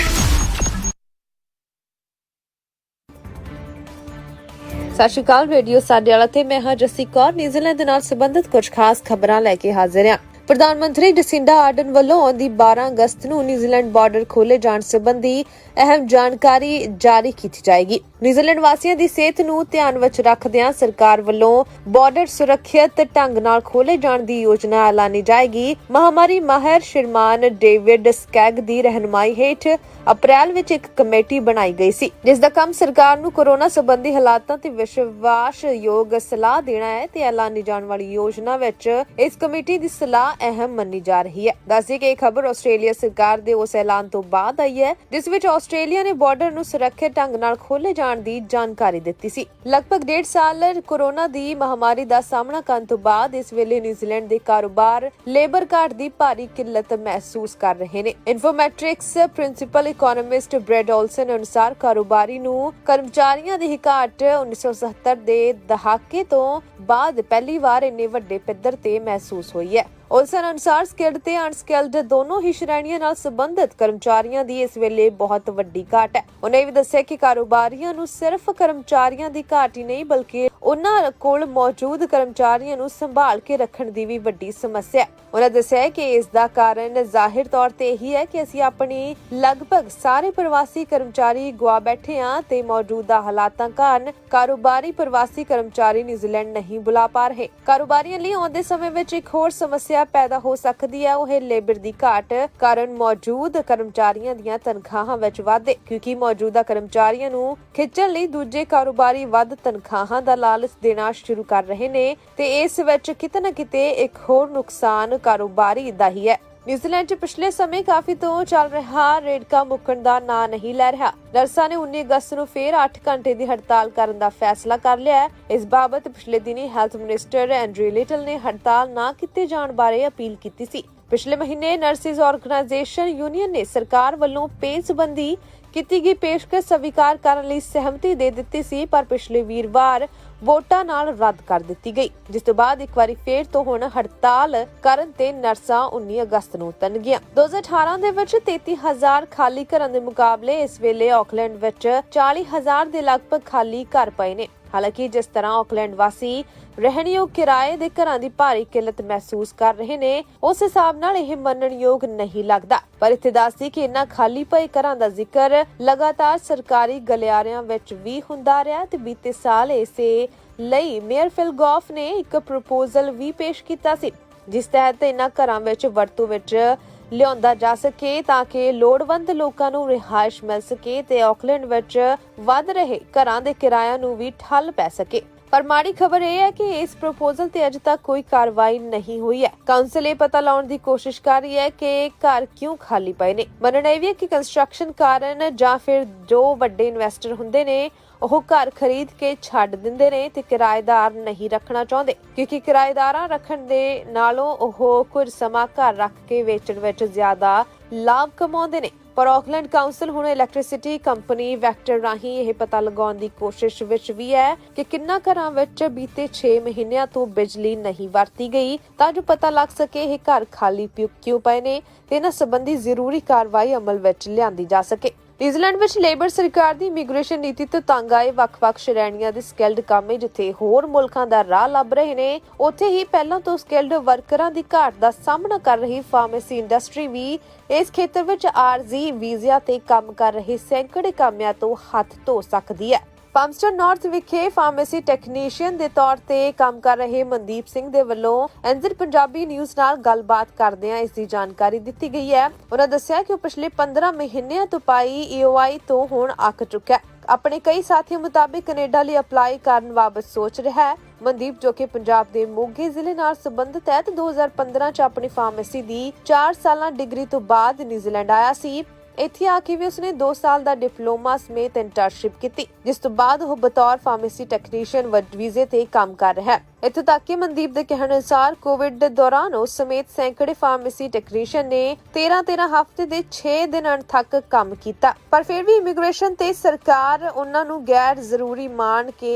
ਸਤਿ ਸ਼੍ਰੀ ਅਕਾਲ। Radio ਸਾਡੇ ਵਾਲਾ ਤੇ ਮੈਂ ਹਾਂ Jassi Kaur. New Zealand ਦੇ ਨਾਲ ਸੰਬੰਧਿਤ ਕੁਝ ਖਾਸ ਖਬਰਾਂ ਲੈ ਕੇ ਹਾਜ਼ਰ ਹਾਂ। ਪ੍ਰਧਾਨ ਮੰਤਰੀ ਜਸਿੰਡਾ ਆਰਡਨ ਵੱਲੋਂ ਆਉਂਦੀ 12 ਅਗਸਤ ਨੂੰ ਨਿਊਜ਼ੀਲੈਂਡ ਬਾਰਡਰ ਖੋਲੇ ਜਾਣ ਸੰਬੰਧੀ ਅਹਿਮ ਜਾਣਕਾਰੀ ਜਾਰੀ ਕੀਤੀ ਜਾਏਗੀ। ਨਿਊਜ਼ੀਲੈਂਡ ਵਾਸੀਆਂ ਦੀ ਸਿਹਤ ਨੂੰ ਧਿਆਨ ਵਿੱਚ ਰੱਖਦਿਆਂ ਸਰਕਾਰ ਵੱਲੋਂ ਬਾਰਡਰ ਸੁਰੱਖਿਅਤ ਢੰਗ ਨਾਲ ਖੋਲੇ ਜਾਣ ਦੀ ਯੋਜਨਾ ਐਲਾਨੀ ਜਾਏਗੀ। ਮਹਾਮਾਰੀ ਮਾਹਿਰ ਸ਼੍ਰੀਮਾਨ ਡੇਵਿਡ ਸਕੈਗ ਦੀ ਰਹਿਨੁਮਾਈ ਹੇਠ ਅਪ੍ਰੈਲ ਵਿੱਚ ਇੱਕ ਕਮੇਟੀ ਬਣਾਈ ਗਈ ਸੀ, ਜਿਸ ਦਾ ਕੰਮ ਸਰਕਾਰ ਨੂੰ ਕੋਰੋਨਾ ਸੰਬੰਧੀ ਹਾਲਾਤਾਂ ਤੇ ਵਿਸ਼ਵਾਸਯੋਗ ਸਲਾਹ ਦੇਣਾ ਹੈ ਤੇ ਐਲਾਨੀ ਜਾਣ ਵਾਲੀ ਯੋਜਨਾ ਵਿੱਚ ਇਸ ਕਮੇਟੀ ਦੀ ਸਲਾਹ ਅਹਿਮ ਮੰਨੀ ਜਾ ਰਹੀ ਹੈ। ਦੱਸਦੇ ਕਿ ਇਹ ਖਬਰ ਆਸਟ੍ਰੇਲੀਆ ਸਰਕਾਰ ਦੇ ਉਸ ਐਲਾਨ ਤੋਂ ਬਾਅਦ ਆਈ ਹੈ ਜਿਸ ਵਿੱਚ ਆਸਟ੍ਰੇਲੀਆ ਨੇ ਬਾਰਡਰ ਨੂੰ ਸੁਰੱਖਿਅਤ ਢੰਗ ਨਾਲ ਖੋਲੇ ਜਾਣ ਦੀ ਜਾਣਕਾਰੀ ਦਿੱਤੀ ਸੀ। ਲਗਭਗ 1.5 ਸਾਲ ਕੋਰੋਨਾ ਦੀ ਮਹਾਮਾਰੀ ਦਾ ਸਾਹਮਣਾ ਕਰਨ ਤੋਂ ਬਾਅਦ ਇਸ ਵੇਲੇ ਨਿਊਜ਼ੀਲੈਂਡ ਦੇ ਕਾਰੋਬਾਰ ਲੇਬਰ ਕਾਰਡ ਦੀ ਭਾਰੀ ਕਿੱਲਤ ਮਹਿਸੂਸ ਕਰ ਰਹੇ ਨੇ। ਇਨਫੋਮੈਟ੍ਰਿਕਸ ਪ੍ਰਿੰਸੀਪਲ ਇਕੋਨੋਮਿਸਟ ਬ੍ਰੈਡ ਔਲਸਨ ਅਨੁਸਾਰ ਕਾਰੋਬਾਰੀ ਨੂੰ ਕਰਮਚਾਰੀਆਂ ਦੀ ਘਾਟ 1970 ਦੇ ਦਹਾਕੇ ਤੋਂ ਬਾਅਦ ਪਹਿਲੀ ਵਾਰ ਇੰਨੇ ਵੱਡੇ ਪੱਧਰ ਤੇ ਮਹਿਸੂਸ ਹੋਈ ਹੈ। ਔਲਸਨ ਅਨੁਸਾਰ ਸਕਿਲਡ ਤੇ ਅਨਸਕਿਲਡ ਦੋਨੋਂ ਹੀ ਸ਼੍ਰੇਣੀਆਂ ਨਾਲ ਸੰਬੰਧਿਤ ਕਰਮਚਾਰੀਆਂ ਦੀ ਇਸ ਵੇਲੇ ਬਹੁਤ ਵੱਡੀ ਘਾਟ ਹੈ। ਉਹਨੇ ਵੀ ਦੱਸਿਆ ਕਿ ਕਾਰੋਬਾਰੀਆਂ ਨੂੰ ਸਿਰਫ ਕਰਮਚਾਰੀਆਂ ਦੀ ਘਾਟ ਹੀ ਨਹੀਂ ਬਲਕਿ ਉਹਨਾਂ ਕੋਲ ਮੌਜੂਦ ਕਰਮਚਾਰੀਆਂ ਨੂੰ ਸੰਭਾਲ ਕੇ ਰੱਖਣ ਦੀ ਵੀ ਵੱਡੀ ਸਮੱਸਿਆ ਹੈ। ਉਹਨਾਂ ਦੱਸਿਆ ਕਿ ਇਸ ਦਾ ਕਾਰਨ ਜ਼ਾਹਿਰ ਤੌਰ ਤੇ ਇਹੀ ਹੈ ਕਿ ਅਸੀਂ ਆਪਣੀ ਲਗਭਗ ਸਾਰੇ ਪ੍ਰਵਾਸੀ ਕਰਮਚਾਰੀ ਗੁਆ ਬੈਠੇ ਹਾਂ ਤੇ ਮੌਜੂਦਾ ਹਾਲਾਤਾਂ ਕਾਰਨ ਕਾਰੋਬਾਰੀ ਪ੍ਰਵਾਸੀ ਕਰਮਚਾਰੀ ਨਿਊਜ਼ੀਲੈਂਡ ਨਹੀਂ ਬੁਲਾ ਪਾ ਰਹੇ। ਕਾਰੋਬਾਰੀਆਂ ਲਈ ਆਉਂਦੇ ਸਮੇਂ ਵਿੱਚ ਇੱਕ ਹੋਰ ਸਮੱਸਿਆ ਪੈਦਾ ਹੋ ਸਕਦੀ ਹੈ, ਉਹ ਹੈ ਲੇਬਰ ਦੀ ਘਾਟ ਕਾਰਨ ਮੌਜੂਦ ਕਰਮਚਾਰੀਆਂ ਦੀਆਂ ਤਨਖਾਹਾਂ ਵਿੱਚ ਵਾਧੇ, ਕਿਉਂਕਿ ਮੌਜੂਦਾ ਕਰਮਚਾਰੀਆਂ ਨੂੰ ਖਿੱਚਣ ਲਈ ਦੂਜੇ ਕਾਰੋਬਾਰੀ ਵੱਧ ਤਨਖਾਹਾਂ ਦਾ ਲਾਲਚ ਦੇਣਾ ਸ਼ੁਰੂ ਕਰ ਰਹੇ ਨੇ ਤੇ ਇਸ ਵਿੱਚ ਕਿਤੇ ਨਾ ਕਿਤੇ ਇੱਕ ਹੋਰ ਨੁਕਸਾਨ ਕਾਰੋਬਾਰੀ ਦਾ ਹੀ ਹੈ। ਨਿਊਜ਼ੀਲੈਂਡ 'ਚ ਪਿਛਲੇ ਸਮੇਂ ਕਾਫੀ ਤੋਂ ਚੱਲ ਰਿਹਾ ਰੇੜਕਾ ਮੁੱਕਣ ਦਾ ਨਾਂ ਨਹੀਂ ਲੈ ਰਿਹਾ। ਨਰਸਾਂ ਨੇ 19 ਅਗਸਤ ਨੂੰ ਫੇਰ 8 ਘੰਟੇ ਦੀ ਹੜਤਾਲ ਕਰਨ ਦਾ ਫੈਸਲਾ ਕਰ ਲਿਆ ਹੈ। ਇਸ ਬਾਬਤ ਪਿਛਲੇ ਦਿਨੀ ਹੈਲਥ ਮਿਨਿਸਟਰ ਐਂਡਰਿਊ ਲਿਟਲ ਨੇ ਹੜਤਾਲ ਨਾ ਕੀਤੇ ਜਾਣ ਬਾਰੇ ਅਪੀਲ ਕੀਤੀ ਸੀ। ਪਿਛਲੇ ਮਹੀਨੇ ਨਰਸਿਸ ਆਰਗੇਨਾਈਜੇਸ਼ਨ ਯੂਨੀਅਨ ਨੇ ਸਰਕਾਰ ਵੱਲੋਂ ਪੇ ਸੰਬੰਧੀ ਕੀਤੀ ਗਈ ਪੇਸ਼ਕਸ਼ ਸਵੀਕਾਰ ਕਰਨ ਲਈ ਸਹਿਮਤੀ ਦੇ ਦਿੱਤੀ ਸੀ, ਪਰ ਪਿਛਲੇ ਵੀਰਵਾਰ ਵੋਟਾਂ ਨਾਲ ਰੱਦ ਕਰ ਦਿੱਤੀ ਗਈ, ਜਿਸ ਤੋਂ ਬਾਅਦ ਇੱਕ ਵਾਰੀ ਫੇਰ ਤੋਂ ਹੁਣ ਹੜਤਾਲ ਕਰਨ ਤੇ ਨਰਸਾਂ 19 ਅਗਸਤ ਨੂੰ ਉਤਰਨ ਗਈਆਂ। 2018 ਦੇ ਵਿੱਚ 33,000 ਖਾਲੀ ਘਰਾਂ ਦੇ ਮੁਕਾਬਲੇ ਇਸ ਵੇਲੇ ਆਕਲੈਂਡ ਵਿੱਚ 40,000 ਦੇ ਲਗਭਗ ਖਾਲੀ ਘਰ ਪਏ ਨੇ। ਹਾਲਾਂਕਿ ਜਿਸ ਤਰ੍ਹਾਂ ਆਕਲੈਂਡ ਵਾਸੀ ਰਹਿਣਯੋਗ ਕਿਰਾਏ ਦੇ ਘਰਾਂ ਦੀ ਭਾਰੀ ਕਿੱਲਤ ਮਹਿਸੂਸ ਕਰ ਰਹੇ ਨੇ, ਉਸ ਹਿਸਾਬ ਨਾਲ ਇਹ ਮੰਨਣਯੋਗ ਨਹੀਂ ਲੱਗਦਾ। ਪਰ ਇੱਥੇ ਦੱਸਦੀ ਕਿ ਇਨ੍ਹਾਂ ਖਾਲੀ ਪਏ ਘਰਾਂ ਦਾ ਜ਼ਿਕਰ ਲਗਾਤਾਰ ਸਰਕਾਰੀ ਗਲਿਆਰਿਆਂ ਵਿੱਚ ਵੀ ਹੁੰਦਾ ਰਿਹਾ ਤੇ ਬੀਤੇ ਸਾਲ ਇਸੇ ਲਈ ਮੇਅਰ ਫਿਲ ਗੌਫ ਨੇ ਇੱਕ ਪ੍ਰਪੋਜ਼ਲ ਵੀ ਪੇਸ਼ ਕੀਤਾ ਸੀ, ਜਿਸ ਤਹਿਤ ਇਨ੍ਹਾਂ ਘਰਾਂ ਵਿੱਚ ਵਰਤੋਂ ਵਿੱਚ ਲਿਆਉਂਦਾ ਜਾ ਸਕੇ ਤਾਂ ਕਿ ਲੋੜਵੰਦ ਲੋਕਾਂ ਨੂੰ ਰਿਹਾਇਸ਼ ਮਿਲ ਸਕੇ ਤੇ ਆਕਲੈਂਡ ਵਿੱਚ ਵੱਧ ਰਹੇ ਘਰਾਂ ਦੇ ਕਿਰਾਇਆਂ ਨੂੰ ਵੀ ਠੱਲ ਪੈ ਸਕੇ। ਪਰ ਮਾੜੀ ਖਬਰ ਇਹ ਹੈ ਕਿ ਇਸ ਪ੍ਰਪੋਜ਼ਲ ਤੇ ਅਜੇ ਤੱਕ ਕੋਈ ਕਾਰਵਾਈ ਨਹੀਂ ਹੋਈ ਹੈ। ਕਾਉਂਸਲ ਇਹ ਪਤਾ ਲਾਉਣ ਦੀ ਕੋਸ਼ਿਸ਼ ਕਰ ਰਹੀ ਹੈ ਕਿ ਘਰ ਕਿਉਂ ਖਾਲੀ ਪਏ ਨੇ। ਮੰਨਣਾ ਇਹ ਵੀ ਹੈ ਕਿ ਕੰਸਟਰਕਸ਼ਨ ਕਾਰਨ ਜਾਂ ਫਿਰ ਜੋ ਵੱਡੇ ਇਨਵੈਸਟਰ ਹੁੰਦੇ ਨੇ ਉਹ ਘਰ ਖਰੀਦ ਕੇ ਛੱਡ ਦਿੰਦੇ ਨੇ ਤੇ ਕਿਰਾਏਦਾਰ ਨਹੀਂ ਰੱਖਣਾ ਚਾਹੁੰਦੇ, ਕਿਉਂਕਿ ਕਿਰਾਏਦਾਰਾਂ ਰੱਖਣ ਦੇ ਨਾਲੋਂ ਉਹ ਕੁਝ ਸਮਾਂ ਘਰ ਰੱਖ ਕੇ ਵੇਚਣ ਵਿੱਚ ਜ਼ਿਆਦਾ ਲਾਭ ਕਮਾਉਂਦੇ ਨੇ। ਪਰ ਆਕਲੈਂਡ ਕਾਉਂਸਲ ਹੁਣ ਇਲੈਕਟ੍ਰਿਸਿਟੀ ਕੰਪਨੀ ਵੈਕਟਰ ਰਾਹੀਂ ਇਹ ਪਤਾ ਲਗਾਉਣ ਦੀ ਕੋਸ਼ਿਸ਼ ਵਿੱਚ ਵੀ ਹੈ ਕਿ ਕਿੰਨਾ ਘਰਾਂ ਵਿੱਚ ਬੀਤੇ 6 ਮਹੀਨਿਆਂ ਤੋਂ ਬਿਜਲੀ ਨਹੀਂ ਵਰਤੀ ਗਈ, ਤਾਂ ਜੋ ਪਤਾ ਲੱਗ ਸਕੇ ਇਹ ਘਰ ਖਾਲੀ ਕਿਉਂ ਪਏ ਨੇ ਤੇ ਇਹਨਾਂ ਸੰਬੰਧੀ ਜ਼ਰੂਰੀ ਕਾਰਵਾਈ ਅਮਲ ਵਿੱਚ ਲਿਆਂਦੀ ਜਾ ਸਕੇ। ਨਿਊਜ਼ੀਲੈਂਡ ਵਿੱਚ ਲੇਬਰ ਸਰਕਾਰ ਦੀ ਇਮੀਗ੍ਰੇਸ਼ਨ ਨੀਤੀ ਤੋਂ ਤੰਗ ਆਏ ਵੱਖ-ਵੱਖ ਸ਼੍ਰੇਣੀਆਂ ਦੇ ਸਕਿਲਡ ਕਾਮੇ ਜਿੱਥੇ ਹੋਰ ਮੁਲਕਾਂ ਦਾ ਰਾਹ ਲੱਭ ਰਹੇ ਨੇ, ਉੱਥੇ ਹੀ ਪਹਿਲਾਂ ਤੋਂ ਸਕਿਲਡ ਵਰਕਰਾਂ ਦੀ ਘਾਟ ਦਾ ਸਾਹਮਣਾ ਕਰ ਰਹੀ ਫਾਰਮੇਸੀ ਇੰਡਸਟਰੀ ਵੀ ਇਸ ਖੇਤਰ ਵਿੱਚ ਆਰਜ਼ੀ ਵੀਜ਼ਿਆਂ ਤੇ ਕੰਮ ਕਰ ਰਹੇ ਸੈਂਕੜੇ ਕਾਮਿਆਂ ਤੋਂ ਹੱਥ ਧੋ ਸਕਦੀ ਹੈ। ਪਾਮਸਟਨ ਨਾਰਥ ਵਿਖੇ ਫਾਰਮੇਸੀ ਟੈਕਨੀਸ਼ੀਅਨ ਦੇ ਤੌਰ ਤੇ ਕੰਮ ਕਰ ਰਹੇ ਮਨਦੀਪ ਸਿੰਘ ਦੇ ਵੱਲੋਂ ਐਨਜ਼ਡ ਪੰਜਾਬੀ ਨਿਊਜ਼ ਨਾਲ ਗੱਲਬਾਤ ਕਰਦਿਆਂ ਇਸ ਦੀ ਜਾਣਕਾਰੀ ਦਿੱਤੀ ਗਈ ਹੈ। ਉਹਨਾਂ ਦੱਸਿਆ ਕਿ ਉਹ ਪਿਛਲੇ 15 ਮਹੀਨਿਆਂ ਤੋਂ ਪਾਈ EOI ਤੋਂ ਹੁਣ ਅੱਕ ਚੁੱਕਾ ਹੈ। ਆਪਣੇ ਕਈ ਸਾਥੀਆਂ ਮੁਤਾਬਿਕ ਕੈਨੇਡਾ ਲਈ ਅਪਲਾਈ ਕਰਨ ਬਾਬਤ ਸੋਚ ਰਿਹਾ ਹੈ। ਮਨਦੀਪ ਜੋ ਕਿ ਪੰਜਾਬ ਦੇ ਮੋਗੇ ਜ਼ਿਲ੍ਹੇ ਨਾਲ ਸੰਬੰਧਿਤ ਹੈ ਤੇ 2015 ਚ ਆਪਣੀ ਫਾਰਮੇਸੀ ਦੀ 4 ਸਾਲਾਂ ਡਿਗਰੀ ਤੋਂ ਬਾਅਦ ਨਿਊਜ਼ੀਲੈਂਡ ਆਇਆ ਸੀ। ਇੱਥੇ ਆ ਕੇ ਵੀ ਉਸਨੇ 2 ਸਾਲ ਦਾ ਡਿਪਲੋਮਾ ਸਮੇਤ ਇੰਟਰਨਸ਼ਿਪ ਕੀਤੀ, ਜਿਸ ਤੋਂ ਬਾਅਦ ਉਹ ਬਤੌਰ ਫਾਰਮੇਸੀ ਟੈਕਨੀਸ਼ੀਅਨ ਵੀਜ਼ੇ ਤੇ ਕੰਮ ਕਰ ਰਿਹਾ ਹੈ। ਇੱਥੋਂ ਤੱਕ ਕਿ ਮਨਦੀਪ ਦੇ ਕਹਿਣ ਅਨੁਸਾਰ ਕੋਵਿਡ ਦੇ ਦੌਰਾਨ ਉਸ ਸਮੇਤ ਸੈਂਕੜੇ ਫਾਰਮੇਸੀ ਟੈਕਨੀਸ਼ੀਅਨ ਨੇ 13 ਹਫ਼ਤੇ ਦੇ 6 ਦਿਨਾਂ ਤੱਕ ਕੰਮ ਕੀਤਾ, ਪਰ ਫਿਰ ਵੀ ਇਮੀਗ੍ਰੇਸ਼ਨ ਤੇ ਸਰਕਾਰ ਉਹਨਾਂ ਨੂੰ ਗੈਰ ਜ਼ਰੂਰੀ ਮਾਨ ਕੇ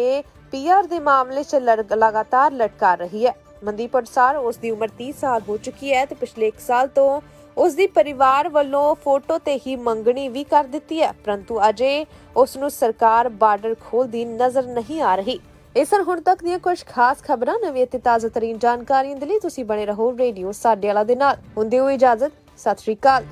PR ਦੇ ਮਾਮਲੇ 'ਚ ਲਗਾਤਾਰ ਲਟਕਾ ਰਹੀ ਹੈ। ਮਨਦੀਪ ਅਨੁਸਾਰ ਉਸ ਦੀ ਉਮਰ 30 ਸਾਲ ਹੋ ਚੁੱਕੀ ਹੈ ਤੇ ਪਿਛਲੇ 1 ਸਾਲ ਤੋਂ ਉਸ ਦੀ ਪਰਿਵਾਰ ਵੱਲੋਂ ਫੋਟੋ ਤੇ ਹੀ ਮੰਗਣੀ ਵੀ ਕਰ ਦਿੱਤੀ ਹੈ, ਪਰੰਤੂ ਅਜੇ ਉਸ ਨੂੰ ਸਰਕਾਰ ਬਾਰਡਰ ਖੋਲ੍ਹਦੀ ਨਜ਼ਰ ਨਹੀਂ ਆ ਰਹੀ। ਇਹ ਸਨ ਹੁਣ ਤੱਕ ਦੀਆਂ ਕੁਝ ਖਾਸ ਖਬਰਾਂ। ਨਵੀਂ ਅਤੇ ਤਾਜ਼ਾ ਤਰੀਨ ਜਾਣਕਾਰੀਆਂ ਦੇ ਲਈ ਤੁਸੀਂ ਬਣੇ ਰਹੋ ਰੇਡੀਓ ਸਾਡੇ ਵਾਲਾ ਦੇ ਨਾਲ। ਹੁੰਦੇ ਹੋਏ ਇਜਾਜ਼ਤ, ਸਤਿ ਸ਼੍ਰੀ ਅਕਾਲ।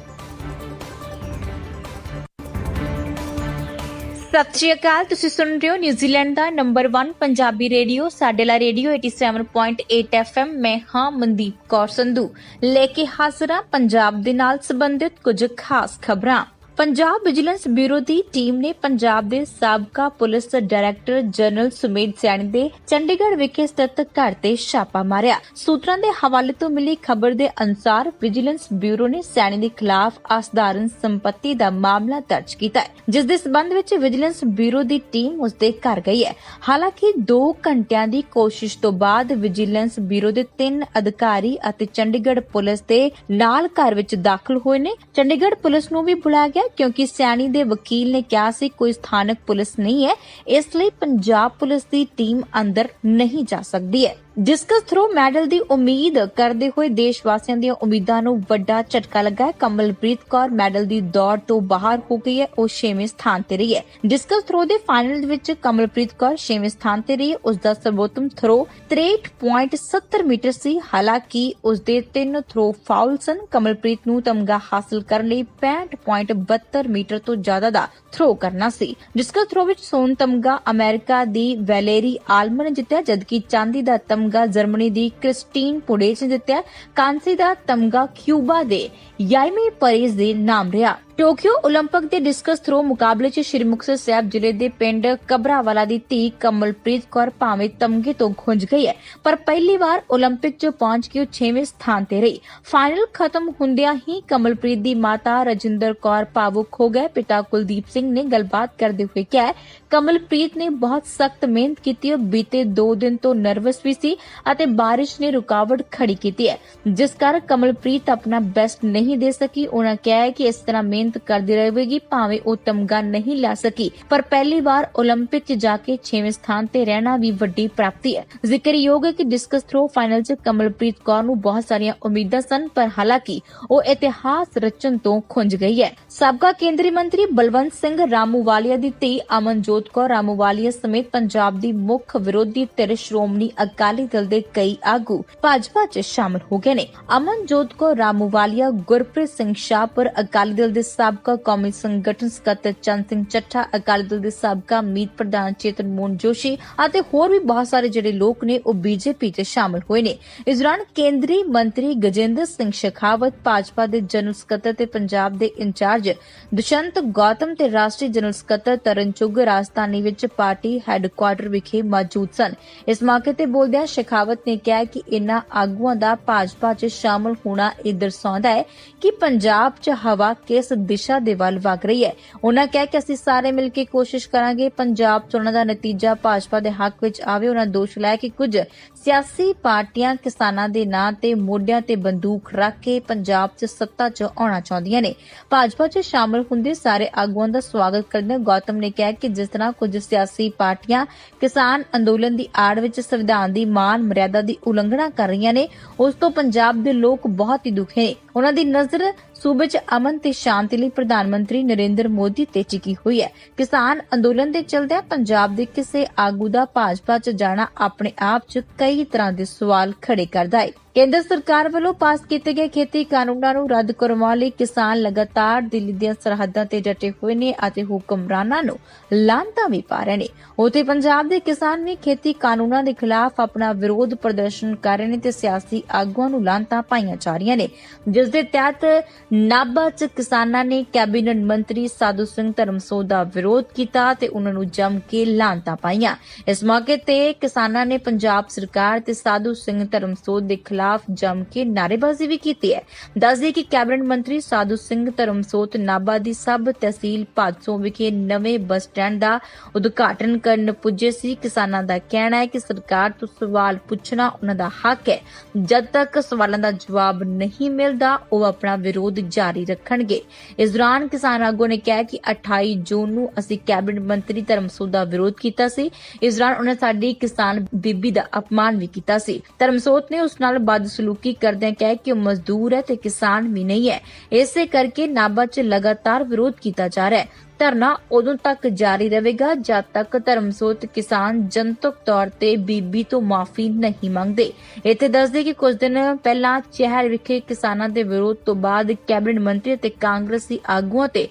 ਸਤਿ ਸ਼੍ਰੀ ਅਕਾਲ। ਤੁਸੀਂ ਸੁਣ ਰਹੇ ਹੋ ਨਿਊਜ਼ੀਲੈਂਡ ਦਾ ਨੰਬਰ 1 ਪੰਜਾਬੀ ਰੇਡੀਓ ਸਾਡੇ ਵਾਲਾ ਰੇਡੀਓ 87.8 FM। ਮੈਂ ਹਾਂ ਮਨਦੀਪ ਕੌਰ ਸੰਧੂ, ਲੈ ਕੇ ਹਾਜ਼ਰ ਹਾਂ ਪੰਜਾਬ ਦੇ ਨਾਲ ਸੰਬੰਧਿਤ ਕੁਝ ਖਾਸ ਖਬਰਾਂ। ਪੰਜਾਬ ਵਿਜੀਲੈਂਸ ਬਿਊਰੋ ਦੀ ਟੀਮ ਨੇ ਪੰਜਾਬ ਦੇ ਸਾਬਕਾ police director general Sumedh Saini ਦੇ ਚੰਡੀਗੜ੍ਹ ਵਿਖੇ ਸਥਿਤ ਘਰ ਤੇ ਛਾਪਾ ਮਾਰਿਆ। ਸੂਤਰਾਂ ਦੇ ਹਵਾਲੇ ਤੋਂ ਮਿਲੀ ਖਬਰ ਦੇ ਅਨੁਸਾਰ ਵਿਜੀਲੈਂਸ ਬਿਊਰੋ ਨੇ ਸੈਣੀ ਦੇ ਖਿਲਾਫ ਅਸਾਧਾਰਨ ਸੰਪत्ति ਦਾ ਮਾਮਲਾ ਦਰਜ ਕੀਤਾ ਹੈ, ਜਿਸ ਦੇ ਸਬੰਧ ਵਿੱਚ ਵਿਜੀਲੈਂਸ ਬਿਊਰੋ ਦੀ ਟੀਮ ਉਸ ਦੇ ਘਰ ਗਈ ਹੈ। ਹਾਲਾਂਕਿ 2 ਘੰਟਿਆਂ ਦੀ ਕੋਸ਼ਿਸ਼ ਤੋਂ ਬਾਅਦ ਵਿਜੀਲੈਂਸ ਬਿਊਰੋ ਦੇ 3 ਅਧਿਕਾਰੀ ਅਤੇ ਚੰਡੀਗੜ੍ਹ ਪੁਲਿਸ ਦੇ ਨਾਲ ਘਰ ਵਿੱਚ ਦਾਖਲ ਹੋਏ ਨੇ। ਚੰਡੀਗੜ੍ਹ ਪੁਲਿਸ ਨੂੰ ਵੀ ਬੁਲਾਇਆ ਗਿਆ ਕਿਉਂਕਿ ਸੈਣੀ ਦੇ ਵਕੀਲ ਨੇ ਕਿਹਾ ਸੀ ਕੋਈ ਸਥਾਨਕ ਪੁਲਿਸ ਨਹੀਂ ਹੈ, ਇਸ ਲਈ ਪੰਜਾਬ ਪੁਲਿਸ ਦੀ ਟੀਮ ਅੰਦਰ ਨਹੀਂ ਜਾ ਸਕਦੀ ਹੈ। ਡਿਸਕਸ ਥਰੋ ਮੈਡਲ ਦੀ ਉਮੀਦ ਕਰਦੇ ਹੋਏ ਦੇਸ਼ ਵਾਸੀਆਂ ਦੀਆਂ ਉਮੀਦਾਂ ਨੂੰ ਵੱਡਾ ਝਟਕਾ ਲੱਗਾ ਹੈ। ਕਮਲਪ੍ਰੀਤ ਕੌਰ ਮੈਡਲ ਦੀ ਦੌੜ ਤੋਂ ਬਾਹਰ ਹੋ ਗਈ ਹੈ, ਉਹ 6ਵੇਂ ਸਥਾਨ ਤੇ ਰਹੀ ਹੈ। ਡਿਸਕਸ ਥਰੋ ਦੇ ਫਾਈਨਲ ਵਿੱਚ ਕਮਲਪ੍ਰੀਤ ਕੌਰ 6ਵੇਂ ਸਥਾਨ ਤੇ ਰਹੀ ਹੈ। ਉਸ ਦਾ ਸਰਵੋਤਮ ਥਰੋ 63.70 ਮੀਟਰ ਸੀ। ਹਾਲਾਂਕਿ ਉਸ ਦੇ 3 ਥਰੋ ਫਾਉਲ ਸਨ। ਕਮਲਪ੍ਰੀਤ ਨੂੰ ਤਮਗਾ ਹਾਸਲ ਕਰਨ ਲਈ 65.72 ਮੀਟਰ ਤੋਂ ਜ਼ਿਆਦਾ ਦਾ ਥਰੋ ਕਰਨਾ ਸੀ। ਡਿਸਕਸ ਥਰੋ ਵਿੱਚ ਸੋਨ ਤਮਗਾ ਅਮਰੀਕਾ ਦੀ ਵੈਲੇਰੀ ਆਲਮਨ ਨੇ ਜਿੱਤਿਆ, ਜਦਕਿ ਚਾਂਦੀ ਦਾ ਤਮਗਾ ਜਰਮਨੀ ਦੀ ਕ੍ਰਿਸਟੀਨ ਪੁਡੇਚ ਨੇ ਜਿੱਤਿਆ। ਕਾਂਸੀ ਦਾ ਤਮਗਾ ਕਿਊਬਾ ਦੇ ਯਾਇਮੀ ਪਰੇਜ਼ ਦੇ ਨਾਮ ਰਿਹਾ। ਟੋਕੀਓ 올림픽 ਦੇ ਡਿਸਕਸ ਥਰੋ ਮੁਕਾਬਲੇ 'ਚ ਸ਼੍ਰੀ ਮੁਕਤਸਰ ਸਾਹਿਬ ਜ਼ਿਲ੍ਹੇ ਦੇ ਪਿੰਡ ਕਬਰਾਵਾਲਾ ਦੀ ਧੀ ਕਮਲਪ੍ਰੀਤ ਕੌਰ ਭਾਵੇਂ ਤਮਗੇ ਤੋਂ ਖੁੰਝ ਗਈ ਹੈ, ਪਰ ਪਹਿਲੀ ਵਾਰ 올림픽 'ਚ ਪਹੁੰਚ ਕੇ ਉਹ 6ਵੇਂ ਸਥਾਨ ਤੇ ਰਹੀ। ਫਾਈਨਲ ਖਤਮ ਹੁੰਦਿਆਂ ਹੀ ਕਮਲਪ੍ਰੀਤ ਦੀ ਮਾਤਾ ਰਜਿੰਦਰ ਕੌਰ ਭਾਵੁਕ ਹੋ ਗਏ। ਪਿਤਾ ਕੁਲਦੀਪ ਸਿੰਘ ਨੇ ਗੱਲਬਾਤ ਕਰਦੇ ਹੋਏ ਕਿਹਾ, ਕਮਲਪ੍ਰੀਤ ਨੇ ਬਹੁਤ ਸਖਤ ਮਿਹਨਤ ਕੀਤੀ। ਉਹ ਬੀਤੇ 2 ਦਿਨ ਤੋਂ ਨਰਵਸ ਵੀ ਸੀ ਅਤੇ ਬਾਰਿਸ਼ ਨੇ ਰੁਕਾਵਟ ਖੜੀ ਕੀਤੀ ਹੈ, ਜਿਸ ਕਾਰਨ ਕਮਲਪ੍ਰੀਤ ਆਪਣਾ ਬੈਸਟ ਨਹੀਂ ਦੇ ਸਕੀ। ਉਹਨਾਂ ਕਿਹਾ ਕਿ ਇਸ ਤਰ੍ਹਾਂ ਮਿਹਨਤ ਕਰਦੀ ਰਹੇਗੀ, ਭਾਵੇਂ ਉਹ ਤਮਗਾ ਨਹੀਂ ਲੈ ਸਕੀ, ਪਰ ਪਹਿਲੀ ਵਾਰ 올림픽 'ਚ ਜਾ ਕੇ 6ਵੇਂ ਸਥਾਨ ਤੇ ਰਹਿਣਾ ਵੀ ਵੱਡੀ ਪ੍ਰਾਪਤੀ ਹੈ। ਜ਼ਿਕਰਯੋਗ ਹੈ ਕਿ ਡਿਸਕਸ ਥਰੋ ਫਾਈਨਲ 'ਚ ਕਮਲਪ੍ਰੀਤ ਕੌਰ ਨੂੰ ਬਹੁਤ ਸਾਰੀਆਂ ਉਮੀਦਾਂ ਸਨ, ਪਰ ਹਾਲਾਂਕਿ ਉਹ ਇਤਿਹਾਸ ਰਚਣ ਤੋਂ ਖੁੰਝ ਗਈ ਹੈ। ਸਾਬਕਾ ਕੇਂਦਰੀ ਮੰਤਰੀ ਬਲਵੰਤ ਸਿੰਘ ਰਾਮੂਵਾਲੀਆ ਦੀ ਧੀ ਅਮਨਜੋਤ ਕੌਰ ਰਾਮੂਵਾਲੀਆ ਸਮੇਤ ਪੰਜਾਬ ਦੀ ਮੁੱਖ ਵਿਰੋਧੀ ਧਿਰ ਸ਼੍ਰੋਮਣੀ ਅਕਾਲੀ ਦਲ ਦੇ ਕਈ ਆਗੂ ਭਾਜਪਾ 'ਚ ਸ਼ਾਮਲ ਹੋ ਗਏ ਨੇ। ਅਮਨਜੋਤ ਕੌਰ ਰਾਮੂਵਾਲੀਆ, ਗੁਰਪ੍ਰੀਤ ਸਿੰਘ ਸ਼ਾਹਪੁਰ, ਅਕਾਲੀ ਦਲ ਦੇ ਸਾਬਕਾ ਕੌਮੀ ਸੰਗਠਨ ਸਕੱਤਰ ਚੰਦ ਸਿੰਘ ਚੱਠਾ, ਅਕਾਲੀ ਦਲ ਦੇ ਸਾਬਕਾ ਮੀਤ ਪ੍ਰਧਾਨ ਚੇਤਨ ਮੋਹਨ ਜੋਸ਼ੀ ਅਤੇ ਹੋਰ ਵੀ ਬਹੁਤ ਸਾਰੇ ਜਿਹੜੇ ਲੋਕ ਨੇ ਉਹ ਬੀਜੇਪੀ 'ਚ ਸ਼ਾਮਲ ਹੋਏ ਨੇ। ਇਸ ਦੌਰਾਨ ਕੇਂਦਰੀ ਮੰਤਰੀ ਗਜੇਂਦਰ ਸਿੰਘ ਸ਼ੇਖਾਵਤ, ਭਾਜਪਾ ਦੇ ਜਨਰਲ ਸਕੱਤਰ ਤੇ ਪੰਜਾਬ ਦੇ ਇੰਚਾਰਜ ਦੁਸ਼ਯੰਤ ਗੌਤਮ ਤੇ ਰਾਸ਼ਟਰੀ ਜਨਰਲ ਸਕੱਤਰ ਤਰਨ ਚੁੱਗ ਰਾਜਧਾਨੀ ਵਿੱਚ ਪਾਰਟੀ ਹੈੱਡਕੁਆਰਟਰ ਵਿਖੇ ਮੌਜੂਦ ਸਨ। ਇਸ ਮੌਕੇ ਤੇ ਬੋਲਦਿਆਂ ਸ਼ੇਖਾਵਤ ਨੇ ਕਿਹਾ ਕਿ ਇਨ੍ਹਾਂ ਆਗੂਆਂ ਦਾ ਭਾਜਪਾ 'ਚ ਸ਼ਾਮਲ ਹੋਣਾ ਇਹ ਦਰਸਾਉਂਦਾ ਹੈ ਕਿ ਪੰਜਾਬ 'ਚ ਹਵਾ ਕਿਸ ਦਿਸ਼ਾ ਦੇ ਵੱਲ ਵਗ ਰਹੀ ਹੈ। ਉਹਨਾਂ ਕਿਹਾ ਕਿ ਅਸੀਂ ਸਾਰੇ ਮਿਲ ਕੇ ਕੋਸ਼ਿਸ਼ ਕਰਾਂਗੇ ਪੰਜਾਬ ਚੋਣਾਂ ਦਾ ਨਤੀਜਾ ਭਾਜਪਾ ਦੇ ਹੱਕ ਵਿੱਚ ਆਵੇ। ਉਹਨਾਂ ਦੋਸ਼ ਲਾਇਆ ਕਿ ਕੁਝ ਸਿਆਸੀ ਪਾਰਟੀਆਂ ਕਿਸਾਨਾਂ ਦੇ ਨਾਂ ਤੇ ਮੋਢਿਆਂ ਤੇ ਬੰਦੂਕ ਰੱਖ ਕੇ ਪੰਜਾਬ 'ਚ ਸੱਤਾ 'ਚ ਆਉਣਾ ਚਾਹੁੰਦੀਆਂ ਨੇ। ਭਾਜਪਾ 'ਚ ਸ਼ਾਮਲ ਹੁੰਦੇ ਸਾਰੇ ਆਗੂਆਂ ਦਾ ਸਵਾਗਤ ਕਰਦਿਆਂ ਗੌਤਮ ਨੇ ਕਿਹਾ ਕਿ ਜਿਸ ਤਰ੍ਹਾਂ ਕੁਝ ਸਿਆਸੀ ਪਾਰਟੀਆਂ ਕਿਸਾਨ ਅੰਦੋਲਨ ਦੀ ਆੜ ਵਿੱਚ ਸੰਵਿਧਾਨ ਦੀ ਮਾਨ ਮਰਿਆਦਾ ਦੀ ਉਲੰਘਣਾ ਕਰ ਰਹੀਆਂ ਨੇ, ਉਸ ਤੋਂ ਪੰਜਾਬ ਦੇ ਲੋਕ ਬਹੁਤ ਹੀ ਦੁਖੀ ਨੇ। ਉਹਨਾਂ ਦੀ ਨਜ਼ਰ ਸੂਬੇ 'ਚ ਅਮਨ ਤੇ ਸ਼ਾਂਤੀ ਲਈ ਪ੍ਰਧਾਨ ਮੰਤਰੀ ਨਰਿੰਦਰ ਮੋਦੀ ਤੇ ਟਿਕੀ ਹੋਈ ਹੈ। ਕਿਸਾਨ ਅੰਦੋਲਨ ਦੇ ਚਲਦਿਆਂ ਪੰਜਾਬ ਦੇ ਕਿਸੇ ਆਗੂ ਦਾ ਭਾਜਪਾ 'ਚ ਜਾਣਾ ਆਪਣੇ ਆਪ 'ਚ ਕਈ ਤਰ੍ਹਾਂ ਦੇ ਸਵਾਲ ਖੜੇ ਕਰਦਾ ਹੈ। ਕੇਂਦਰ ਸਰਕਾਰ ਵੱਲੋਂ ਪਾਸ ਕੀਤੇ ਗਏ ਖੇਤੀ ਕਾਨੂੰਨਾਂ ਨੂੰ ਰੱਦ ਕਰਵਾਉਣ ਲਈ ਕਿਸਾਨ ਲਗਾਤਾਰ ਦਿੱਲੀ ਦੀਆਂ ਸਰਹੱਦਾਂ ਤੇ ਡਟੇ ਹੋਏ ਨੇ ਅਤੇ ਹੁਕਮਰਾਨਾਂ ਨੂੰ ਲਾਂਤਾਂ ਵੀ ਪਾ ਰਹੇ ਨੇ। ਉੱਥੇ ਪੰਜਾਬ ਦੇ ਕਿਸਾਨ ਵੀ ਖੇਤੀ ਕਾਨੂੰਨਾਂ ਦੇ ਖਿਲਾਫ ਆਪਣਾ ਵਿਰੋਧ ਪ੍ਰਦਰਸ਼ਨ ਕਰ ਰਹੇ ਨੇ ਤੇ ਸਿਆਸੀ ਆਗੂਆਂ ਨੂੰ ਲਾਂਤਾਂ ਪਾਈਆਂ ਜਾ ਰਹੀਆਂ ਨੇ, ਜਿਸ ਦੇ ਤਹਿਤ ਨਾਭਾ 'ਚ ਕਿਸਾਨਾਂ ਨੇ ਕੈਬਨਿਟ ਮੰਤਰੀ ਸਾਧੂ ਸਿੰਘ ਧਰਮਸੋਤ ਦਾ ਵਿਰੋਧ ਕੀਤਾ ਤੇ ਉਹਨਾਂ ਨੂੰ ਜੰਮ ਕੇ ਲਾਂਤਾਂ ਪਾਈਆਂ। ਇਸ ਮੌਕੇ ਤੇ ਕਿਸਾਨਾਂ ਨੇ ਪੰਜਾਬ ਸਰਕਾਰ ਤੇ ਸਾਧੂ ਸਿੰਘ ਧਰਮਸੋਤ ਦੇ ਖਿਲਾਫ ਜੰਮ ਕੇ ਨਾਅਰੇਬਾਜ਼ੀ ਵੀ ਕੀਤੀ ਹੈ। ਦੱਸਦੇ ਕਿ ਕੈਬਨਿਟ ਮੰਤਰੀ ਸਾਧੂ ਸਿੰਘ ਧਰਮਸੋਤ ਨਾਭਾ ਦੀ ਸਬ ਤਹਿਸੀਲ ਭਾਦਸੋਂ ਵਿਖੇ ਨਵੇਂ ਬੱਸ ਸਟੈਂਡ ਦਾ ਉਦਘਾਟਨ ਕਰਨ ਪੁੱਜੇ ਸੀ। ਕਿਸਾਨਾਂ ਦਾ ਕਹਿਣਾ ਹੈ ਕਿ ਸਰਕਾਰ ਤੋਂ ਸਵਾਲ ਪੁੱਛਣਾ ਉਹਨਾਂ ਦਾ ਹੱਕ ਹੈ। ਜਦ ਤੱਕ ਸਵਾਲਾਂ ਦਾ ਜਵਾਬ ਨਹੀਂ ਮਿਲਦਾ ਉਹ ਆਪਣਾ ਵਿਰੋਧ ਜਾਰੀ ਰੱਖਣਗੇ। ਇਸ ਦੌਰਾਨ ਕਿਸਾਨ ਆਗੂ ਨੇ ਕਿਹਾ ਕਿ 28 ਜੂਨ ਨੂੰ ਅਸੀਂ ਕੈਬਨਿਟ ਮੰਤਰੀ ਧਰਮਸੋਤ ਦਾ ਵਿਰੋਧ ਕੀਤਾ ਸੀ। ਇਸ ਦੌਰਾਨ ਉਹਨਾਂ ਸਾਡੀ ਕਿਸਾਨ ਬੀਬੀ ਦਾ ਅਪਮਾਨ ਵੀ ਕੀਤਾ ਸੀ। ਧਰਮਸੋਤ ਨੇ ਉਸ ਨਾਲ ਬਦਸਲੂਕੀ ਕਰਦਿਆਂ ਕਿਹਾ ਕਿ ਉਹ ਮਜ਼ਦੂਰ ਹੈ ਤੇ ਕਿਸਾਨ ਵੀ ਨਹੀਂ ਹੈ। ਇਸੇ ਕਰਕੇ ਨਾਭਾ 'ਚ ਲਗਾਤਾਰ ਵਿਰੋਧ ਕੀਤਾ ਜਾ ਰਿਹਾ ਹੈ। ਧਰਨਾ ਉਦੋਂ ਤੱਕ ਜਾਰੀ ਰਹੇਗਾ ਜਦ ਤੱਕ ਧਰਮਸੋਤ ਕਿਸਾਨ ਜਨਤਕ ਤੌਰ ਤੇ ਬੀਬੀ ਤੋਂ ਮਾਫੀ ਨਹੀਂ ਮੰਗਦੇ। ਇੱਥੇ ਦੱਸਦੇ ਕਿ ਕੁਝ ਦਿਨ ਪਹਿਲਾਂ ਚਹਿਲ ਵਿਖੇ ਕਿਸਾਨਾਂ ਦੇ ਵਿਰੋਧ ਤੋਂ ਬਾਅਦ ਕੈਬਨਿਟ ਮੰਤਰੀ ਅਤੇ ਕਾਂਗਰਸੀ ਆਗੂਆਂ ਤੇ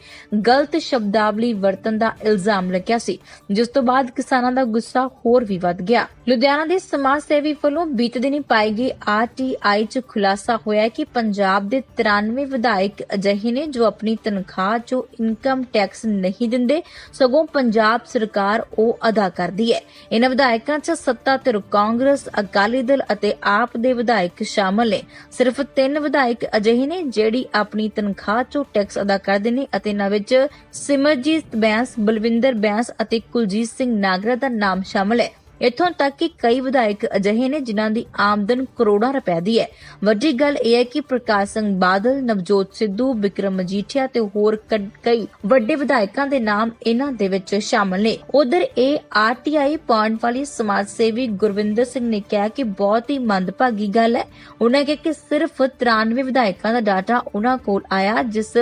ਗਲਤ ਸ਼ਬਦਾਵਲੀ ਵਰਤਣ ਦਾ ਇਲਜ਼ਾਮ ਲੱਗਿਆ ਸੀ, ਜਿਸ ਤੋਂ ਬਾਅਦ ਕਿਸਾਨਾਂ ਦਾ ਗੁੱਸਾ ਹੋਰ ਵੀ ਵੱਧ ਗਿਆ। ਲੁਧਿਆਣਾ ਦੇ ਸਮਾਜ ਸੇਵੀ ਵੱਲੋਂ ਬੀਤੇ ਦਿਨੀ ਪਾਈ ਗਈ RTI 'ਚ ਖੁਲਾਸਾ ਹੋਇਆ ਕਿ ਪੰਜਾਬ ਦੇ 93 ਵਿਧਾਇਕ ਅਜਿਹੇ ਨੇ ਜੋ ਆਪਣੀ ਤਨਖਾਹ 'ਚੋਂ ਇਨਕਮ ਟੈਕਸ ਨਹੀਂ ਦਿੰਦੇ, ਸਗੋਂ ਪੰਜਾਬ ਸਰਕਾਰ ਉਹ ਅਦਾ ਕਰਦੀ ਹੈ। ਇਹਨਾਂ ਵਿਧਾਇਕਾਂ 'ਚ ਸੱਤਾ ਧਿਰ ਕਾਂਗਰਸ, ਅਕਾਲੀ ਦਲ ਅਤੇ ਆਪ ਦੇ ਵਿਧਾਇਕ ਸ਼ਾਮਲ ਨੇ। ਸਿਰਫ 3 ਵਿਧਾਇਕ ਅਜਿਹੇ ਨੇ ਜਿਹੜੀ ਆਪਣੀ ਤਨਖਾਹ 'ਚੋਂ ਟੈਕਸ ਅਦਾ ਕਰਦੇ ਨੇ ਅਤੇ ਇਹਨਾਂ ਵਿੱਚ ਸਿਮਰਜੀਤ ਬੈਂਸ, ਬਲਵਿੰਦਰ ਬੈਂਸ ਅਤੇ ਕੁਲਜੀਤ ਸਿੰਘ ਨਾਗਰਾ ਦਾ ਨਾਮ ਸ਼ਾਮਲ ਹੈ। ਇੱਥੋਂ ਤੱਕ ਕਿ ਕਈ ਵਿਧਾਇਕ ਅਜਿਹੇ ਨੇ ਜਿਨ੍ਹਾਂ ਦੀ ਆਮਦਨ ਕਰੋੜਾਂ ਰੁਪਏ ਦੀ ਹੈ। ਵੱਡੀ ਗੱਲ ਇਹ ਹੈ ਕਿ ਪ੍ਰਕਾਸ਼ ਸਿੰਘ ਬਾਦਲ, ਨਵਜੋਤ ਸਿੱਧੂ, ਬਿਕਰਮ ਮਜੀਠੀਆ ਤੇ ਹੋਰ ਕਈ ਵੱਡੇ ਵਿਧਾਇਕਾਂ ਦੇ ਨਾਮ ਇਹਨਾਂ ਦੇ ਵਿੱਚ ਸ਼ਾਮਲ ਨੇ। ਉਧਰ ਇਹ RTI ਪੁਆਇੰਟ ਵਾਲੀ ਸਮਾਜ ਸੇਵੀ ਗੁਰਵਿੰਦਰ ਸਿੰਘ ਨੇ ਕਿਹਾ ਕਿ ਬਹੁਤ ਹੀ ਮੰਦਭਾਗੀ ਗੱਲ ਹੈ। ਉਹਨਾਂ ਕਿਹਾ ਕਿ ਸਿਰਫ 93 ਵਿਧਾਇਕਾਂ ਦਾ ਡਾਟਾ ਉਹਨਾਂ ਕੋਲ ਆਇਆ, ਜਿਸ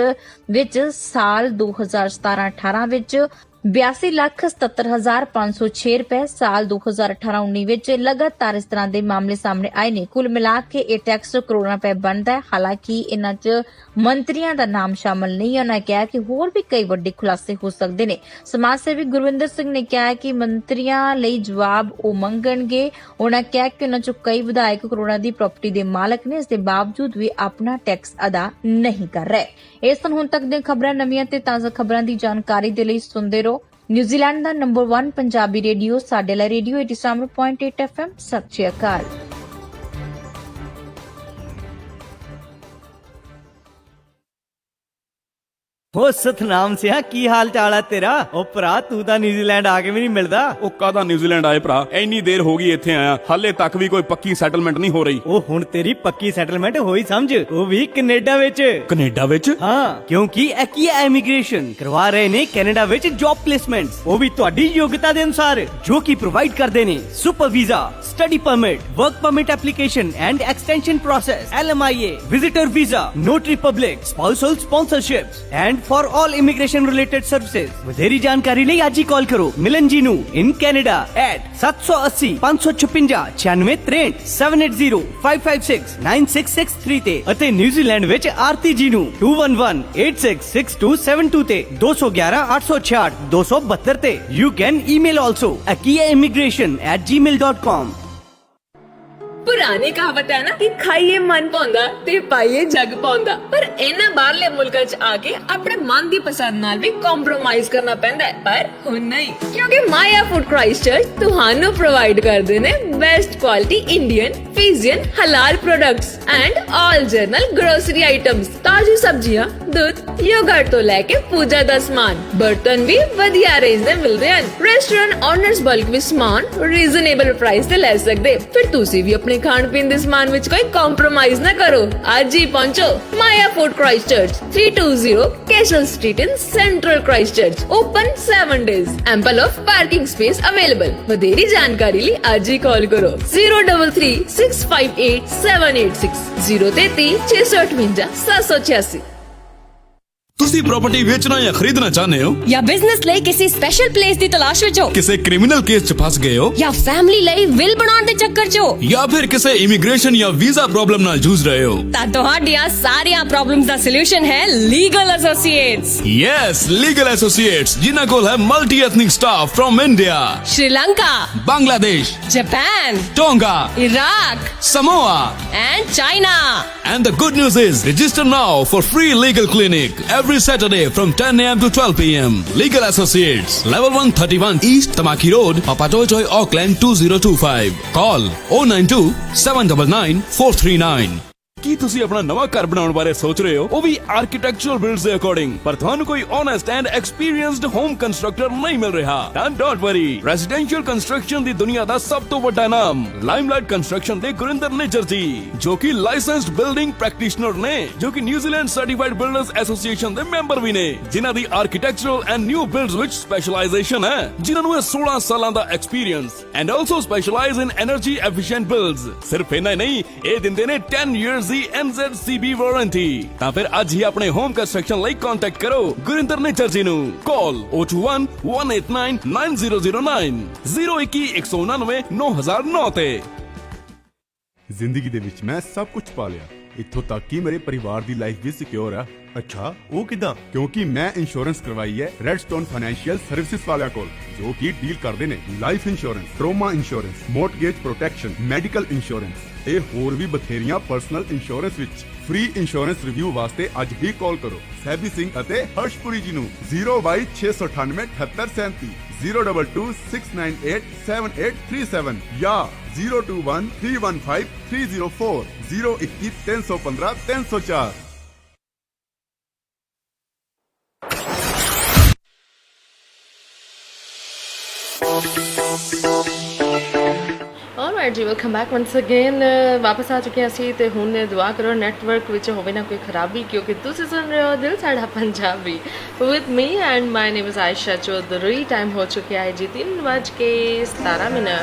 ਵਿੱਚ ਸਾਲ 2017-18 ਵਿੱਚ 82,77,506 ਰੁਪਏ, ਸਾਲ 2018-19 ਵਿੱਚ ਲਗਾਤਾਰ ਇਸ ਤਰ੍ਹਾਂ ਦੇ ਮਾਮਲੇ ਸਾਹਮਣੇ ਆਏ ਨੇ। ਕੁੱਲ ਮਿਲਾ ਕੇ ਇਹ ਟੈਕਸ ਕਰੋੜਾਂ ਰੁਪਏ ਬਣਦਾ ਹੈ। ਹਾਲਾਂਕਿ ਇਹਨਾਂ 'ਚ ਮੰਤਰੀਆਂ ਦਾ ਨਾਮ ਸ਼ਾਮਲ ਨਹੀਂ ਹੈ। ਉਹਨਾਂ ਕਿਹਾ ਕਿ ਹੋਰ ਵੀ ਕਈ ਵੱਡੇ ਖੁਲਾਸੇ ਹੋ ਸਕਦੇ ਨੇ। ਸਮਾਜ ਸੇਵੀ ਗੁਰਵਿੰਦਰ ਸਿੰਘ ਨੇ ਕਿਹਾ ਕਿ ਮੰਤਰੀਆਂ ਲਈ ਜਵਾਬ ਉਹ ਮੰਗਣਗੇ। ਉਹਨਾਂ ਕਿਹਾ ਕਿ ਉਹਨਾਂ 'ਚੋਂ ਕਈ ਵਿਧਾਇਕ ਕਰੋੜਾਂ ਦੀ ਪ੍ਰਾਪਰਟੀ ਦੇ ਮਾਲਕ ਨੇ, ਇਸ ਦੇ ਬਾਵਜੂਦ ਵੀ ਆਪਣਾ ਟੈਕਸ ਅਦਾ ਨਹੀਂ ਕਰ ਰਹੇ। ਇਸ ਤੋਂ ਹੁਣ ਤੱਕ ਦੀਆਂ ਖਬਰਾਂ, ਨਵੀਆਂ ਤੇ ਤਾਜ਼ਾ ਖਬਰਾਂ ਦੀ ਜਾਣਕਾਰੀ ਦੇ ਲਈ ਸੁਣਦੇ ਰਹੋ ਨਿਊਜ਼ੀਲੈਂਡ ਦਾ ਨੰਬਰ 1 ਪੰਜਾਬੀ ਰੇਡੀਓ ਸਾਡੇ ਲਈ ਰੇਡੀਓ 87.8 FM। ਸਤਿ ਸ਼੍ਰੀ ਅਕਾਲ। ਉਹ ਸਤਨਾਮ ਸਿਆ, ਕੀ ਹਾਲ ਚਾਲ ਹੈ ਤੇਰਾ? ਉਹ ਭਰਾ ਤੂੰ ਤਾਂ ਨਿਊਜ਼ੀਲੈਂਡ ਆ ਕੇ ਵੀ ਨਹੀਂ ਮਿਲਦਾ। ਉਹ ਕਾਹਦਾ ਨਿਊਜ਼ੀਲੈਂਡ ਆਏ ਭਰਾ, ਇੰਨੀ ਦੇਰ ਹੋ ਗਈ ਇੱਥੇ ਆਇਆ, ਹਾਲੇ ਤੱਕ ਵੀ ਕੋਈ ਪੱਕੀ ਸੈਟਲਮੈਂਟ ਨਹੀਂ ਹੋ ਰਹੀ। ਉਹ ਹੁਣ ਤੇਰੀ ਪੱਕੀ ਸੈਟਲਮੈਂਟ ਹੋਈ ਸਮਝ, ਉਹ ਵੀ ਕੈਨੇਡਾ ਵਿੱਚ। ਕੈਨੇਡਾ ਵਿੱਚ? ਹਾਂ, ਕਿਉਂਕਿ ਇਹ ਕੀ ਹੈ, ਇਮੀਗ੍ਰੇਸ਼ਨ ਕਰਵਾ ਰਹੇ ਨੇ ਕੈਨੇਡਾ ਵਿੱਚ ਜੌਬ ਪਲੇਸਮੈਂਟਸ, ਉਹ ਵੀ ਤੁਹਾਡੀ ਯੋਗਤਾ ਦੇ ਅਨੁਸਾਰ, ਜੋ ਕਿ ਪ੍ਰੋਵਾਈਡ ਕਰਦੇ ਨੇ super visa, study permit, work permit application and extension process, LMIA, visitor visa, notary public, spousal sponsorships and for all immigration related services। ਵਧੇਰੀ ਜਾਣਕਾਰੀ ਲਈ ਅੱਜ ਹੀ ਕਾਲ ਕਰੋ ਮਿਲਨ ਜੀ ਨੂੰ in Canada at 780 556 9663 780 556 9663 ਤੇ ਅਤੇ ਨਿਊਜ਼ੀਲੈਂਡ ਵਿੱਚ ਆਰਤੀ ਜੀ ਨੂੰ 2118666272 ਤੇ 211 866 272 ਤੇ। You can email also akiaimmigration@gmail.com। ਪੁਰਾਣੀ ਕਹਾਵਤ ਹੈ ਨਾ ਕਿ ਖਾਈਏ ਮਨ ਪਾਉਂਦਾ ਤੇ ਪਾਈਏ ਜੱਗ ਪਾਉਂਦਾ, ਪਰ ਇਹਨਾਂ ਬਾਹਰਲੇ ਮੁਲਕਾਂ 'ਚ ਆ ਕੇ ਆਪਣੇ ਮਨ ਦੀ ਪਸੰਦ ਨਾਲ ਵੀ ਕੰਪਰੋਮਾਈਜ਼ ਕਰਨਾ ਪੈਂਦਾ ਹੈ। ਪਰ ਹੁਣ ਨਹੀਂ, ਕਿਉਂਕਿ ਮਾਇਆ ਫੂਡ ਕ੍ਰਾਈਸਟਚਰਚ ਤੁਹਾਨੂੰ ਪ੍ਰੋਵਾਈਡ ਕਰਦੇ ਨੇ best quality Indian, Fijian, halal products and all general grocery items. ਤਾਜ਼ੀ ਸਬਜ਼ੀਆਂ, ਦੁੱਧ, ਯੋਗਰਟ ਤੋਂ ਲੈ ਕੇ ਪੂਜਾ ਦਾ ਸਮਾਨ, ਬਰਤਨ ਵੀ ਵਧੀਆ ਰੇਂਜ ਦੇ ਮਿਲਦੇ ਹਨ। ਰੈਸਟੋਰੈਂਟ ਓਨਰਸ ਬਲਕ ਵੀ ਸਮਾਨ ਰੀਜ਼ਨੇਬਲ ਪ੍ਰਾਈਸ ਤੇ ਲੈ ਸਕਦੇ। ਫਿਰ ਤੁਸੀਂ ਵੀ ਆਪਣੇ ਖਾਣ ਪੀਣ ਦੇ ਸਮਾਨ ਵਿੱਚ ਕੋਈ ਕੰਪਰੋਮਾਈਜ਼ ਨਾ ਕਰੋ। ਅੱਜ ਹੀ ਪਹੁੰਚੋ Maya food Christchurch, 320 Castle Street in central Christchurch. Open 7 days, ample of parking space available। ਵਧੇਰੀ ਜਾਣਕਾਰੀ ਲਈ ਅੱਜ ਹੀ ਕਾਲ ਕਰੋ 033 658 786 033 658 786। ਤੁਸੀਂ प्रॉपर्टी बेचना या खरीदना चाहते हो या बिजनेस ਲਈ ਕਿਸੇ ਸਪੈਸ਼ਲ ਪਲੇਸ ਦੀ ਤਲਾਸ਼ ਵਿੱਚ ਹੋ किसी क्रिमिनल केस च फस गए हो ਜਾਂ ਫੈਮਿਲੀ ਲਈ ਵਿਲ ਬਣਾਉਣ ਦੇ ਚੱਕਰ 'ਚ ਹੋ या फिर किसी इमिग्रेशन या वीजा प्रॉब्लम नाल जूझ रहे हो ਤਾਂ ਤੁਹਾਡੀਆਂ ਸਾਰੀਆਂ ਪ੍ਰੋਬਲਮਸ ਦਾ ਸੋਲੂਸ਼ਨ ਹੈ legal associates yes legal associates जिन्हां कोल है multi ethnic staff from India Sri Lanka Bangladesh Japan tonga Iraq Samoa and China and the good news is register now for free legal clinic every Saturday from 10 a.m. to 12 p.m. Legal Associates, Level 131 East Tamaki Road, Papatoetoy, Auckland 2025. Call 092 799 439. ਕੀ ਤੁਸੀਂ ਆਪਣਾ ਨਵਾਂ ਘਰ ਬਣਾਉਣ ਬਾਰੇ ਸੋਚ ਰਹੇ ਹੋ ਉਹ ਵੀ ਆਰਕੀਟੈਕਚਰਲ ਬਿਲਡਸ ਦੇ ਅਕੋਰਡਿੰਗ ਪਰ ਤੁਹਾਨੂੰ ਕੋਈ honest and experienced home constructor ਨਹੀਂ ਮਿਲ ਰਿਹਾ ਤਾਂ ਡੋਂਟ ਵਰੀ ਰੈਜ਼ੀਡੈਂਸ਼ੀਅਲ ਕੰਸਟਰਕਸ਼ਨ ਦੀ ਦੁਨੀਆ ਦਾ ਸਭ ਤੋਂ ਵੱਡਾ ਨਾਮ ਲਾਈਮਲਾਈਟ ਕੰਸਟਰਕਸ਼ਨ ਦੇ ਗੁਰਿੰਦਰ ਨਿੱਜਰ ਜੀ ਜੋ ਕਿ ਲਾਇਸੈਂਸਡ ਬਿਲਡਿੰਗ ਪ੍ਰੈਕਟੀਸ਼ਨਰ ਨੇ ਜੋ ਕਿ ਨਿਊਜ਼ੀਲੈਂਡ ਸਰਟੀਫਾਈਡ ਬਿਲਡਰਸ ਐਸੋਸੀਏਸ਼ਨ ਦੇ ਮੈਂਬਰ ਵੀ ਨੇ ਜਿਨ੍ਹਾਂ ਦੀ ਆਰਕੀਟੈਕਚਰਲ ਐਂਡ ਨਿਊ ਬਿਲਡਸ ਵਿੱਚ ਸਪੈਸ਼ਲਾਈਜੇਸ਼ਨ ਹੈ ਜਿਨ੍ਹਾਂ ਨੂੰ 16 ਸਾਲਾਂ ਦਾ experience and also specialize in energy efficient builds ਸਿਰਫ ਇੰਨਾ ਹੀ ਨਹੀਂ ਇਹ ਦਿੰਦੇ ਨੇ 10 years ਦੀ NZCB ਵਾਰੰਟੀ ਤਾਂ ਫਿਰ ਅੱਜ ਹੀ ਆਪਣੇ ਹੋਮ ਕੰਸਟਰਕਸ਼ਨ ਲਈ ਕੰਟੈਕਟ ਕਰੋ ਗੁਰਿੰਦਰ ਨਿੱਜਰ ਜੀ ਨੂੰ ਕਾਲ 021 189 9009 021 199 9009 ਤੇ ਜ਼ਿੰਦਗੀ ਦੇ ਵਿੱਚ ਮੈਂ ਸਭ ਕੁਝ ਪਾ ਲਿਆ ਇੱਥੋਂ ਤੱਕ ਕਿ ਮੇਰੇ ਪਰਿਵਾਰ ਦੀ ਲਾਈਫ ਵੀ ਸਿਕਿਉਰ ਆ ਅੱਛਾ ਉਹ ਕਿਦਾਂ ਕਿਉਂਕਿ ਮੈਂ ਇੰਸ਼ੋਰੈਂਸ ਕਰਵਾਈ ਹੈ ਰੈਡਸਟੋਨ ਫਾਈਨੈਂਸ਼ੀਅਲ ਸਰਵਿਸਿਜ਼ ਵਾਲਿਆਂ ਕੋਲ ਜੋ ਕਿ ਡੀਲ ਕਰਦੇ ਨੇ life insurance trauma insurance mortgage protection medical insurance ਇਹ ਹੋਰ ਵੀ ਬਥੇਰੀਆਂ ਪਰਸਨਲ ਇੰਸ਼ੋਰੈਂਸ ਵਿੱਚ ਫ੍ਰੀ ਇੰਸ਼ੋਰੈਂਸ ਰਿਵਿਊ ਵਾਸਤੇ ਅੱਜ ਹੀ ਕਾਲ ਕਰੋ ਸੈਬੀ ਸਿੰਘ ਅਤੇ ਹਰਸ਼ਪੁਰੀ ਜੀ ਨੂੰ 022 698 7837 022698787 ਜਾਂ 021 315 304 021 315 304 Alright ਜੀ ਵੈਲਕਮ ਬੈਕ ਵਨਸ ਅਗੇਨ ਵਾਪਸ ਆ ਚੁੱਕੇ ਅਸੀਂ ਤੇ ਹੁਣ ਦੁਆ ਕਰੋ ਨੈਟਵਰਕ ਵਿੱਚ ਹੋਵੇ ਨਾ ਕੋਈ ਖਰਾਬੀ ਕਿਉਂਕਿ ਤੁਸੀਂ ਸੁਣ ਰਹੇ ਹੋ ਦਿਲ ਸਾਡਾ Punjabi with me and my name is Ayesha Chaudhary time ਹੋ ਚੁੱਕਿਆ ਹੈ ਜੀ 3:17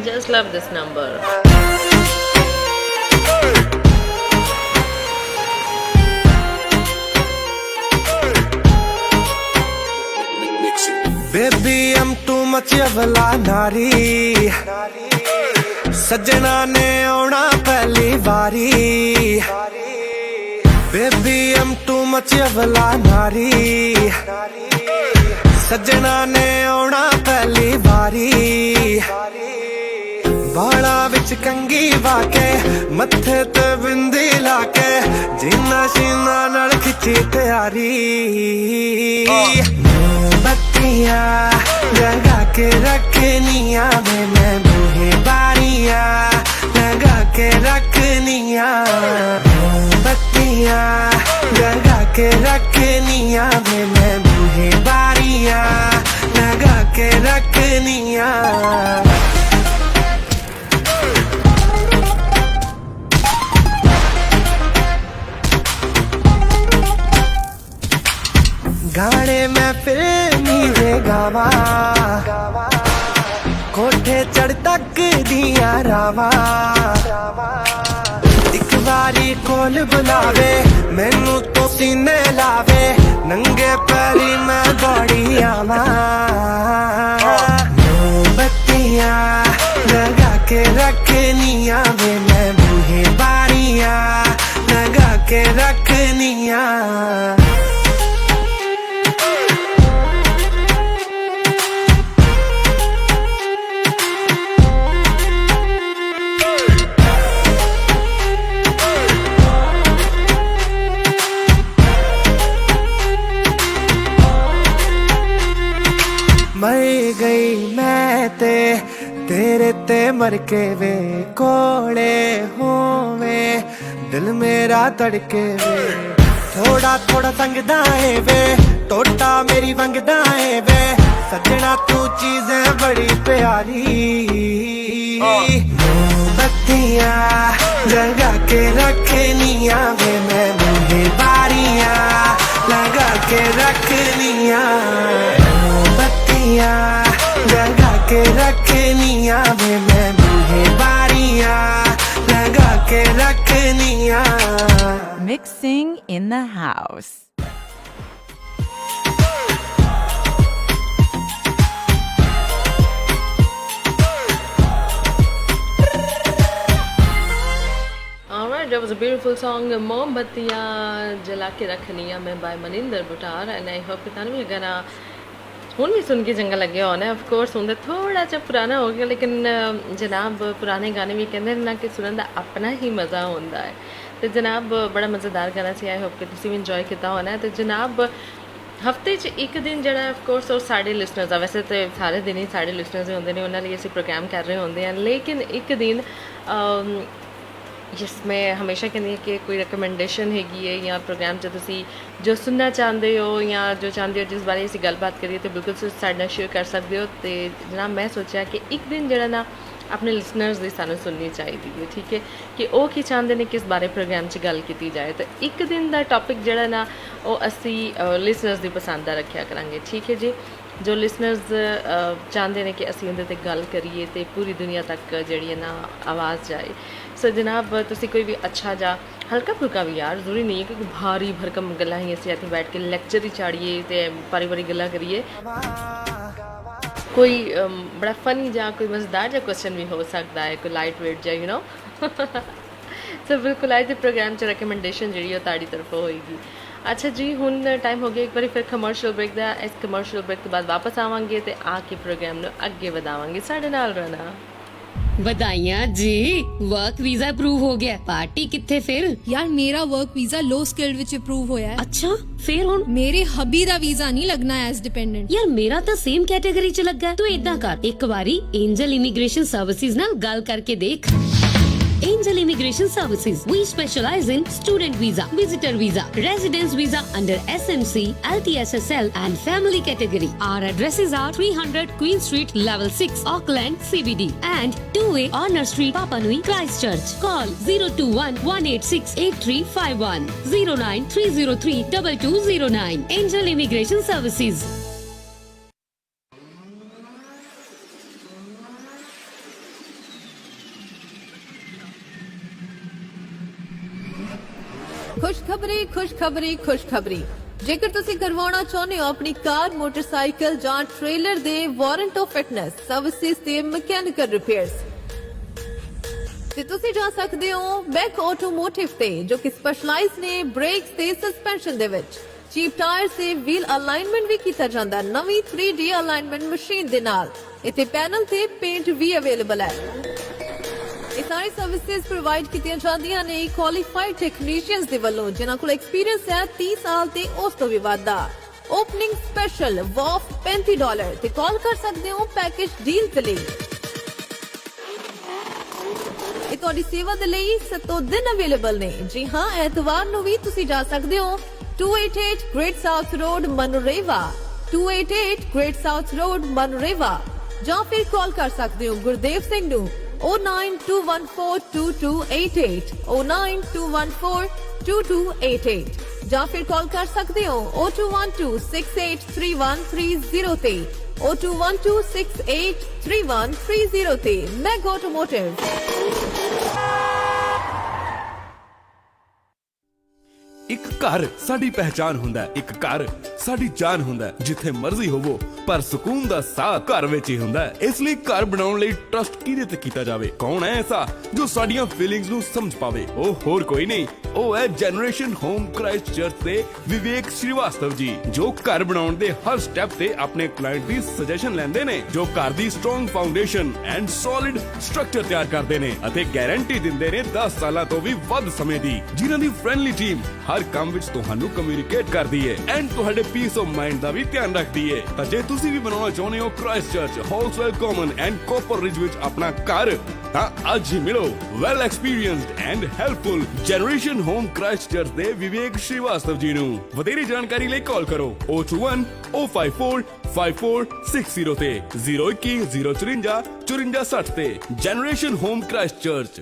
Just love this number. Baby, I'm too much of a नारी सजना ने आना पहली बारी Baby, I'm too much of a नारी सजना ने आना पहली बारी बाला विच कंगी वाके मत्थे ते बिंदी लाके जीना शीना नाल खिची तैयारी बत्तियां लगा के रखनिया मैं बूहे बारियां लगा के रखनिया बत्तियां लगा के रखनिया मैं बूहे बारियां लगा के रखनिया गाने में फिल्मी दे गावा कोठे चढ़ तक दिया रावा एक बारी कोल बुलावे मैनू तो सीने लावे नंगे पैरी मैं दौड़ी आवा मोमबत्तियां लगा के रखनिया वे मैं बूहे बारियां लगा के रखनिया मर गई मैं तेरे ते मर के वे कोड़े होवे दिल मेरा तड़के वे थोड़ा थोड़ा संगदा है वे टोटा मेरी वंगदा है वे सजना तू चीजें बड़ी प्यारी मोमबत्तियां लगा के रखनिया वे मैं बूहे बारियां लगा के रखनिया लगा के रखनिया वे मैं बूहे बारियां के रखनिया Mixing in the house. Alright, that was a beautiful song, मोमबत्तियाँ जला के रखनिया में by Maninder बुटार, and I hope कि भी गाना ਹੁਣ भी सुन के चंगा लगे होना है। ऑफ कोर्स हुंदा थोड़ा सा पुराना हो गया, लेकिन जनाब पुराने गाने भी कहते ना कि सुनने का अपना ही मज़ा होता है। तो जनाब बड़ा मज़ेदार गाना सी, आई होप कि तुसीं भी इंजॉय किया होना है। तो जनाब हफ्ते च एक दिन जड़ा ऑफ कोर्स और साढ़े लिसनर्स आ, वैसे तो सारे दिन ही साढ़े लिसनर्स होंगे ने, उन्होंने लिए असीं प्रोग्राम कर रहे होंगे हैं, लेकिन एक दिन जिसमें हमेशा कहनी है कि कोई रिकमेंडेशन हैगी है या प्रोग्राम च तुसी जो सुनना चाहते हो या जो चाहते हो जिस बारे असीं गलबात करिए तो बिल्कुल साडे नाल शेयर कर सकते हो। तो जनाब मैं सोचा कि एक दिन जड़ा ना अपने लिसनर्स की सानू सुननी चाहिए, ठीक है, कि वो की चाहते हैं किस बारे प्रोग्राम च गल की जाए। तो एक दिन का टॉपिक जड़ा ना वो असी लिसनर्स की पसंद का रखा करांगे, ठीक है जी। जो लिसनर्स चाहते हैं कि असी उनके ते गल करिए तो पूरी दुनिया तक जी है ना आवाज़ जाए। सो जनाब तुसी कोई भी अच्छा जा हल्का फुल्का भी, यार जरूरी नहीं है कि भारी भरकम गल्लां ही असीं इत्थे बैठ के लेक्चर ही चाड़िए तो भारी भारी गल्लां करिए। कोई बड़ा फनी जा कोई मज़ेदार जा क्वेश्चन भी हो सकता है, कोई लाइट वेट जा, यू नो। सो बिल्कुल आज के प्रोग्राम च रिकमेंडेशन जी ताड़ी तरफों होएगी। अच्छा जी, हुण टाइम हो गया एक बार फिर कमर्शियल ब्रेक का। इस कमर्शियल ब्रेक तो बाद वापस आवांगे तो आके प्रोग्राम नूं अगे वधावांगे। साडे नाल रहना। बधाइयां जी, वर्क वीजा अप्रूव हो गया। पार्टी किथे फिर? यार मेरा वर्क वीजा लो स्किल्ड विच अप्रूव होया है। अच्छा फिर हुण मेरे हबी दा वीजा नहीं लगना एज डिपेंडेंट। यार मेरा तो सेम कैटेगरी च लगा है। तू इदा कर, एक बारी एंजल इमिग्रेशन सर्विसेज नाल गल करके देख। Angel Immigration Services. We specialize in student visa, visitor visa, residence visa under SMC, LTSSL and family category. Our addresses are 300 Queen Street, Level 6, Auckland, CBD and 2A Honor Street, Papa Nui, Christchurch. Call 021-186-8351, 09303-2209. Angel Immigration Services. खुशखबरी खुशखबरी खुशखबरी, जेकर तुसी करवाना चाहते हो अपनी car, motorcycle ਜਾਂ trailer they warrant of fitness services ते मैकेनिकल रिपेयर्स ਤੇ ਤੁਸੀਂ ਜਾ ਸਕਦੇ ਹੋ ਬੈਕ ਆਟੋਮੋਟਿਵ ਤੇ, ਜੋ ਕਿ ਸਪੈਸ਼ਲਾਈਜ਼ ਨੇ ਬ੍ਰੇਕਸ ਤੇ ਸਸਪੈਂਸ਼ਨ ਦੇ ਵਿੱਚ। ਚੀਪ ਟਾਇਰ ਤੇ ਵੀਲ ਅਲਾਈਨਮੈਂਟ ਵੀ ਕੀਤਾ ਜਾਂਦਾ ਨਵੀਂ 3D ਅਲਾਈਨਮੈਂਟ ਮਸ਼ੀਨ ਦੇ ਨਾਲ। ਇੱਥੇ ਪੈਨਲ ਤੇ ਪੇਂਟ ਵੀ ਅਵੇਲੇਬਲ ਹੈ। ਇਹ ਸਾਰੀ ਸਰਵਿਸਿਜ਼ ਪ੍ਰੋਵਾਈਡ ਕੀਤੀਆਂ ਜਾਂਦੀਆਂ ਨੇ ਕੁਆਲੀਫਾਈਡ ਟੈਕਨੀਸ਼ੀਅਨਸ ਦੇ ਵੱਲੋਂ, ਜਿਨ੍ਹਾਂ ਕੋਲ ਐਕਸਪੀਰੀਅੰਸ ਹੈ 30 ਸਾਲ ਤੇ ਉਸ ਤੋਂ ਵੀ ਵੱਧ ਦਾ। ਓਪਨਿੰਗ ਸਪੈਸ਼ਲ ਵਾਫ $35 ਤੇ ਕਾਲ ਕਰ ਸਕਦੇ ਹੋ ਪੈਕੇਜ ਡੀਲ ਦੇ ਲਈ। ਇਹ ਤੁਹਾਡੀ ਸੇਵਾ ਦੇ ਲਈ 7 ਦਿਨ ਅਵੇਲੇਬਲ ਨੇ। ਜੀ ਹਾਂ, ਐਤਵਾਰ ਨੂੰ ਵੀ ਤੁਸੀਂ ਜਾ ਸਕਦੇ ਹੋ 288 Great South Road Manurewa, 288 Great South Road Manurewa, ਜਾਂ ਫਿਰ ਕਾਲ ਕਰ ਸਕਦੇ ਹੋ ਗੁਰਦੇਵ ਸਿੰਘ ਨੂੰ 092142288, 092142288, ਜਾਂ ਫਿਰ ਕਾਲ ਕਰ ਸਕਦੇ ਹੋ 0212683130 ਤੇ 0212683130 ਤੇ। Mag automotive. ਇੱਕ ਘਰ ਸਾਡੀ ਪਹਿਚਾਨ ਹੁੰਦਾ ਹੈ, ਇੱਕ ਘਰ ਸਾਡੀ ਜਾਨ ਹੁੰਦਾ ਹੈ। ਜਿੱਥੇ ਮਰਜ਼ੀ ਹੋਵੋ ਪਰ ਸਕੂਨ ਦਾ ਸਾਹ ਘਰ ਵਿੱਚ ਹੀ ਹੁੰਦਾ ਹੈ। ਇਸ ਲਈ ਘਰ ਬਣਾਉਣ ਲਈ ਟਰਸਟ ਕਿਹਦੇ ਤੇ ਕੀਤਾ ਜਾਵੇ? ਕੌਣ ਹੈ ਐਸਾ ਜੋ ਸਾਡੀਆਂ ਫੀਲਿੰਗਸ ਨੂੰ ਸਮਝ ਪਾਵੇ? ਉਹ ਹੋਰ ਕੋਈ ਨਹੀਂ, ਉਹ ਹੈ ਜਨਰੇਸ਼ਨ ਹੋਮ ਕ੍ਰਾਈਸਟ ਚਰਚ ਦੇ ਵਿਵੇਕ ਸ਼੍ਰੀਵਾਸਤਵ ਜੀ, ਜੋ ਘਰ ਬਣਾਉਣ ਦੇ ਹਰ ਸਟੈਪ ਤੇ ਆਪਣੇ ਕਲਾਇੰਟ ਦੀ ਸੁਜੈਸ਼ਨ ਲੈਂਦੇ ਨੇ, ਜੋ ਘਰ ਦੀ strong foundation and solid structure ਤਿਆਰ ਕਰਦੇ ਨੇ ਅਤੇ ਗਾਰੰਟੀ ਦਿੰਦੇ ਨੇ 10 ਸਾਲਾਂ ਤੋਂ ਵੀ ਵੱਧ ਸਮੇਂ ਦੀ, ਜਿਨ੍ਹਾਂ ਦੀ ਫ੍ਰੈਂਡਲੀ ਟੀਮ ਹਰ ਕੰਮ ਵਿੱਚ ਤੁਹਾਨੂੰ ਕਮਿਊਨੀਕੇਟ ਕਰਦੀ ਹੈ ਐਂਡ ਤੁਹਾਡੇ ਪੀਸ ਆਫ ਮਾਈਂਡ ਦਾ ਵੀ ਧਿਆਨ ਰੱਖਦੀ ਹੈ। ਤਾਂ ਜੇ ਤੁਸੀਂ ਵੀ ਬਣਾਉਣਾ ਚਾਹੁੰਦੇ ਹੋ Christchurch, Halswell Common and Copper Ridge ਵਿੱਚ ਆਪਣਾ ਘਰ, ਤਾਂ ਅੱਜ ਹੀ ਮਿਲੋ well experienced and helpful Generation Home Christchurch ਦੇ ਵਿਵੇਕ ਸ਼੍ਰੀਵਾਸਤਵ ਜੀ ਨੂੰ। ਵਧੇਰੇ ਜਾਣਕਾਰੀ ਲਈ ਕਾਲ ਕਰੋ 021-054-5460 ਤੇ 021-054-5460 ਤੇ। Generation Home Christ church.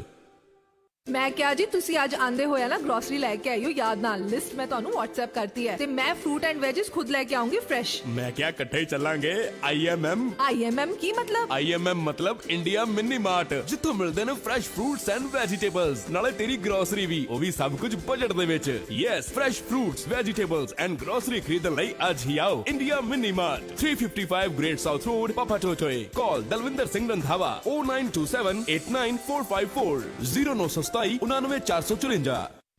ਮੈਂ ਕਿਹਾ ਜੀ ਤੁਸੀਂ ਅੱਜ ਆਂਦੇ ਹੋਇਆ ਨਾ ਗਰੋਸਰੀ ਲੈ ਕੇ ਆਇਓ ਯਾਦ ਨਾਲ ਲਿਸਟ ਮੈਂ ਤੁਹਾਨੂੰ WhatsApp ਕਰਤੀ ਹੈ ਤੇ ਮੈਂ ਫਰੂਟ ਐਂਡ ਵੈਜਿਸ ਖੁਦ ਲੈ ਕੇ ਆਉਂਗੀ ਫਰੈਸ਼ ਮੈਂ ਕਿਹਾ ਇਕੱਠੇ ਹੀ ਚੱਲਾਂਗੇ IMM ਕੀ ਮਤਲਬ IMM ਮਤਲਬ ਇੰਡੀਆ ਮਿਨੀ ਮਾਰਟ ਜਿੱਥੋਂ ਮਿਲਦੇ ਨੇ ਫਰੈਸ਼ ਫਰੂਟਸ ਐਂਡ ਵੈਜੀਟੇਬਲਸ ਨਾਲੇ ਤੇਰੀ ਗਰੋਸਰੀ ਵੀ ਉਹ ਵੀ ਸਭ ਕੁਝ ਬਜਟ ਦੇ ਵਿੱਚ yes fresh fruits vegetables and grocery ਖਰੀਦਣ ਲਈ ਅੱਜ ਹੀ ਆਓ India Mini Mart 355 Great South Road Papatoetoe call Dalvinder Singh Randhawa 0927894554 0927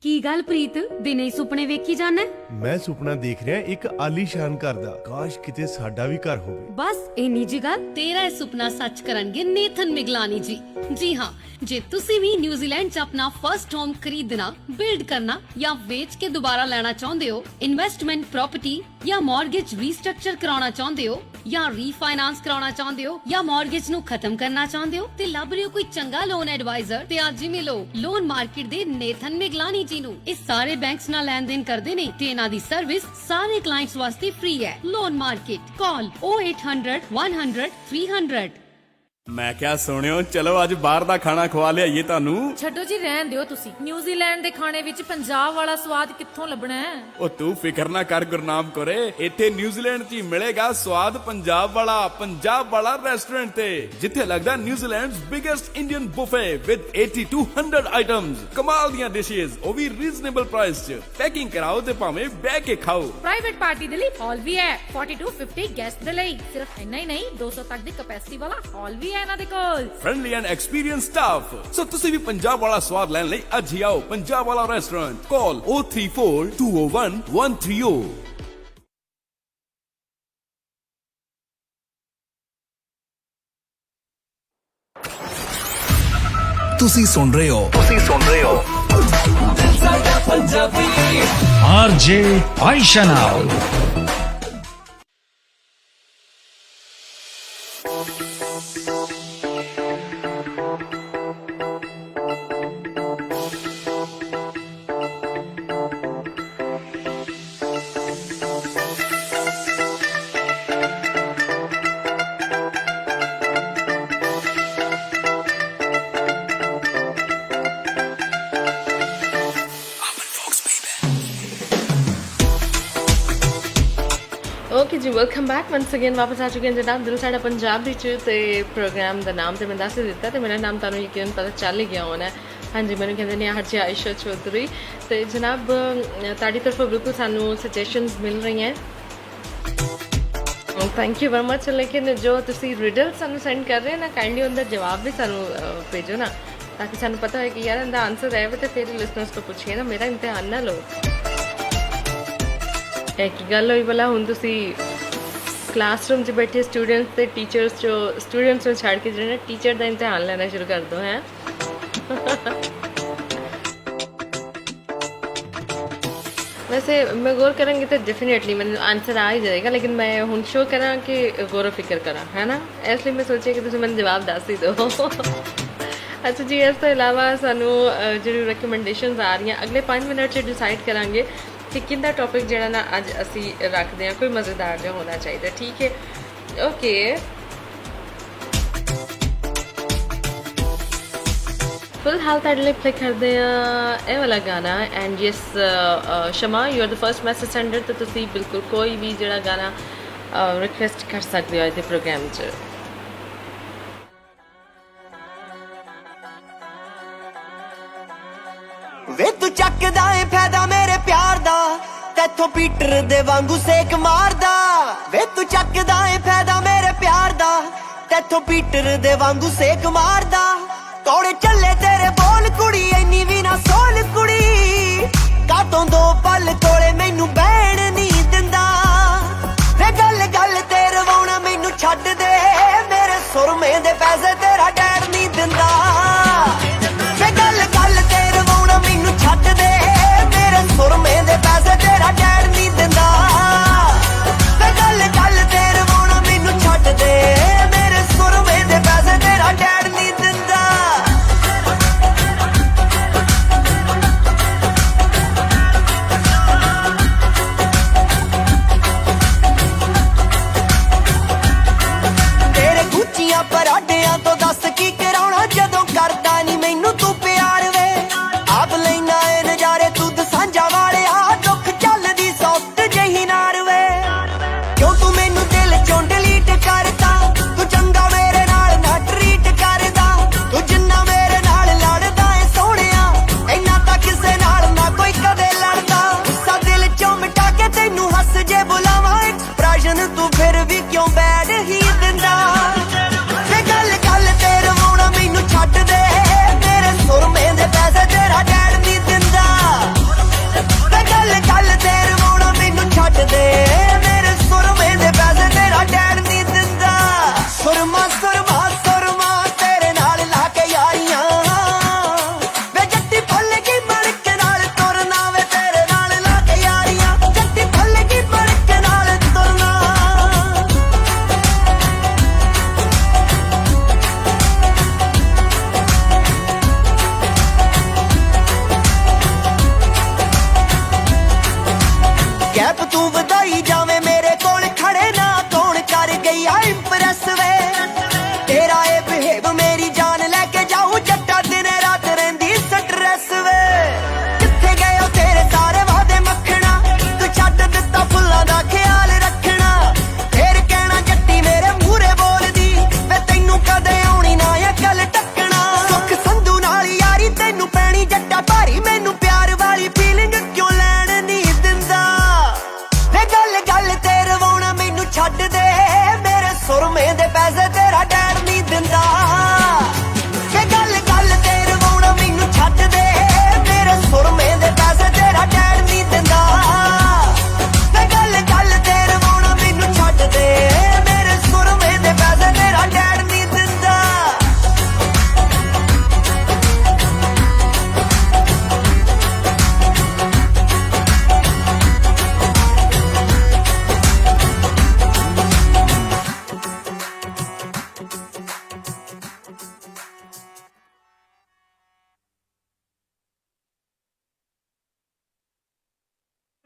ਕੀ ਗੱਲ ਪ੍ਰੀਤ ਦਿਨੇ ਸੁਪਨੇ ਵੇਖੀ ਜਾਣਾ? ਮੈਂ ਸੁਪਨਾ ਦੇਖ ਰਿਹਾ ਇੱਕ ਆਲੀਸ਼ਾਨ ਘਰ ਦਾ ਕਾਸ਼ ਕਿਤੇ ਸਾਡਾ ਵੀ ਘਰ ਹੋਵੇ ਬਸ ਇੰਨੀ ਜੀ ਗੱਲ ਤੇਰਾ ਇਹ ਸੁਪਨਾ ਸੱਚ ਕਰਨਗੇ ਨੇਥਨ ਮਿਗਲਾਨੀ ਜੀ। ਜੀ ਹਾਂ, ਜੇ ਤੁਸੀਂ ਵੀ ਨਿਊਜ਼ੀਲੈਂਡ 'ਚ ਆਪਣਾ ਫਰਸਟ ਹੋਮ ਖਰੀਦਣਾ ਬਿਲਡ ਕਰਨਾ ਜਾਂ ਵੇਚ ਕੇ ਦੁਬਾਰਾ ਲੈਣਾ ਚਾਹੁੰਦੇ ਹੋ, ਇਨਵੈਸਟਮੈਂਟ ਪ੍ਰੋਪਰਟੀ ਜਾਂ ਮਾਰਗੇਜ ਰੀਸਟਰਕਚਰ ਕਰਾਉਣਾ ਚਾਹੁੰਦੇ ਹੋ ਜਾਂ ਰੀਫਾਈਨਾਂਸ ਕਰਾਉਣਾ ਚਾਹੁੰਦੇ ਹੋ ਜਾਂ ਮਾਰਗੇਜ ਨੂੰ ਖਤਮ ਕਰਨਾ ਚਾਹੁੰਦੇ ਹੋ ਤੇ ਲੱਭ ਰਹੇ ਹੋ ਕੋਈ ਚੰਗਾ ਲੋਨ ਐਡਵਾਈਜ਼ਰ ਤੇ ਅੱਜ ਹੀ ਮਿਲੋ ਲੋਨ ਮਾਰਕੀਟ ਦੇ ਨੇਥਨ ਮਿਗਲਾਨੀ ਜੀ ਨੂੰ। ਇਹ ਸਾਰੇ ਬੈਂਕਸ ਨਾਲ ਲੈਣ ਦੇਣ ਕਰਦੇ ਨੇ ਤੇ ਇਹਨਾਂ ਦੀ ਸਰਵਿਸ ਸਾਰੇ ਕਲਾਇੰਟਸ ਵਾਸਤੇ ਫ੍ਰੀ ਹੈ। ਲੋਨ ਮਾਰਕੀਟ ਕਾਲ 0800 100 300। ਮੈਂ ਕਿਹਾ ਸੁਣਿਓ ਚਲੋ ਅੱਜ ਬਾਹਰ ਦਾ ਖਾਣਾ ਖਵਾ ਲਿਆਈਏ ਤੁਹਾਨੂੰ। ਛੱਡੋ ਜੀ ਰਹਿਣ ਦਿਓ ਤੁਸੀਂ ਨਿਊਜ਼ੀਲੈਂਡ ਦੇ ਖਾਣੇ ਵਿੱਚ ਪੰਜਾਬ ਵਾਲਾ ਸਵਾਦ ਕਿੱਥੋਂ ਲੱਭਣਾ ਹੈ? ਉਹ ਤੂੰ ਫਿਕਰ ਨਾ ਕਰ ਗੁਰਨਾਮ ਕੋਰੇ, ਇੱਥੇ ਨਿਊਜ਼ੀਲੈਂਡ 'ਚ ਹੀ ਮਿਲੇਗਾ ਸਵਾਦ ਪੰਜਾਬ ਵਾਲਾ ਰੈਸਟੋਰੈਂਟ ਤੇ ਜਿੱਥੇ ਲੱਗਦਾ New Zealand's biggest Indian buffet with 80 to 100 items, ਕਮਾਲ ਦੀਆਂ ਡਿਸ਼ੇਸ ਉਹ ਵੀ ਰੀਜ਼ਨੇਬਲ ਪ੍ਰਾਈਸ 'ਚ। ਪੈਕਿੰਗ ਕਰਾਓ ਤੇ ਭਾਵੇਂ ਬਹਿ ਕੇ ਖਾਓ। ਪ੍ਰਾਈਵੇਟ ਪਾਰਟੀ ਦੇ ਲਈ ਹਾਲ ਵੀ ਹੈ 40 to 50 ਗੈਸਟ ਦੇ ਲਈ। ਸਿਰਫ ਇੰਨਾ ਹੀ ਨਹੀਂ 200 ਤੱਕ ਦੀ ਕਪੈਸਿਟੀ ਵਾਲਾ ਹਾਲ ਵੀ ਹੈ ਇਹਨਾਂ ਦੇ ਕੋਲ। Friendly and experience staff. So ਤੁਸੀਂ ਵੀ ਪੰਜਾਬ ਵਾਲਾ ਸਵਾਦ ਲੈਣ ਲਈ ਅੱਜ ਹੀ ਆਓ ਪੰਜਾਬ ਵਾਲਾ ਰੈਸਟੋਰੈਂਟ। ਕਾਲ 034 201 130। ਤੁਸੀਂ ਸੁਣ ਰਹੇ ਹੋ RJ Aisha now. ਓਕੇ ਜੀ, ਵੈਲਕਮ ਬੈਕ ਵਨਸ ਅਗੇਨ। ਵਾਪਸ ਆ ਚੁੱਕੇ ਹਾਂ ਜਨਾਬ ਦਿਲ ਸਾਡਾ ਪੰਜਾਬੀ 'ਚ ਤੇ ਪ੍ਰੋਗਰਾਮ ਦਾ ਨਾਮ ਤੇ ਮੈਂ ਦੱਸ ਦਿੱਤਾ ਤੇ ਮੇਰਾ ਨਾਮ ਤੁਹਾਨੂੰ ਯਕੀਨ ਪਤਾ ਚੱਲ ਹੀ ਗਿਆ ਹੋਣਾ। ਹਾਂਜੀ, ਮੈਨੂੰ ਕਹਿੰਦੇ ਨੇ RJ ਆਇਸ਼ਾ ਚੌਧਰੀ। ਤੇ ਜਨਾਬ ਤੁਹਾਡੀ ਤਰਫੋਂ ਬਿਲਕੁਲ ਸਾਨੂੰ ਸਜੈਸ਼ਨਸ ਮਿਲ ਰਹੀਆਂ। Thank you very much. ਲੇਕਿਨ ਜੋ ਤੁਸੀਂ ਰਿਡਲ ਸਾਨੂੰ ਸੈਂਡ ਕਰ ਰਹੇ ਹੋ ਨਾ, ਕਾਈਂਡਲੀ ਉਹਦਾ ਜਵਾਬ ਵੀ ਸਾਨੂੰ ਭੇਜੋ ਨਾ, ਤਾਂ ਕਿ ਸਾਨੂੰ ਪਤਾ ਹੋਏ ਕਿ ਯਾਰ ਇਹਦਾ ਆਨਸਰ ਹੈ ਤੇ ਫਿਰ ਲਿਸਨਰਸ ਤੋਂ ਪੁੱਛੀਏ ਨਾ, ਮੇਰਾ ਇਮਤਿਹਾਨ ਨਾ ਲਓ। ਇੱਕ ਗੱਲ ਹੋਈ ਭਲਾ ਹੁਣ ਤੁਸੀਂ ਕਲਾਸਰੂਮ 'ਚ ਬੈਠੇ ਸਟੂਡੈਂਟਸ ਤੇ ਟੀਚਰਸ ਨੂੰ ਛੱਡ ਕੇ ਜਿਹੜੇ ਟੀਚਰ ਦਾ ਇਮਤਿਹਾਨ ਲੈਣਾ ਸ਼ੁਰੂ ਕਰ ਦਿਓ ਹੈ। ਵੈਸੇ ਮੈਂ ਗੌਰ ਕਰਾਂਗੀ ਤਾਂ ਡੈਫੀਨੇਟਲੀ ਮੈਨੂੰ ਆਨਸਰ ਆ ਹੀ ਜਾਏਗਾ, ਲੇਕਿਨ ਮੈਂ ਹੁਣ ਸ਼ੋਅ ਕਰਾਂ ਕਿ ਗੌਰ ਫਿਕਰ ਕਰਾਂ, ਹੈ ਨਾ। ਇਸ ਲਈ ਮੈਂ ਸੋਚਿਆ ਕਿ ਤੁਸੀਂ ਮੈਨੂੰ ਜਵਾਬ ਦੱਸ ਹੀ ਦਿਓ। ਅੱਛਾ ਜੀ, ਇਸ ਤੋਂ ਇਲਾਵਾ ਸਾਨੂੰ ਜਿਹੜੀ ਰეკਮੈਂਡੇਸ਼ਨਸ ਆ ਰਹੀਆਂ ਅਗਲੇ 5 ਮਿੰਟ 'ਚ ਡਿਸਾਈਡ ਕਰਾਂਗੇ ਕਿ ਕਿੰਦਾ ਟੌਪਿਕ ਜਿਹੜਾ ਨਾ ਅੱਜ ਅਸੀਂ ਰੱਖਦੇ ਹਾਂ, ਕੋਈ ਮਜ਼ੇਦਾਰ ਜਿਹਾ ਹੋਣਾ ਚਾਹੀਦਾ। ਠੀਕ ਹੈ, ਓਕੇ। ਫਿਲਹਾਲ ਤੁਹਾਡੇ ਲਈ ਪਲੇ ਕਰਦੇ ਹਾਂ ਇਹ ਵਾਲਾ ਗਾਣਾ। And yes Shama, you are the first message sander, ਤੇ ਤੁਸੀਂ ਬਿਲਕੁਲ ਕੋਈ ਵੀ ਜਿਹੜਾ ਗਾਣਾ ਰਿਕੁਐਸਟ ਕਰ ਸਕਦੇ ਹੋ ਅੱਜ ਦੇ ਪ੍ਰੋਗਰਾਮ 'ਚ। ਵੇ ਤੂੰ ਚੱਕਦਾ ਏ ਫਾਇਦਾ ਮੇਰੇ ਪਿਆਰ ਦਾ, ਤੈਥੋਂ ਪੀਟਰ ਦੇ ਵਾਂਗੂ ਸੇਕ ਮਾਰਦਾ। ਵੇ ਤੂੰ ਚੱਕਦਾ ਏ ਫਾਇਦਾ ਮੇਰੇ ਪਿਆਰ ਦਾ, ਤੈਥੋਂ ਪੀਟਰ ਦੇ ਵਾਂਗੂ ਸੇਕ ਮਾਰਦਾ। ਕੌੜੇ ਚੱਲੇ ਤੇਰੇ ਬੋਲ ਕੁੜੀ, ਇੰਨੀ ਵੀ ਨਾ ਸੋਲ ਕੁੜੀ, ਕਾਤੋਂ ਦੋ ਪਲ ਕੋਲੇ ਮੈਨੂੰ ਬਹਿਣ ਨਹੀਂ ਦਿੰਦਾ। ਵੇ ਗੱਲ ਗੱਲ ਤੇ ਰਵਾਉਣਾ ਮੈਨੂੰ ਛੱਡ ਦੇ, ਮੇਰੇ ਸੁਰਮੇ ਦੇ ਪੈਸੇ ਤੇਰਾ ਡੈਡ ਨਹੀਂ ਦਿੰਦਾ। ਵੇ ਗੱਲ ਗੱਲ ਤੇ ਰਵਾਉਣਾ ਮੈਨੂੰ ਛੱਡ ਦੇ, ਮੇਰੇ ਸੁਰਮੇ ਦੇ ਪੈਸੇ ਤੇਰਾ ਡੈਡ ਨਹੀਂ ਦਿੰਦਾ। ਵੇ ਗੱਲ ਗੱਲ ਤੇ ਰਵਾਉਣਾ ਮੈਨੂੰ ਛੱਡ ਦੇ, ਮੇਰੇ ਸੁਰਮੇ ਦੇ ਪੈਸੇ ਤੇਰਾ ਡੈਡ ਨਹੀਂ ਦਿੰਦਾ।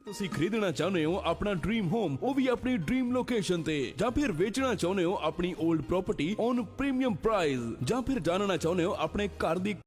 ਤੁਸੀਂ ਖਰੀਦਣਾ ਚਾਹੁੰਦੇ ਹੋ ਆਪਣਾ ਡ੍ਰੀਮ ਹੋਮ, ਉਹ ਵੀ ਆਪਣੀ ਡ੍ਰੀਮ ਲੋਕੇਸ਼ਨ ਤੇ, ਜਾਂ ਫਿਰ ਵੇਚਣਾ ਚਾਹੁੰਦੇ ਹੋ ਆਪਣੀ old property on premium price, ਜਾਂ ਫਿਰ ਜਾਣਨਾ ਚਾਹੁੰਦੇ ਹੋ ਆਪਣੇ ਘਰ ਦੀ